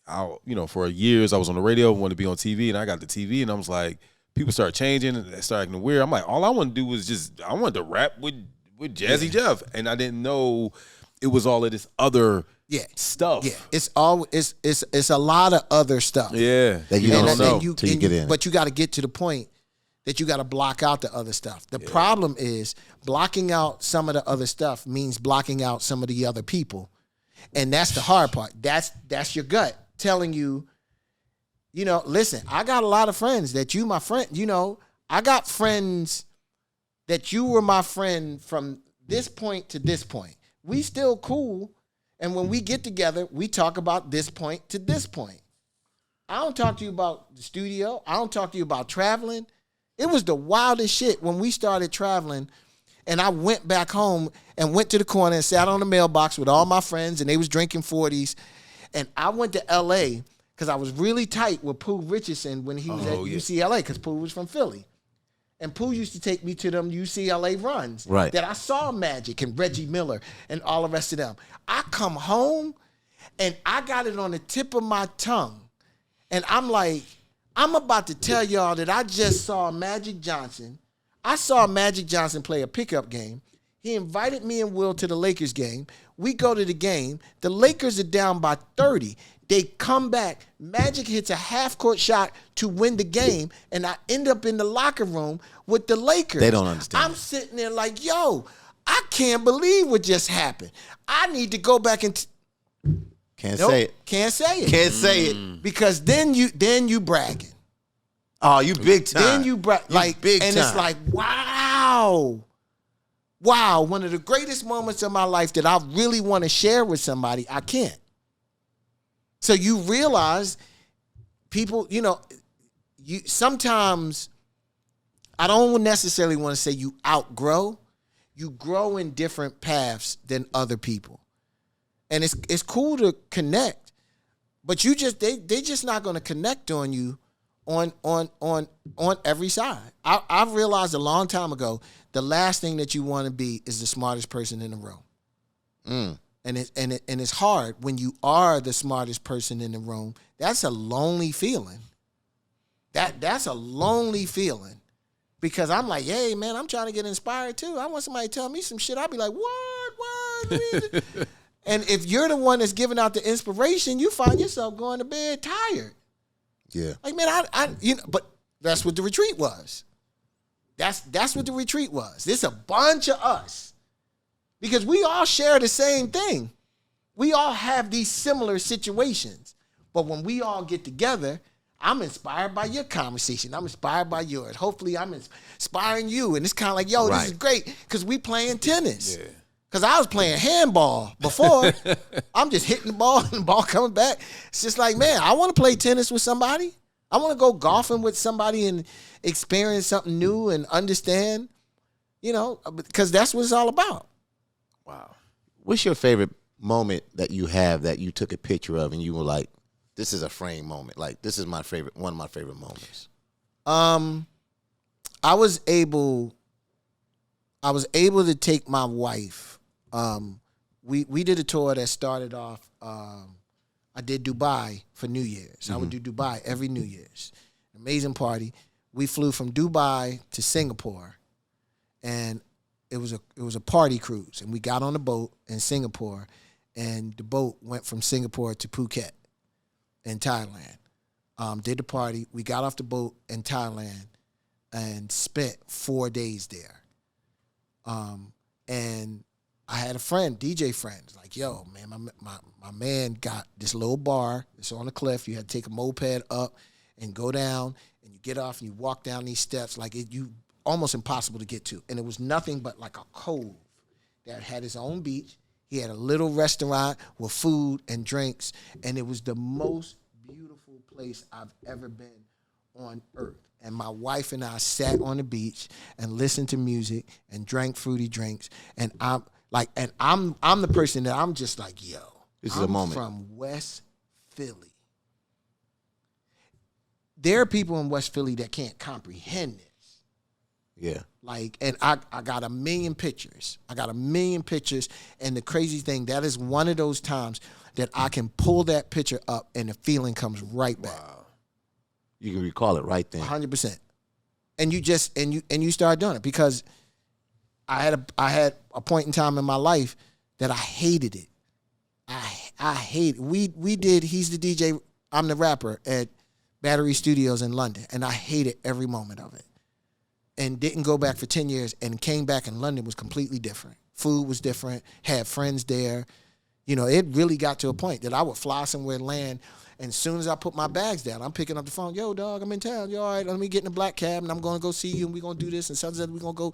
for years I was on the radio, wanted to be on TV, and I got the TV, and I was like, people start changing and they start acting weird. I'm like, all I want to do was I wanted to rap with Jazzy Jeff, and I didn't know it was all of this other stuff. Yeah, it's a lot of other stuff. Yeah, that you don't know till you get in. But you got to get to the point that you got to block out the other stuff. The problem is blocking out some of the other stuff means blocking out some of the other people, and that's the hard part. That's your gut telling you. Listen, I got a lot of friends that you my friend. I got friends that you were my friend from this point to this point. We still cool. And when we get together, we talk about this point to this point. I don't talk to you about the studio. I don't talk to you about traveling. It was the wildest shit when we started traveling, and I went back home and went to the corner and sat on the mailbox with all my friends, and they was drinking 40s. And I went to L.A. because I was really tight with Pooh Richardson when he was at UCLA, because Pooh was from Philly. And Pooh used to take me to them UCLA runs that I saw Magic and Reggie Miller and all the rest of them. I come home and I got it on the tip of my tongue. And I'm like, I'm about to tell y'all that I just saw Magic Johnson. I saw Magic Johnson play a pickup game. He invited me and Will to the Lakers game. We go to the game. The Lakers are down by 30. They come back. Magic hits a half-court shot to win the game, and I end up in the locker room with the Lakers. They don't understand. I'm sitting there like, yo, I can't believe what just happened. I need to go back and can't say it. Can't say it. Can't say it. Because then you bragging. Oh, you big time. Then you big time. It's like, wow. Wow, one of the greatest moments of my life that I really want to share with somebody, I can't. So you realize people, you sometimes, I don't necessarily want to say you outgrow. You grow in different paths than other people. And it's cool to connect, but they just not going to connect on you on every side. I realized a long time ago, the last thing that you want to be is the smartest person in the room. And it's hard when you are the smartest person in the room. That's a lonely feeling. That's a lonely feeling. Because I'm like, hey, man, I'm trying to get inspired too. I want somebody to tell me some shit. I'll be like, what? And if you're the one that's giving out the inspiration, you find yourself going to bed tired. Yeah. Like, man, but that's what the retreat was. That's what the retreat was. There's a bunch of us. Because we all share the same thing. We all have these similar situations. But when we all get together, I'm inspired by your conversation. I'm inspired by yours. Hopefully I'm inspiring you. And it's kind of like, yo, This is great because we playing tennis. Yeah. Because I was playing handball before. I'm just hitting the ball and the ball coming back. It's just like, man, I want to play tennis with somebody. I want to go golfing with somebody and experience something new and understand, because that's what it's all about. Wow. What's your favorite moment that you have that you took a picture of and you were like, this is a frame moment. Like, this is one of my favorite moments. I was able to take my wife. We did a tour that started off. I did Dubai for New Year's. I would do Dubai every New Year's. Amazing party. We flew from Dubai to Singapore, and it was a party cruise. And we got on a boat in Singapore, and the boat went from Singapore to Phuket in Thailand. Did the party. We got off the boat in Thailand and spent 4 days there. And I had a friend, DJ friend, like, yo, man, my man got this little bar. It's on a cliff. You had to take a moped up and go down, and you get off and you walk down these steps like you almost impossible to get to. And it was nothing but like a cove that had its own beach. He had a little restaurant with food and drinks, and it was the most beautiful place I've ever been on earth. And my wife and I sat on the beach and listened to music and drank fruity drinks. And I'm the person that I'm just like, yo, this is a moment. From West Philly. There are people in West Philly that can't comprehend this. Yeah. Like, and I got a million pictures. And the crazy thing, that is one of those times that I can pull that picture up and the feeling comes right back. Wow. You can recall it right then. 100%. And you just and you start doing it, because I had a point in time in my life that I hated it. I hate it. We did He's the DJ, I'm the Rapper at Battery Studios in London, and I hated every moment of it. And didn't go back for 10 years, and came back, and London was completely different. Food was different, had friends there. You know, it really got to a point that I would fly somewhere and land, and as soon as I put my bags down, I'm picking up the phone. Yo, dog, I'm in town. Yo, all right, let me get in a black cab, and I'm going to go see you, and we're going to do this, and sunset, we're going to go.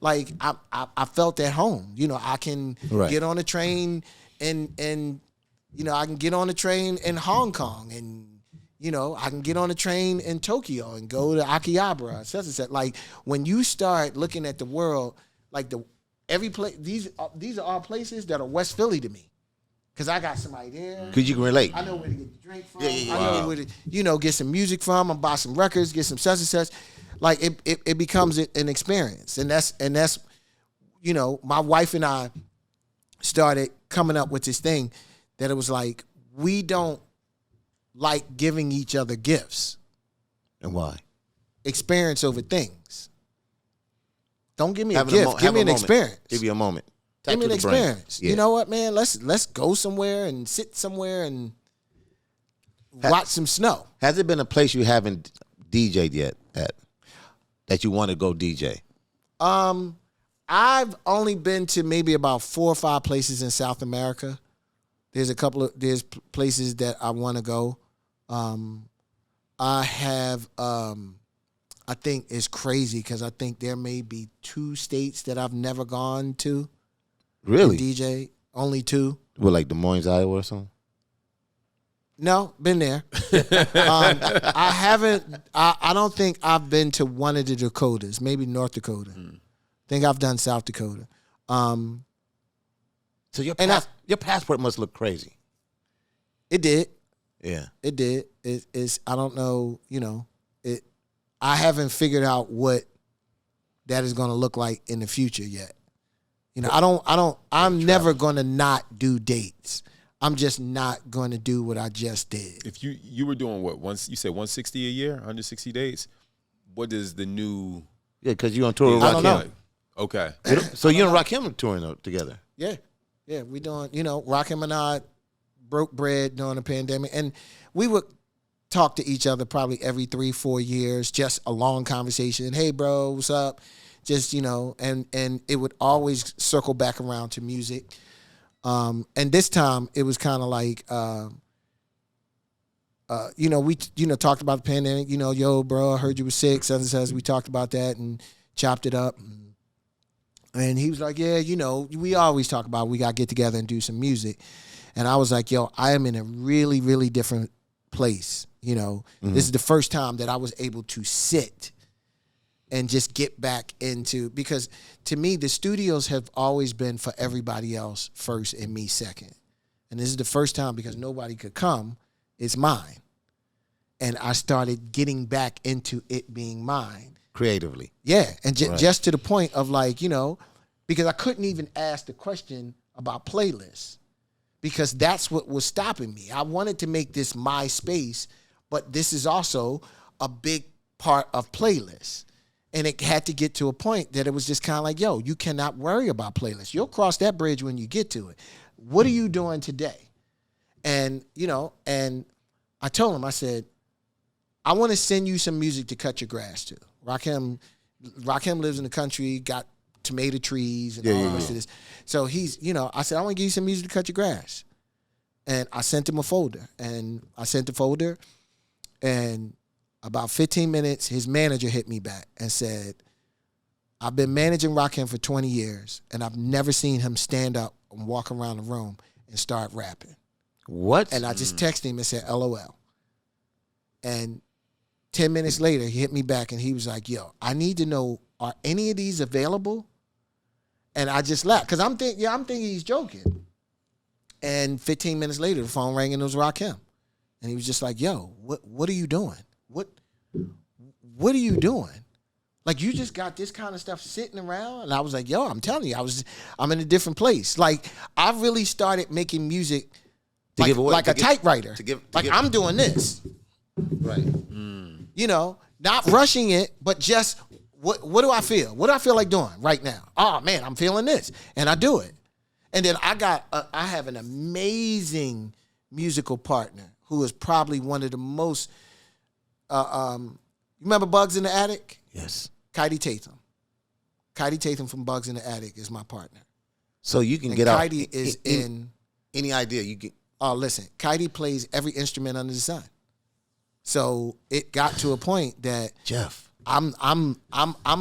Like, I felt at home. You know, I can get on a train and you know, I can get on a train in Hong Kong, and, you know, I can get on a train in Tokyo and go to Akihabara, such and such. Like, when you start looking at the world, like every place, these are all places that are West Philly to me. Because I got somebody there. Because you can relate. I know where to get the drink from. Yeah. I know where to, you know, get some music from. I'm buy some records, get some such and such. Like, it becomes an experience. And that's, you know, my wife and I started coming up with this thing that it was like, we don't like giving each other gifts. And why? Experience over things. Don't give me a gift. Give me an experience. Give you a moment. Give me an experience. Yeah. You know what, man? Let's go somewhere and sit somewhere and watch some snow. Has it been a place you haven't DJ'd yet at that you want to go DJ? I've only been to maybe about 4 or 5 places in South America. There's places that I want to go. I have. I think it's crazy because I think there may be 2 states that I've never gone to. Really? DJ, only 2. What, like Des Moines, Iowa or something? No, been there. I haven't. I don't think I've been to one of the Dakotas. Maybe North Dakota. I think I've done South Dakota. So your passport must look crazy. It did. Yeah. It did. It's. I don't know. You know. It. I haven't figured out what that is going to look like in the future yet. You know, I'm never going to not do dates. I'm just not going to do what I just did. If you were doing what, you said 160 a year, 160 days, what is the new? Yeah, because you're on tour with I don't know. Like? Okay. So you and Rakim are touring together. Yeah, we doing, you know, Rakim and I broke bread during the pandemic, and we would talk to each other probably every 3-4 years, just a long conversation. Hey, bro, what's up? Just, you know, and it would always circle back around to music. And this time it was kind of like, you know, we, you know, talked about the pandemic, you know, yo, bro, I heard you were sick. Says we talked about that and chopped it up. And he was like, yeah, you know, we always talk about we got to get together and do some music. And I was like, yo, I am in a really, really different place. You know, This is the first time that I was able to sit and just get back into, because to me, the studios have always been for everybody else first and me second. And this is the first time, because nobody could come, it's mine. And I started getting back into it being mine. creatively. Yeah, and just to the point of like, you know, because I couldn't even ask the question about playlists because that's what was stopping me. I wanted to make this my space, but this is also a big part of playlists. And it had to get to a point that it was just kind of like, yo, you cannot worry about playlists. You'll cross that bridge when you get to it. What are you doing today? And, you know, and I told him, I said, I want to send you some music to cut your grass to. Rakim lives in the country, got tomato trees and all the rest of this. So he's, you know, I said, I want to give you some music to cut your grass. And I sent him a folder. And I sent the folder. And about 15 minutes, his manager hit me back and said, I've been managing Rakim for 20 years, and I've never seen him stand up and walk around the room and start rapping. What? And I just texted him and said, LOL. And 10 minutes later, he hit me back and he was like, yo, I need to know, are any of these available? And I just laughed because I'm thinking he's joking. And 15 minutes later, the phone rang and it was Rakim. And he was just like, yo, what are you doing? What are you doing? Like, you just got this kind of stuff sitting around? And I was like, yo, I'm telling you, I'm in a different place. Like, I really started making music like a typewriter. I'm doing this. Right. You know, not rushing it, but just what do I feel? What do I feel like doing right now? Oh man, I'm feeling this, and I do it. And then I have an amazing musical partner who is probably one of the most. You remember Bugs in the Attic? Yes. Kaidi Tatham. Kaidi Tatham from Bugs in the Attic is my partner. So you can and get out. Kaidi is in. Any idea you get? Oh, listen, Kaidi plays every instrument under the sun. So it got to a point that Jeff, I'm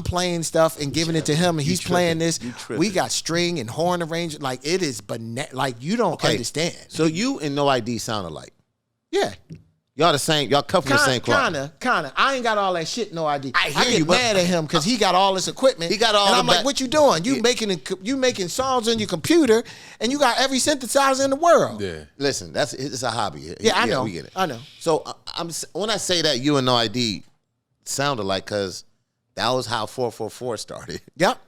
playing stuff and giving it to him, and he's playing this. We got string and horn arrangement, like it is like you don't understand. So you and No ID sound alike. Yeah. Y'all the same. Y'all come from the same cloth. Kinda. I ain't got all that shit. No idea. I get mad at him because he got all this equipment. He got all. And I'm like, what you doing? You making songs on your computer, and you got every synthesizer in the world. Yeah. Listen, it's a hobby. Yeah, I know. We get it. I know. So when I say that you and No ID sound alike, because that was how 444 started. Yep.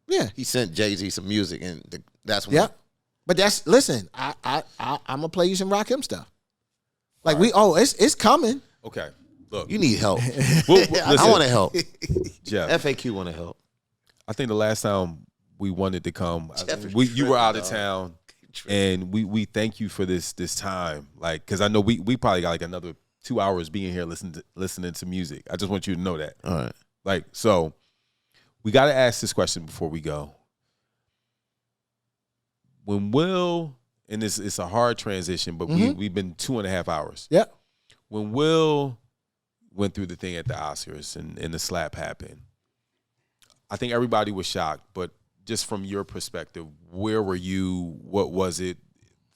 Yeah. He sent Jazzy some music, and that's when. Yep. But listen. I'm gonna play you some Rakim stuff. Like it's coming. Okay, look, you need help. Listen, I want to help. Jeff, FAQ want to help. I think the last time we wanted to come, you were out of town, and we thank you for this time. Like, because I know we probably got like another 2 hours being here listening to music. I just want you to know that. All right. Like, so we got to ask this question before we go. When Will. And it's a hard transition, but we've been 2.5 hours. Yeah. When Will went through the thing at the Oscars and the slap happened, I think everybody was shocked. But just from your perspective, where were you? What was it?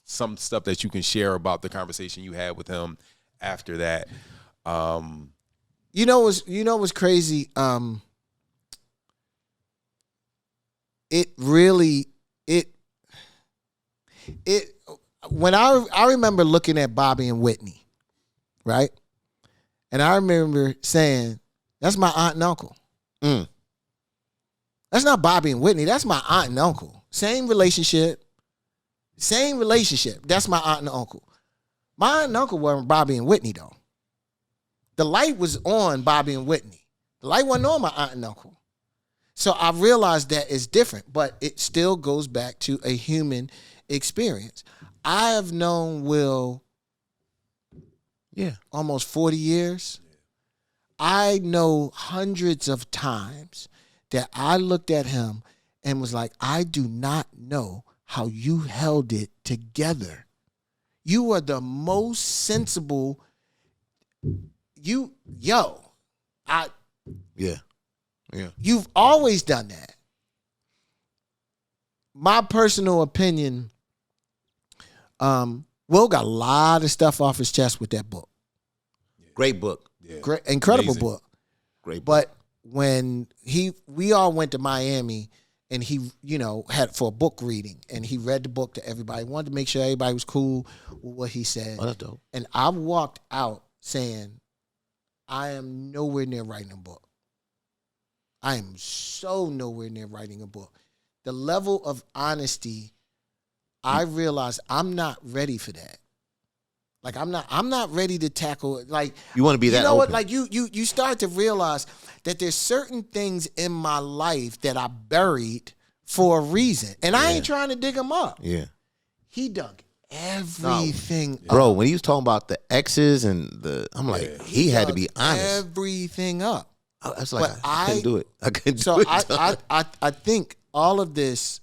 Some stuff that you can share about the conversation you had with him after that. You know what's crazy? When I remember looking at Bobby and Whitney, right? And I remember saying, that's my aunt and uncle. That's not Bobby and Whitney. That's my aunt and uncle. Same relationship. That's my aunt and uncle. My aunt and uncle weren't Bobby and Whitney, though. The light was on Bobby and Whitney. The light wasn't on my aunt and uncle. So I realized that it's different, but it still goes back to a human experience. I have known Will almost 40 years. I know hundreds of times that I looked at him and was like, I do not know how you held it together. You are the most sensible. You've always done that. My personal opinion, Will got a lot of stuff off his chest with that book. Great book. Yeah. Great, incredible Amazing. book. Great book. But when we all went to Miami and he, had for a book reading and he read the book to everybody, wanted to make sure everybody was cool with what he said. Oh, that's dope. And I walked out saying, I am nowhere near writing a book. I am so nowhere near writing a book. The level of honesty, I realize I'm not ready for that. Like I'm not ready to tackle it. Like you want to be that. You know open. what? Like you start to realize that there's certain things in my life that I buried for a reason, and I ain't trying to dig them up. Yeah, he dug everything up. Bro, when he was talking about the exes and I'm like, he had to be honest. Everything up. I was like, I couldn't do it. I couldn't do it. So I think all of this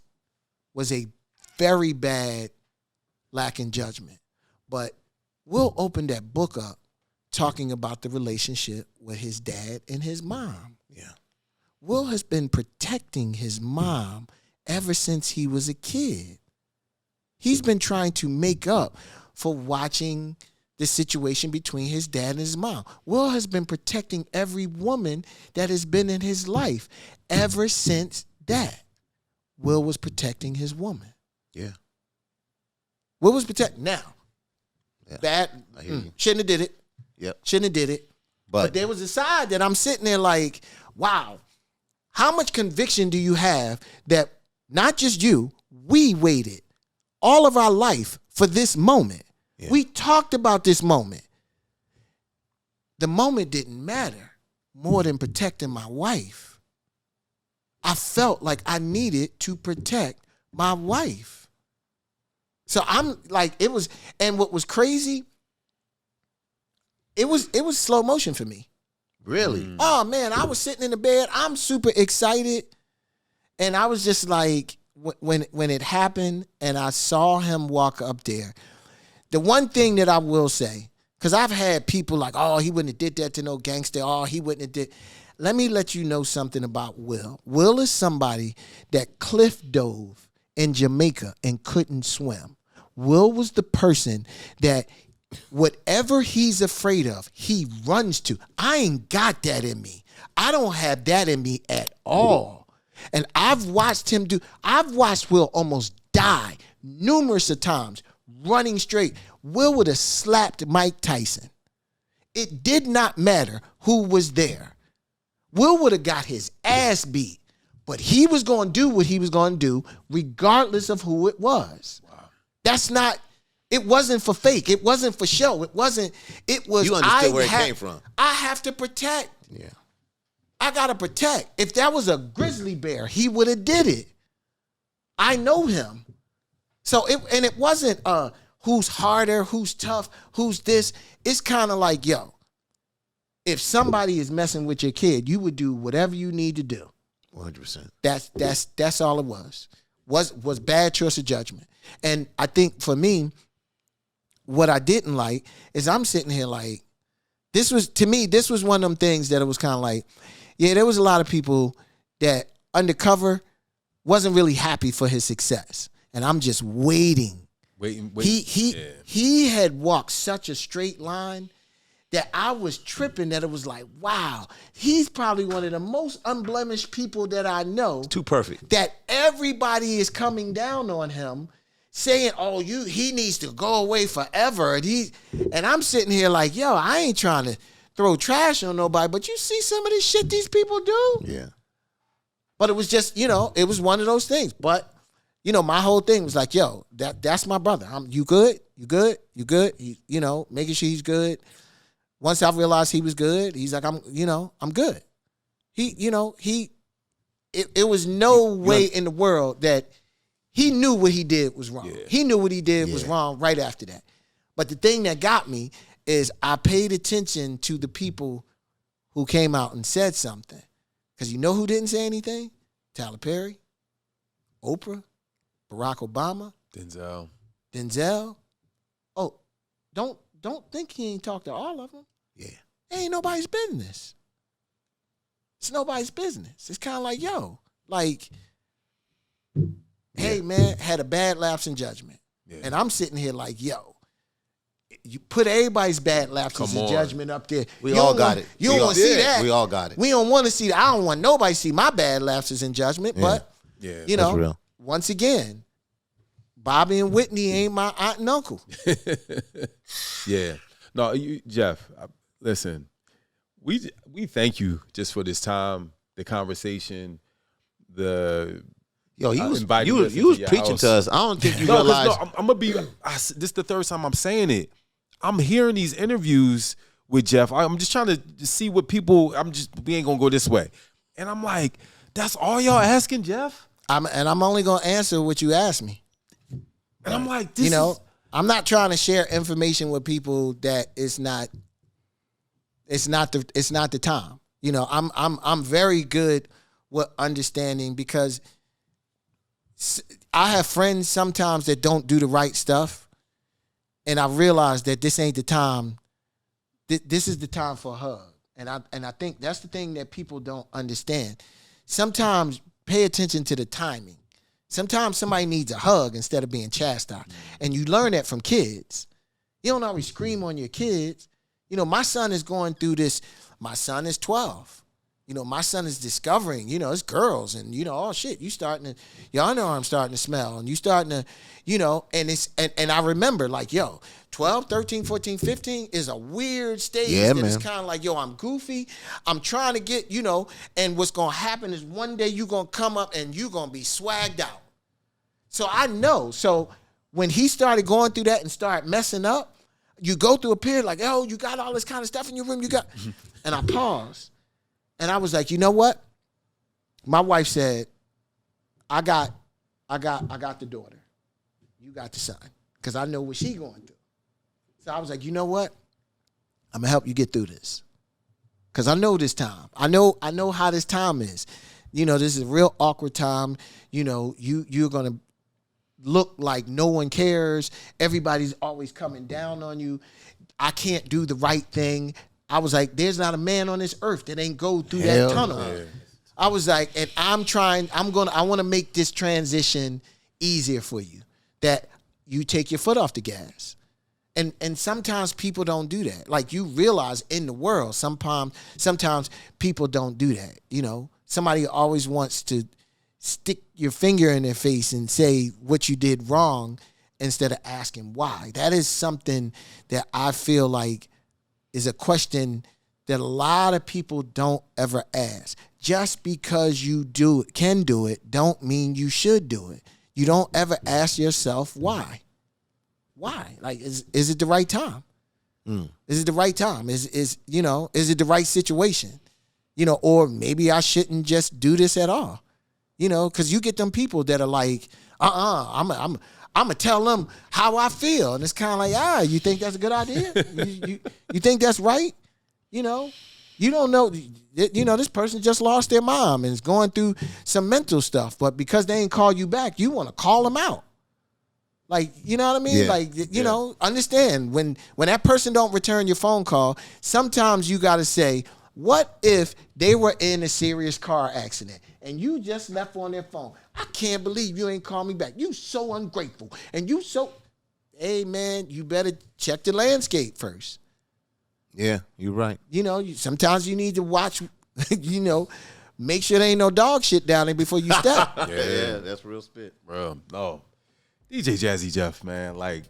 was a very bad lack in judgment. But Will opened that book up talking about the relationship with his dad and his mom. Yeah. Will has been protecting his mom ever since he was a kid. He's been trying to make up for watching the situation between his dad and his mom. Will has been protecting every woman that has been in his life ever since that. Will was protecting his woman. Yeah. Will was protecting. Now, bad, shouldn't have did it. Yep. Shouldn't have did it. But there was a side that I'm sitting there like, wow, how much conviction do you have that not just you, we waited all of our life for this moment. Yeah. We talked about this moment. The moment didn't matter more than protecting my wife. I felt like I needed to protect my wife. So I'm like, it was, and what was crazy, it was slow motion for me. Really? Oh man, I was sitting in the bed, I'm super excited, and I was just like, when it happened and I saw him walk up there, the one thing that I will say, because I've had people like, oh, he wouldn't have did that to no gangster, oh, he wouldn't have did. Let me let you know something about Will. Will is somebody that cliff dove in Jamaica and couldn't swim. Will was the person that whatever he's afraid of, he runs to. I ain't got that in me. I don't have that in me at all. And I've watched Will almost die numerous of times running straight. Will would have slapped Mike Tyson. It did not matter who was there. Will would have got his ass beat, but he was going to do what he was going to do regardless of who it was. Wow. That's not, it wasn't for fake. It wasn't for show. It was, you understood where it came from. I have to protect. Yeah. I got to protect. If that was a grizzly bear, he would have did it. I know him. So it wasn't who's harder, who's tough, who's this. It's kind of like, yo, if somebody is messing with your kid, you would do whatever you need to do. 100%. That's all it was. Was bad choice of judgment. And I think for me, what I didn't like is I'm sitting here like, this was one of them things that it was kind of like, yeah, there was a lot of people that undercover wasn't really happy for his success. And I'm just waiting. He had walked such a straight line that I was tripping that it was like, wow, he's probably one of the most unblemished people that I know. It's too perfect. That everybody is coming down on him saying, oh, he needs to go away forever. And I'm sitting here like, yo, I ain't trying to throw trash on nobody, but you see some of this shit these people do? Yeah. But it was just, it was one of those things. But, my whole thing was like, yo, that's my brother. You good? You good? You good? Making sure he's good. Once I realized he was good, he's like, I'm good. It was no way in the world that he knew what he did was wrong. Yeah. He knew what he did was wrong right after that. But the thing that got me is I paid attention to the people who came out and said something. Because you know who didn't say anything? Tyler Perry, Oprah, Barack Obama, Denzel. Oh, don't think he ain't talked to all of them. Yeah. It ain't nobody's business. It's nobody's business. It's kind of like, yo, hey, man, had a bad lapse in judgment. Yeah. And I'm sitting here like, yo, you put everybody's bad lapses in judgment up there. We all got it. You don't want to see that. We all got it. We don't want to see that. I don't want nobody to see my bad lapses in judgment. But, that's real. Once again, Bobby and Whitney ain't my aunt and uncle. Yeah. No, Jeff, listen, we thank you just for this time the conversation, the Yo, you was your preaching house. to us. I don't think you No, realize. no, I'm gonna be. This is the third time I'm saying it. I'm hearing these interviews with Jeff. I'm just trying to see what people. We ain't gonna go this way, and I'm like, that's all y'all asking, Jeff. I'm only gonna answer what you asked me. And I'm like, this I'm not trying to share information with people that it's not the time. I'm very good with understanding, because I have friends sometimes that don't do the right stuff, and I realize that this ain't the time. This is the time for a hug, and I think that's the thing that people don't understand. Sometimes pay attention to the timing. Sometimes somebody needs a hug instead of being chastised. And you learn that from kids. You don't always scream on your kids. My son is going through this. My son is 12. My son is discovering, it's girls, and oh shit, your underarm starting to smell, and you starting to, and I remember, like, 12, 13, 14, 15 is a weird stage. Yeah, that man. It's kind of like, I'm goofy. I'm trying to get, and what's going to happen is one day you're going to come up and you're going to be swagged out. So I know. So when he started going through that and started messing up, you go through a period like, you got all this kind of stuff in your room. And I paused. And I was like, you know what? My wife said, I got the daughter. You got the son. Because I know what she going through. So I was like, you know what? I'm going to help you get through this. Because I know this time. I know how this time is. This is a real awkward time. You're going to look like no one cares. Everybody's always coming down on you. I can't do the right thing. I was like, there's not a man on this earth that ain't go through that tunnel. Yeah. I was like, and I want to make this transition easier for you, that you take your foot off the gas. And sometimes people don't do that. Like, you realize in the world, sometimes people don't do that. Somebody always wants to stick your finger in their face and say what you did wrong instead of asking why. That is something that I feel like is a question that a lot of people don't ever ask. Just because you can do it, don't mean you should do it. You don't ever ask yourself why. Why? Like, is it the right time? Is it the right time? Is it the right situation? Or maybe I shouldn't just do this at all. Because you get them people that are like, I'm gonna tell them how I feel, and it's kind of like, you think that's a good idea? you think that's right? You don't know. This person just lost their mom and is going through some mental stuff, but because they ain't call you back, you want to call them out. Like, you know what I mean? Yeah. Like, understand when that person don't return your phone call, sometimes you got to say, what if they were in a serious car accident and you just left on their phone? I can't believe you ain't called me back. You so ungrateful. And hey, man, you better check the landscape first. Yeah, you're right. Sometimes you need to watch, make sure there ain't no dog shit down there before you step. Yeah, that's real spit. Bro, no. DJ Jazzy Jeff, man, like,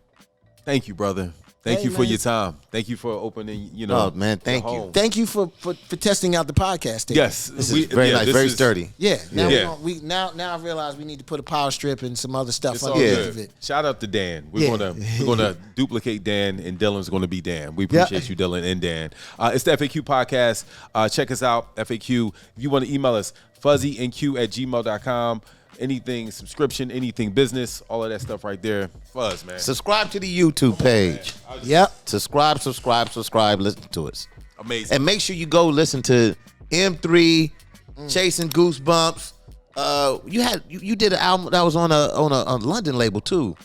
thank you, brother. Thank you for man. your time. Thank you for opening, Oh, man, thank you. Thank you for testing out the podcast thing. Yes. This is very nice, very sturdy. Yeah. Now Yeah. now I realize we need to put a power strip and some other stuff It's on all the good. end of it. Shout out to Dan. We're gonna duplicate Dan, and Dylan's gonna be Dan. We appreciate you, Dylan and Dan. It's the FAQ podcast. Check us out, FAQ. If you want to email us, fuzzyandq@gmail.com. Anything subscription, anything business, all of that stuff right there. Fuzz, man. Subscribe to the YouTube page. Yep. Subscribe. Listen to us. Amazing. And make sure you go listen to M3, Chasing Goosebumps. You did an album that was on a London label too.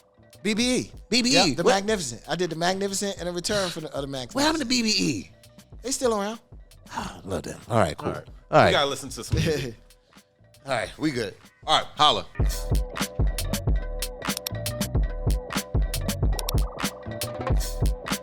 BBE. Yep, the Magnificent. I did the Magnificent and a return for the other Magnificent. What happened to BBE? They still around. Love them. All right, cool. All All right. We gotta listen to some music. All right, we good. All right, holla.